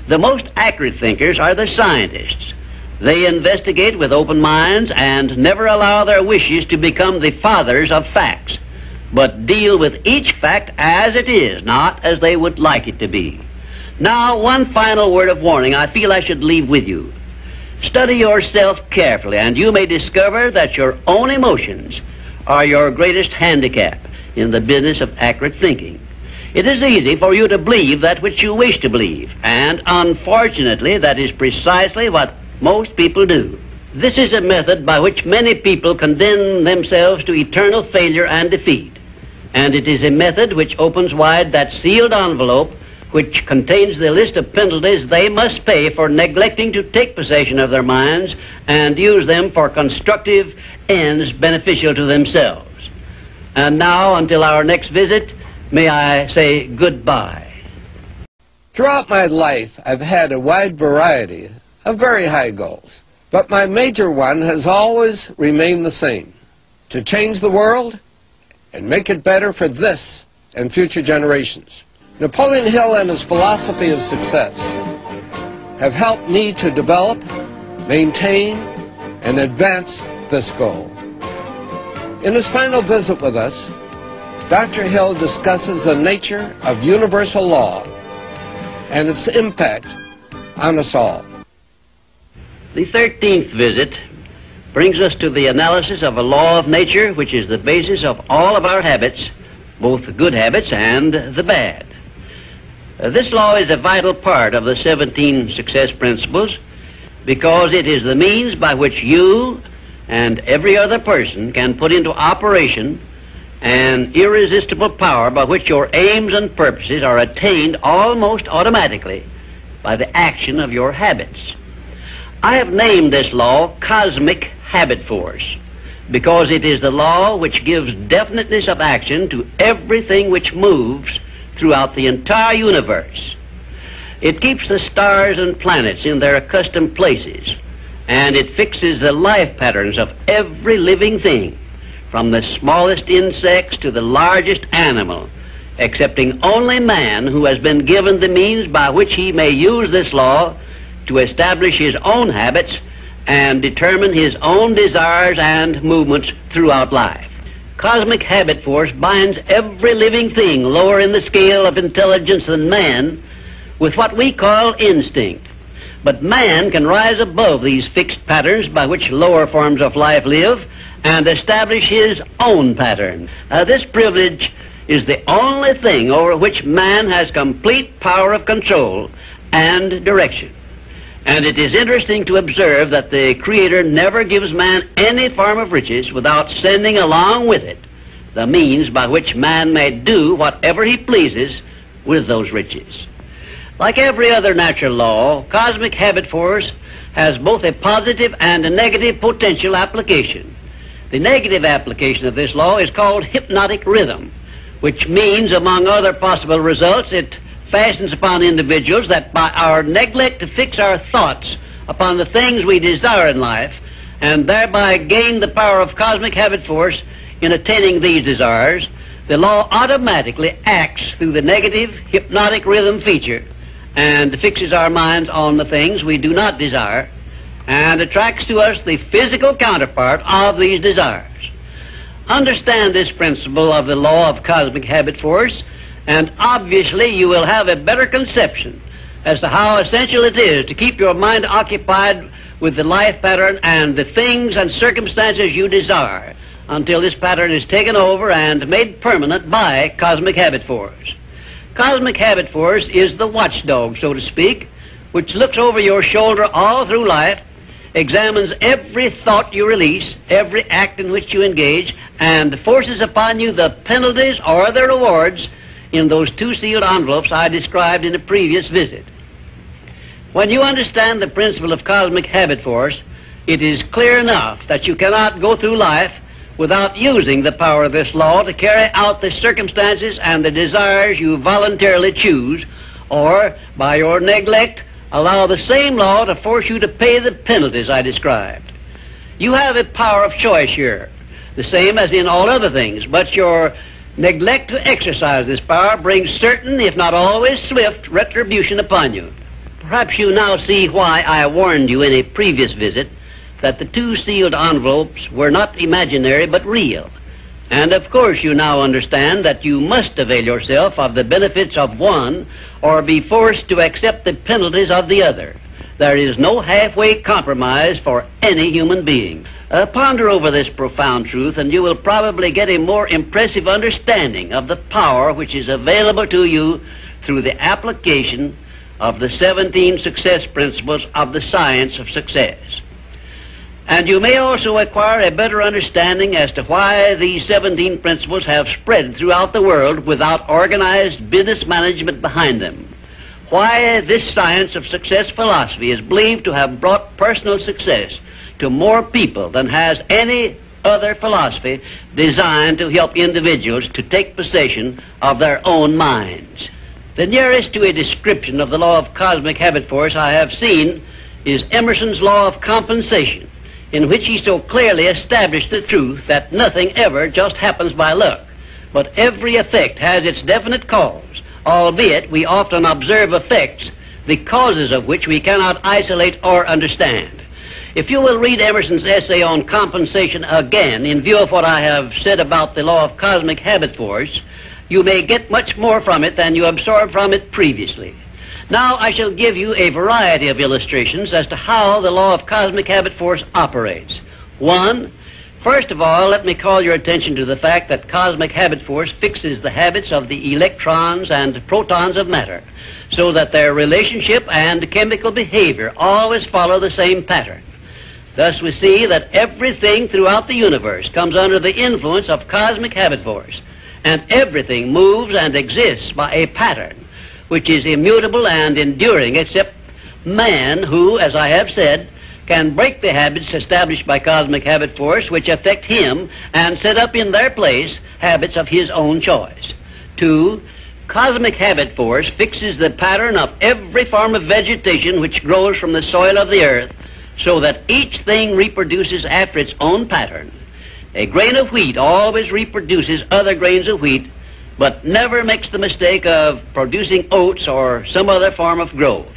The most accurate thinkers are the scientists. They investigate with open minds and never allow their wishes to become the fathers of facts, but deal with each fact as it is, not as they would like it to be. Now, one final word of warning I feel I should leave with you. Study yourself carefully, and you may discover that your own emotions are your greatest handicap in the business of accurate thinking. It is easy for you to believe that which you wish to believe, and unfortunately that is precisely what most people do. This is a method by which many people condemn themselves to eternal failure and defeat, and it is a method which opens wide that sealed envelope which contains the list of penalties they must pay for neglecting to take possession of their minds and use them for constructive ends beneficial to themselves. And now, until our next visit, may I say goodbye. Throughout my life, I've had a wide variety of very high goals, but my major one has always remained the same: to change the world and make it better for this and future generations. Napoleon Hill and his philosophy of success have helped me to develop, maintain, and advance this goal. In his final visit with us, Dr. Hill discusses the nature of universal law and its impact on us all. The 13th visit brings us to the analysis of a law of nature which is the basis of all of our habits, both the good habits and the bad. This law is a vital part of the 17 success principles because it is the means by which you and every other person can put into operation an irresistible power by which your aims and purposes are attained almost automatically by the action of your habits. I have named this law cosmic habit force because it is the law which gives definiteness of action to everything which moves throughout the entire universe. It keeps the stars and planets in their accustomed places, and it fixes the life patterns of every living thing, from the smallest insects to the largest animal, excepting only man, who has been given the means by which he may use this law to establish his own habits and determine his own desires and movements throughout life. Cosmic habit force binds every living thing lower in the scale of intelligence than man with what we call instinct. But man can rise above these fixed patterns by which lower forms of life live and establish his own pattern. This privilege is the only thing over which man has complete power of control and direction. And it is interesting to observe that the Creator never gives man any form of riches without sending along with it the means by which man may do whatever he pleases with those riches. Like every other natural law, cosmic habit force has both a positive and a negative potential application. The negative application of this law is called hypnotic rhythm, which means, among other possible results, it fastens upon individuals that by our neglect to fix our thoughts upon the things we desire in life, and thereby gain the power of cosmic habit force in attaining these desires, the law automatically acts through the negative hypnotic rhythm feature and fixes our minds on the things we do not desire and attracts to us the physical counterpart of these desires. Understand this principle of the law of cosmic habit force, and obviously you will have a better conception as to how essential it is to keep your mind occupied with the life pattern and the things and circumstances you desire until this pattern is taken over and made permanent by cosmic habit force. Cosmic habit force is the watchdog, so to speak, which looks over your shoulder all through life, examines every thought you release, every act in which you engage, and forces upon you the penalties or the rewards in those two sealed envelopes I described in a previous visit. When you understand the principle of cosmic habit force, it is clear enough that you cannot go through life without using the power of this law to carry out the circumstances and the desires you voluntarily choose, or, by your neglect, allow the same law to force you to pay the penalties I described. You have a power of choice here, the same as in all other things, but your neglect to exercise this power brings certain, if not always swift, retribution upon you. Perhaps you now see why I warned you in a previous visit that the two sealed envelopes were not imaginary but real. And of course you now understand that you must avail yourself of the benefits of one or be forced to accept the penalties of the other. There is no halfway compromise for any human being. Ponder over this profound truth, and you will probably get a more impressive understanding of the power which is available to you through the application of the 17 success principles of the science of success. And you may also acquire a better understanding as to why these 17 principles have spread throughout the world without organized business management behind them. Why this science of success philosophy is believed to have brought personal success to more people than has any other philosophy designed to help individuals to take possession of their own minds. The nearest to a description of the law of cosmic habit force I have seen is Emerson's law of compensation, in which he so clearly established the truth that nothing ever just happens by luck, but every effect has its definite cause, albeit we often observe effects, the causes of which we cannot isolate or understand. If you will read Emerson's essay on compensation again, in view of what I have said about the law of cosmic habit force, you may get much more from it than you absorbed from it previously. Now I shall give you a variety of illustrations as to how the law of cosmic habit force operates. One, first of all, let me call your attention to the fact that cosmic habit force fixes the habits of the electrons and protons of matter, so that their relationship and chemical behavior always follow the same pattern. Thus we see that everything throughout the universe comes under the influence of cosmic habit force, and everything moves and exists by a pattern which is immutable and enduring, except man, who, as I have said, can break the habits established by cosmic habit force which affect him and set up in their place habits of his own choice. Two, cosmic habit force fixes the pattern of every form of vegetation which grows from the soil of the earth, so that each thing reproduces after its own pattern. A grain of wheat always reproduces other grains of wheat, but never makes the mistake of producing oats or some other form of growth.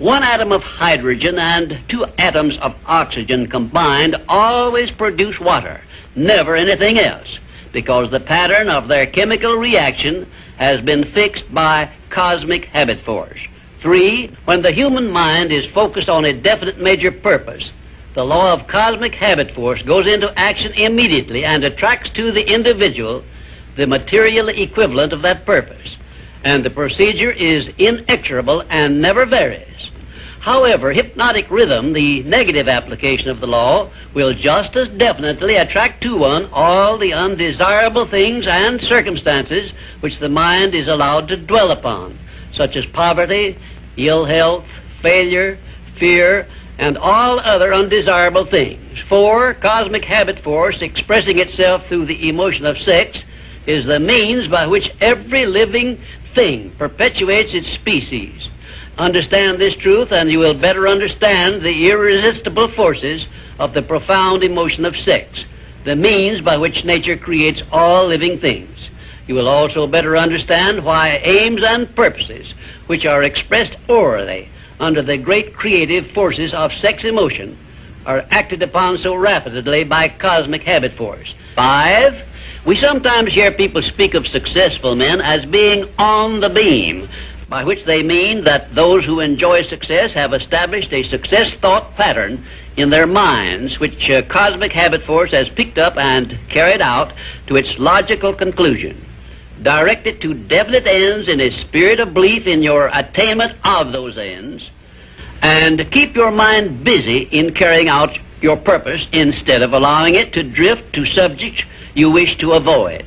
One atom of hydrogen and 2 atoms of oxygen combined always produce water, never anything else, because the pattern of their chemical reaction has been fixed by cosmic habit force. 3, when the human mind is focused on a definite major purpose, the law of cosmic habit force goes into action immediately and attracts to the individual the material equivalent of that purpose, and the procedure is inexorable and never varies. However, hypnotic rhythm, the negative application of the law, will just as definitely attract to one all the undesirable things and circumstances which the mind is allowed to dwell upon, such as poverty, ill health, failure, fear, and all other undesirable things. 4, cosmic habit force, expressing itself through the emotion of sex, is the means by which every living thing perpetuates its species. Understand this truth, and you will better understand the irresistible forces of the profound emotion of sex, the means by which nature creates all living things. You will also better understand why aims and purposes, which are expressed orally under the great creative forces of sex emotion, are acted upon so rapidly by cosmic habit force. 5, we sometimes hear people speak of successful men as being on the beam, by which they mean that those who enjoy success have established a success thought pattern in their minds, which cosmic habit force has picked up and carried out to its logical conclusion. Direct it to definite ends in a spirit of belief in your attainment of those ends, and keep your mind busy in carrying out your purpose instead of allowing it to drift to subjects you wish to avoid.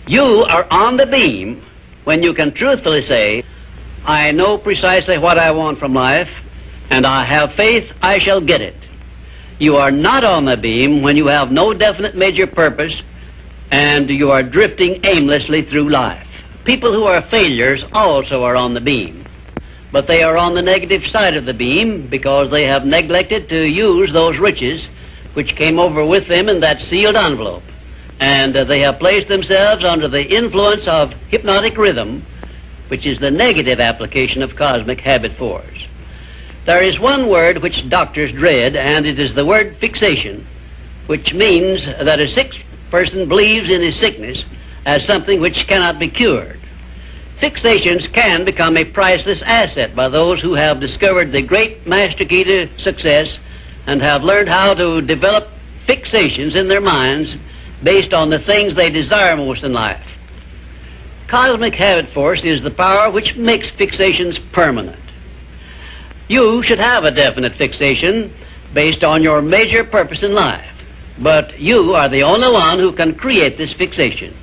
You are on the beam when you can truthfully say, I know precisely what I want from life, and I have faith I shall get it. You are not on the beam when you have no definite major purpose and you are drifting aimlessly through life. People who are failures also are on the beam, but they are on the negative side of the beam because they have neglected to use those riches which came over with them in that sealed envelope, and they have placed themselves under the influence of hypnotic rhythm, which is the negative application of cosmic habit force. There is one word which doctors dread, and it is the word fixation, which means that a sick person believes in his sickness as something which cannot be cured. Fixations can become a priceless asset by those who have discovered the great master key to success and have learned how to develop fixations in their minds based on the things they desire most in life. Cosmic habit force is the power which makes fixations permanent. You should have a definite fixation based on your major purpose in life, but you are the only one who can create this fixation.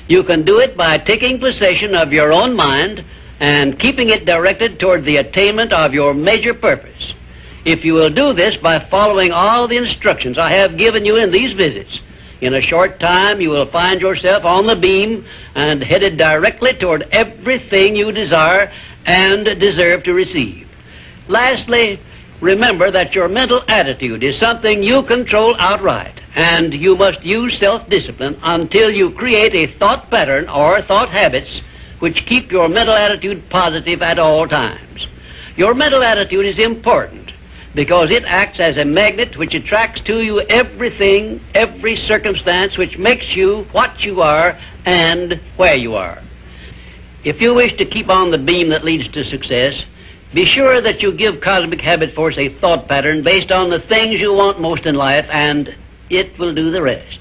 You can do it by taking possession of your own mind and keeping it directed toward the attainment of your major purpose. If you will do this by following all the instructions I have given you in these visits, in a short time you will find yourself on the beam and headed directly toward everything you desire and deserve to receive. Lastly, remember that your mental attitude is something you control outright, and you must use self-discipline until you create a thought pattern or thought habits which keep your mental attitude positive at all times. Your mental attitude is important because it acts as a magnet which attracts to you everything, every circumstance which makes you what you are and where you are. If you wish to keep on the beam that leads to success, be sure that you give cosmic habit force a thought pattern based on the things you want most in life, and it will do the rest.